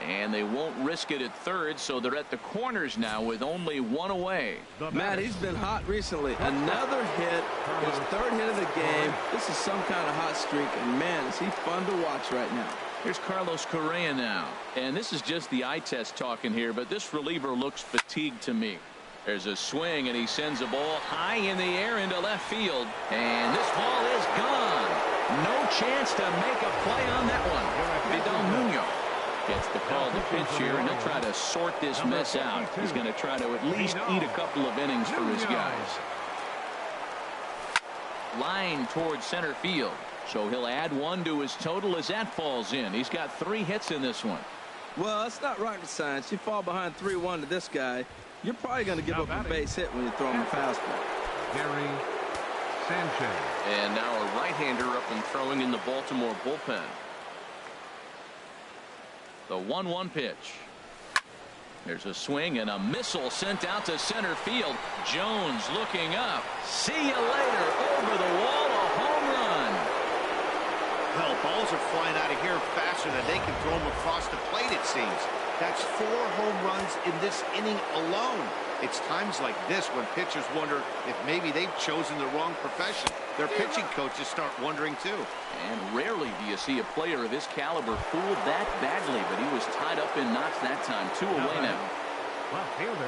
And they won't risk it at third, so they're at the corners now with only one away. Matt, he's been hot recently. Another hit, his third hit of the game. This is some kind of hot streak, and man, is he fun to watch right now. Here's Carlos Correa now. And this is just the eye test talking here, but this reliever looks fatigued to me. There's a swing, and he sends a ball high in the air into left field. And this ball is gone. No chance to make a play on that one. Vidal Nuno gets the call to pitch here, and he'll try to sort this mess out. He's going to try to at least eat a couple of innings for his guys. Line towards center field. So he'll add one to his total as that falls in. He's got 3 hits in this one. Well, it's not rocket science. You fall behind 3-1 to this guy, you're probably going to give up a base hit when you throw him a fastball. Gary Sanchez. And now a right-hander up and throwing in the Baltimore bullpen. The 1-1 pitch. There's a swing and a missile sent out to center field. Jones looking up. See you later. Over the wall, a home run. Hell, balls are flying out of here faster than they can throw them across the plate, it seems. That's 4 home runs in this inning alone. It's times like this when pitchers wonder if maybe they've chosen the wrong profession. Their pitching coaches start wondering too. And rarely do you see a player of his caliber fooled that badly, but he was tied up in knots that time. 2 away now.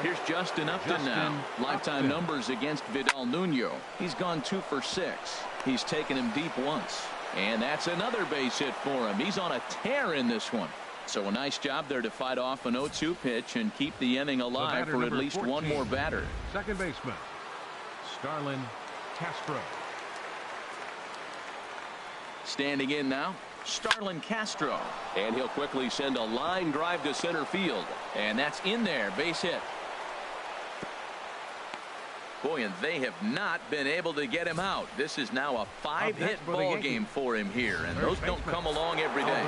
Here's Justin Upton now. Lifetime numbers against Vidal Nuno. He's gone 2 for 6. He's taken him deep once. And that's another base hit for him. He's on a tear in this one. So a nice job there to fight off an 0-2 pitch and keep the inning alive for at least 14, one more batter. Second baseman, Starlin Castro. Standing in now, Starlin Castro. And he'll quickly send a line drive to center field. And that's in there, base hit. Boy, and they have not been able to get him out. This is now a 5-hit ball game for him here, and those don't come along every day.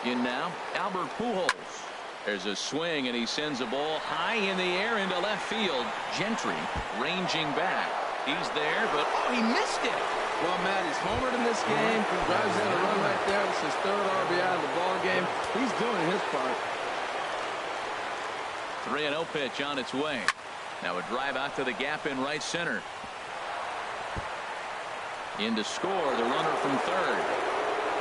In now, Albert Pujols. There's a swing, and he sends a ball high in the air into left field. Gentry ranging back. He's there, but oh, he missed it. Well, Matt, he's homered in this game. Drives in a run right there. This is 3rd RBI of the ball game. He's doing his part. 3-0 pitch on its way. Now a drive out to the gap in right center. In to score, the runner from third.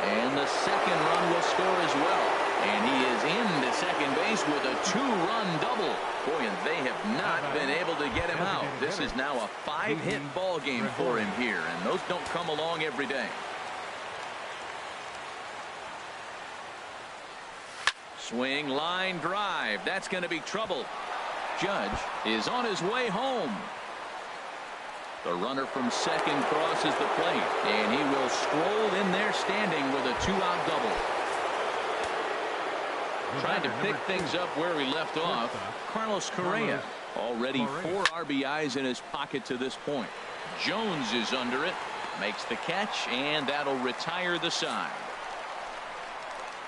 And the second run will score as well. And he is into second base with a 2-run double. Boy, and they have not been able to get him out. This is now a 5-hit ball game for him here, and those don't come along every day. Swing, line drive. That's going to be trouble. Judge is on his way home. The runner from second crosses the plate, and he will stroll in there standing with a 2-out double. Trying to pick things up where he left off. Carlos Correa, already 4 RBIs in his pocket to this point. Jones is under it, makes the catch, and that'll retire the side.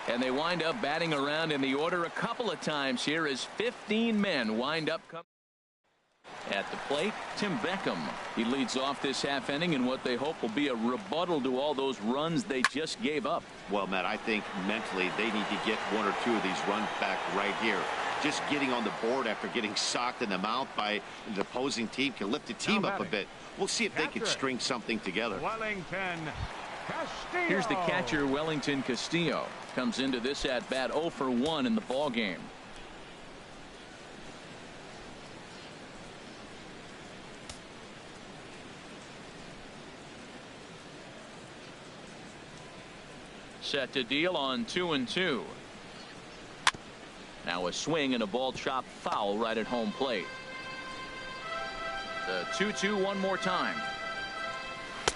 And they wind up batting around in the order a couple of times here as 15 men wind up coming. At the plate, Tim Beckham. He leads off this half inning in what they hope will be a rebuttal to all those runs they just gave up. Well, Matt, I think mentally they need to get one or two of these runs back right here. Just getting on the board after getting socked in the mouth by the opposing team can lift the team up a bit. We'll see if they can string something together. Wellington Castillo. Here's the catcher, Wellington Castillo. Comes into this at bat 0 for 1 in the ball game. Set to deal on 2-2. Now a swing and a ball chopped foul right at home plate. The 2-2 one more time.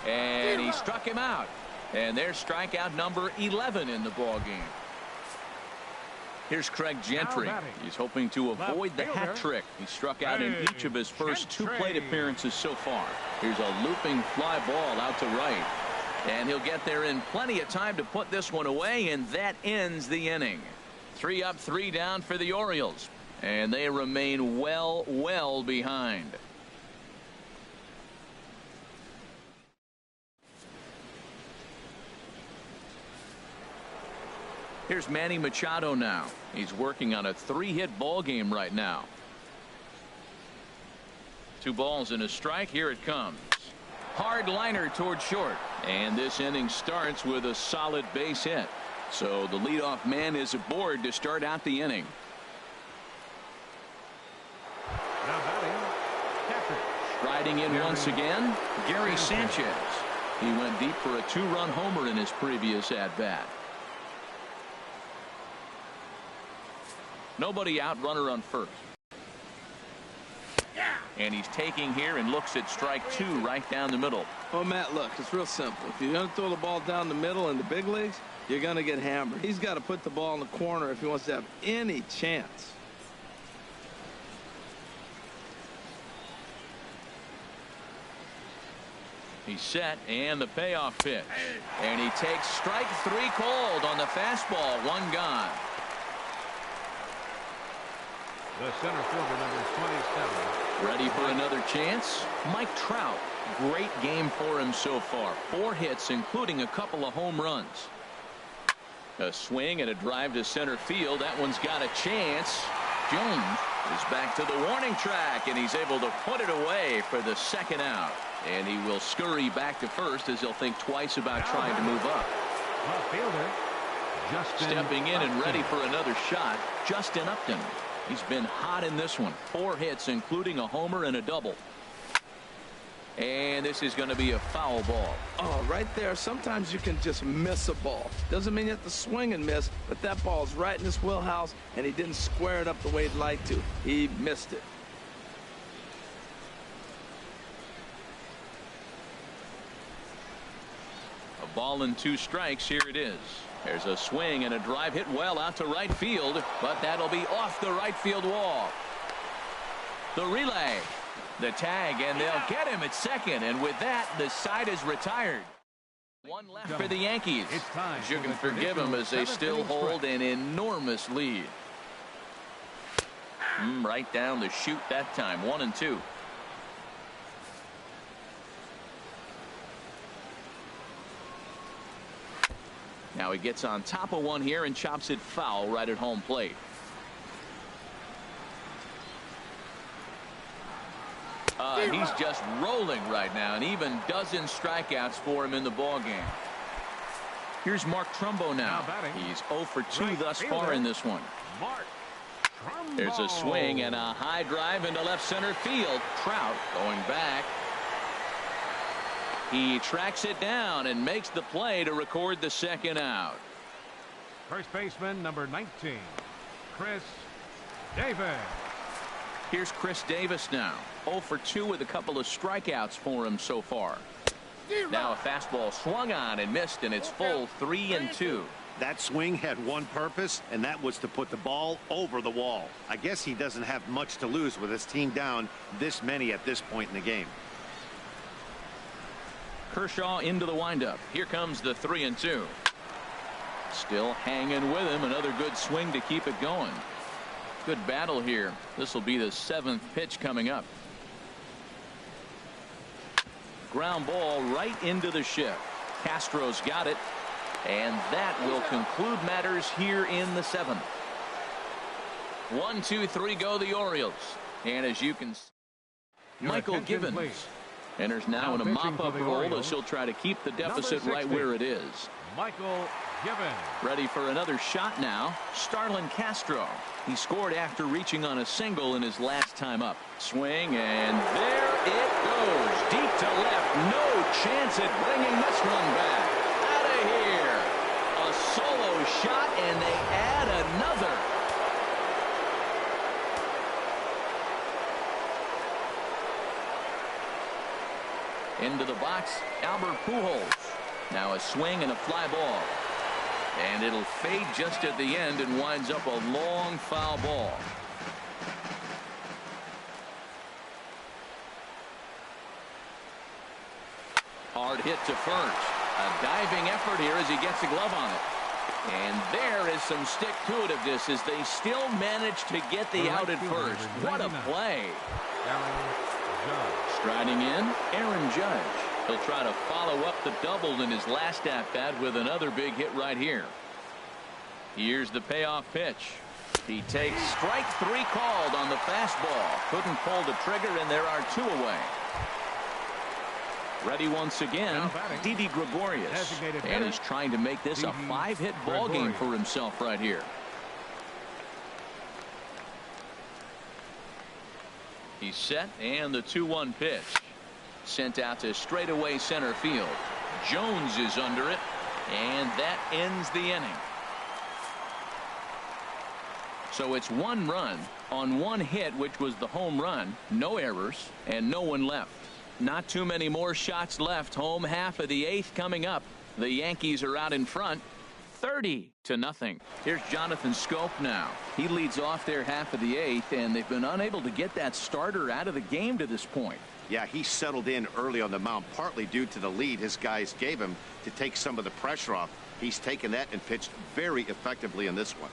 And he struck him out. And there's strikeout number 11 in the ball game. Here's Craig Gentry. He's hoping to avoid the hat trick. He struck out in each of his first 2 plate appearances so far. Here's a looping fly ball out to right. And he'll get there in plenty of time to put this one away, and that ends the inning. 3 up, 3 down for the Orioles, and they remain well behind. Here's Manny Machado now. He's working on a 3-hit ball game right now. 2 balls and a strike. Here it comes. Hard liner toward short, and this inning starts with a solid base hit. So the leadoff man is aboard to start out the inning. Now batting, catcher. Striding in once again, Gary Sanchez. He went deep for a 2-run homer in his previous at bat. Nobody out, runner on first. And he's taking here and looks at strike 2 right down the middle. Well, Matt, look, it's real simple. If you're going to throw the ball down the middle in the big leagues, you're going to get hammered. He's got to put the ball in the corner if he wants to have any chance. He's set, and the payoff pitch. And he takes strike 3 cold on the fastball. 1 gone. The center fielder, number 27. Ready for another chance? Mike Trout. Great game for him so far. 4 hits, including a couple of home runs. A swing and a drive to center field. That one's got a chance. Jones is back to the warning track, and he's able to put it away for the 2nd out. And he will scurry back to first as he'll think twice about trying to move up. Left fielder, Justin Stepping in and Upton. ready for another shot, Justin Upton. He's been hot in this one. 4 hits, including a homer and a double. And this is going to be a foul ball. Oh, right there. Sometimes you can just miss a ball. Doesn't mean you have to swing and miss, but that ball's right in his wheelhouse, and he didn't square it up the way he'd like to. He missed it. A ball and 2 strikes. Here it is. There's a swing and a drive hit well out to right field, but that'll be off the right field wall. The relay, the tag, and they'll get him at second, and with that, the side is retired. 1 left for the Yankees. As you can forgive them as they still hold an enormous lead. Right down the chute that time. 1-2. Now he gets on top of one here and chops it foul right at home plate. He's just rolling right now, and even dozen strikeouts for him in the ball game. Here's Mark Trumbo now. He's 0 for 2 thus far in this one. There's a swing and a high drive into left center field. Trout going back. He tracks it down and makes the play to record the 2nd out. First baseman, number 19, Chris Davis. Here's Chris Davis now. 0 for 2 with a couple of strikeouts for him so far. Now a fastball swung on and missed, and it's full 3-2. That swing had one purpose, and that was to put the ball over the wall. I guess he doesn't have much to lose with his team down this many at this point in the game. Kershaw into the windup. Here comes the 3-2. Still hanging with him. Another good swing to keep it going. Good battle here. This will be the 7th pitch coming up. Ground ball right into the shift. Castro's got it. And that will conclude matters here in the 7th. 1, 2, 3 go the Orioles. And as you can see, Michael Givens enters now in a mop-up role as he'll try to keep the deficit right where it is. Michael Givens. Ready for another shot now. Starlin Castro. He scored after reaching on a single in his last time up. Swing, and there it goes. Deep to left. No chance at bringing this one back. Out of here. A solo shot, and they add another. Into the box, Albert Pujols. Now a swing and a fly ball. And it'll fade just at the end and winds up a long foul ball. Hard hit to first. A diving effort here as he gets a glove on it. And there is some stick-to-itiveness as they still manage to get the out at first. What a play. Striding in, Aaron Judge. He'll try to follow up the double in his last at-bat with another big hit right here. Here's the payoff pitch. He takes strike 3 called on the fastball. Couldn't pull the trigger, and there are 2 away. Ready once again, Didi Gregorius. And he's trying to make this a 5-hit ball game for himself right here. He's set, and the 2-1 pitch. Sent out to straightaway center field. Jones is under it, and that ends the inning. So it's 1 run on 1 hit, which was the home run. No errors, and no one left. Not too many more shots left. Home half of the 8th coming up. The Yankees are out in front, 30-0. Here's Jonathan Scope now. He leads off their half of the 8th, and they've been unable to get that starter out of the game to this point. Yeah, he settled in early on the mound, partly due to the lead his guys gave him to take some of the pressure off. He's taken that and pitched very effectively in this one.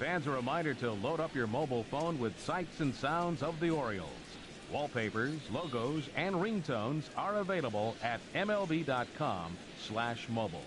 Fans, a reminder to load up your mobile phone with sights and sounds of the Orioles. Wallpapers, logos, and ringtones are available at MLB.com/mobile.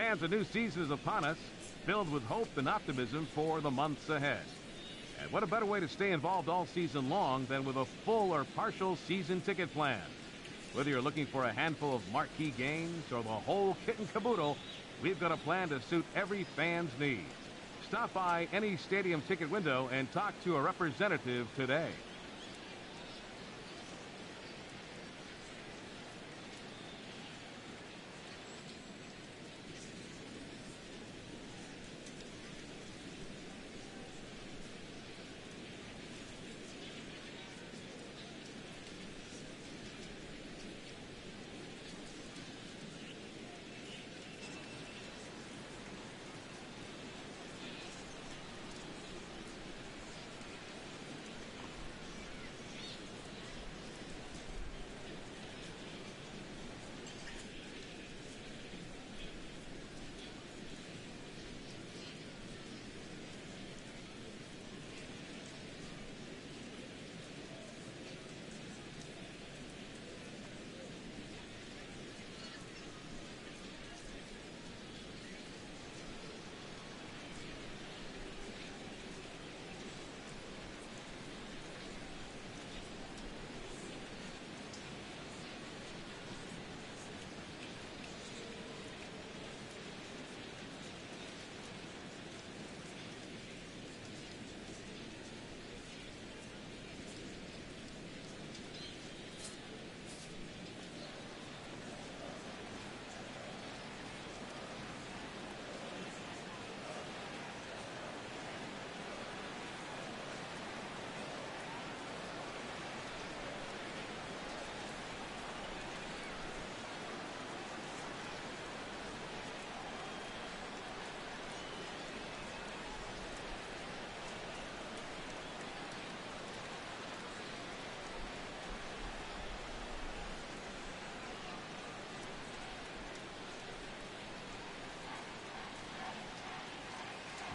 Fans, a new season is upon us, filled with hope and optimism for the months ahead. And what a better way to stay involved all season long than with a full or partial season ticket plan. Whether you're looking for a handful of marquee games or the whole kit and caboodle, we've got a plan to suit every fan's needs. Stop by any stadium ticket window and talk to a representative today.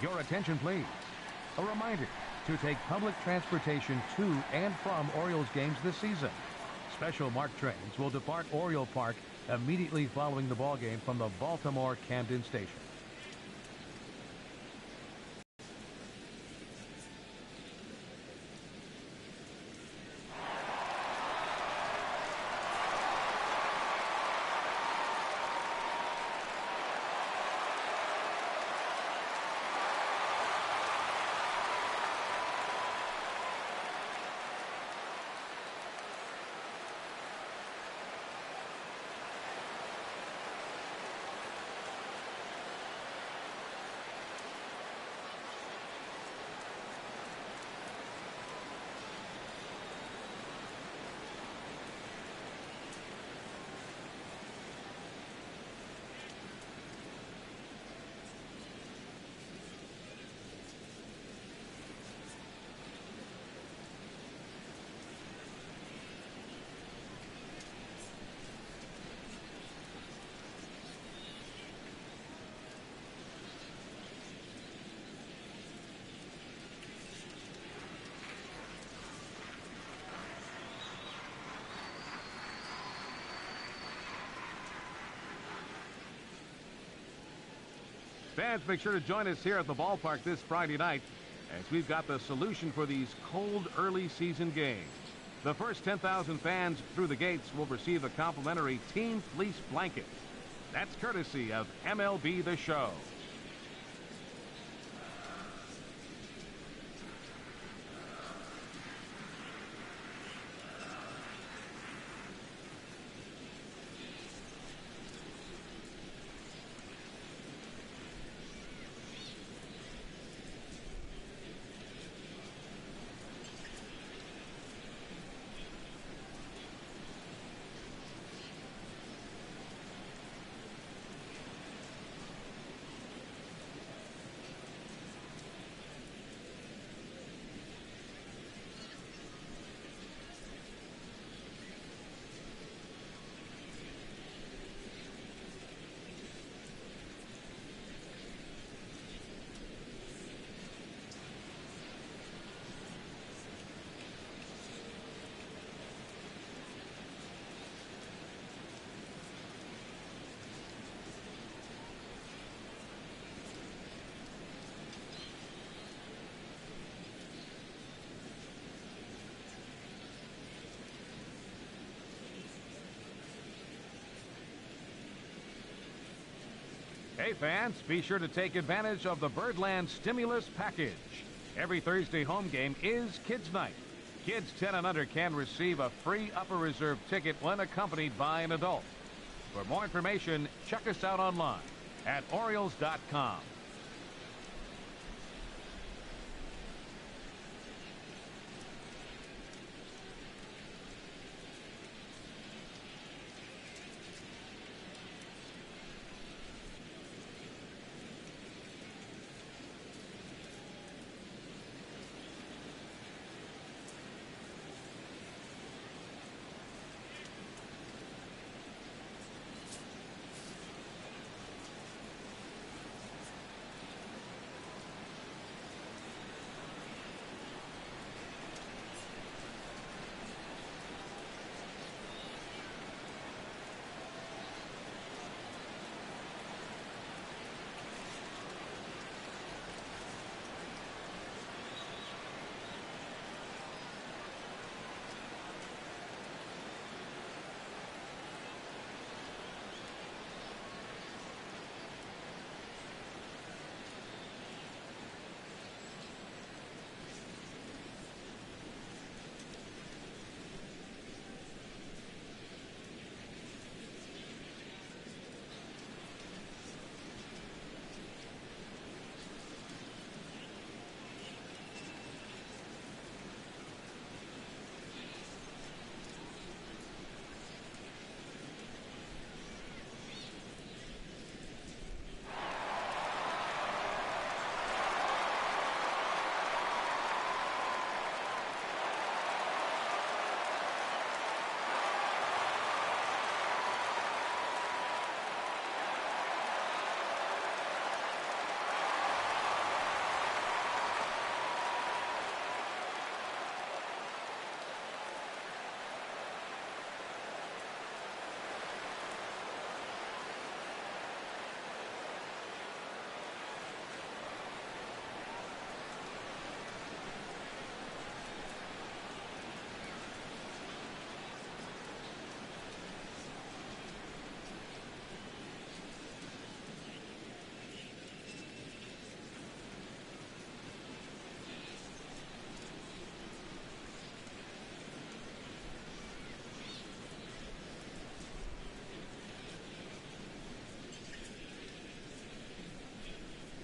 Your attention, please. A reminder to take public transportation to and from Orioles games this season. Special marked trains will depart Oriole Park immediately following the ball game from the Baltimore Camden Station. Fans, make sure to join us here at the ballpark this Friday night as we've got the solution for these cold early season games. The first 10,000 fans through the gates will receive a complimentary team fleece blanket. That's courtesy of MLB The Show. Hey fans, be sure to take advantage of the Birdland Stimulus Package. Every Thursday home game is Kids Night. Kids 10 and under can receive a free upper reserve ticket when accompanied by an adult. For more information, check us out online at Orioles.com.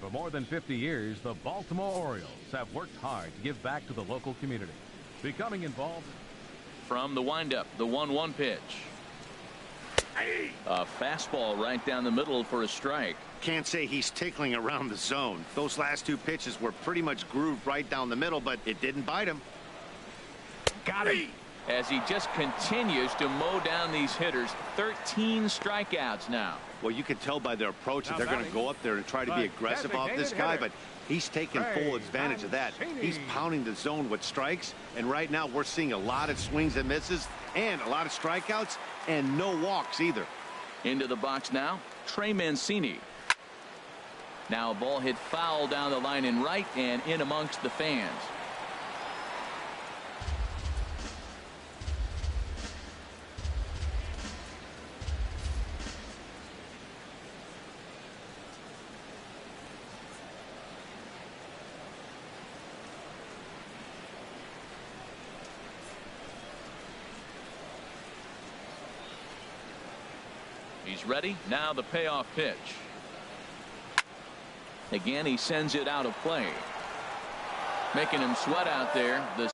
For more than 50 years, the Baltimore Orioles have worked hard to give back to the local community, becoming involved. From the windup, the 1-1 pitch. A fastball right down the middle for a strike. Can't say he's tickling around the zone. Those last two pitches were pretty much grooved right down the middle, but it didn't bite him. Got him. As he just continues to mow down these hitters. 13 strikeouts now. Well, you can tell by their approach that they're going to go up there and try to be aggressive off this guy, but he's taking full advantage of that. He's pounding the zone with strikes, and right now we're seeing a lot of swings and misses and a lot of strikeouts and no walks either. Into the box now, Trey Mancini. Now a ball hit foul down the line in right and in amongst the fans. He's ready. Now the payoff pitch. Again, he sends it out of play. Making him sweat out there. The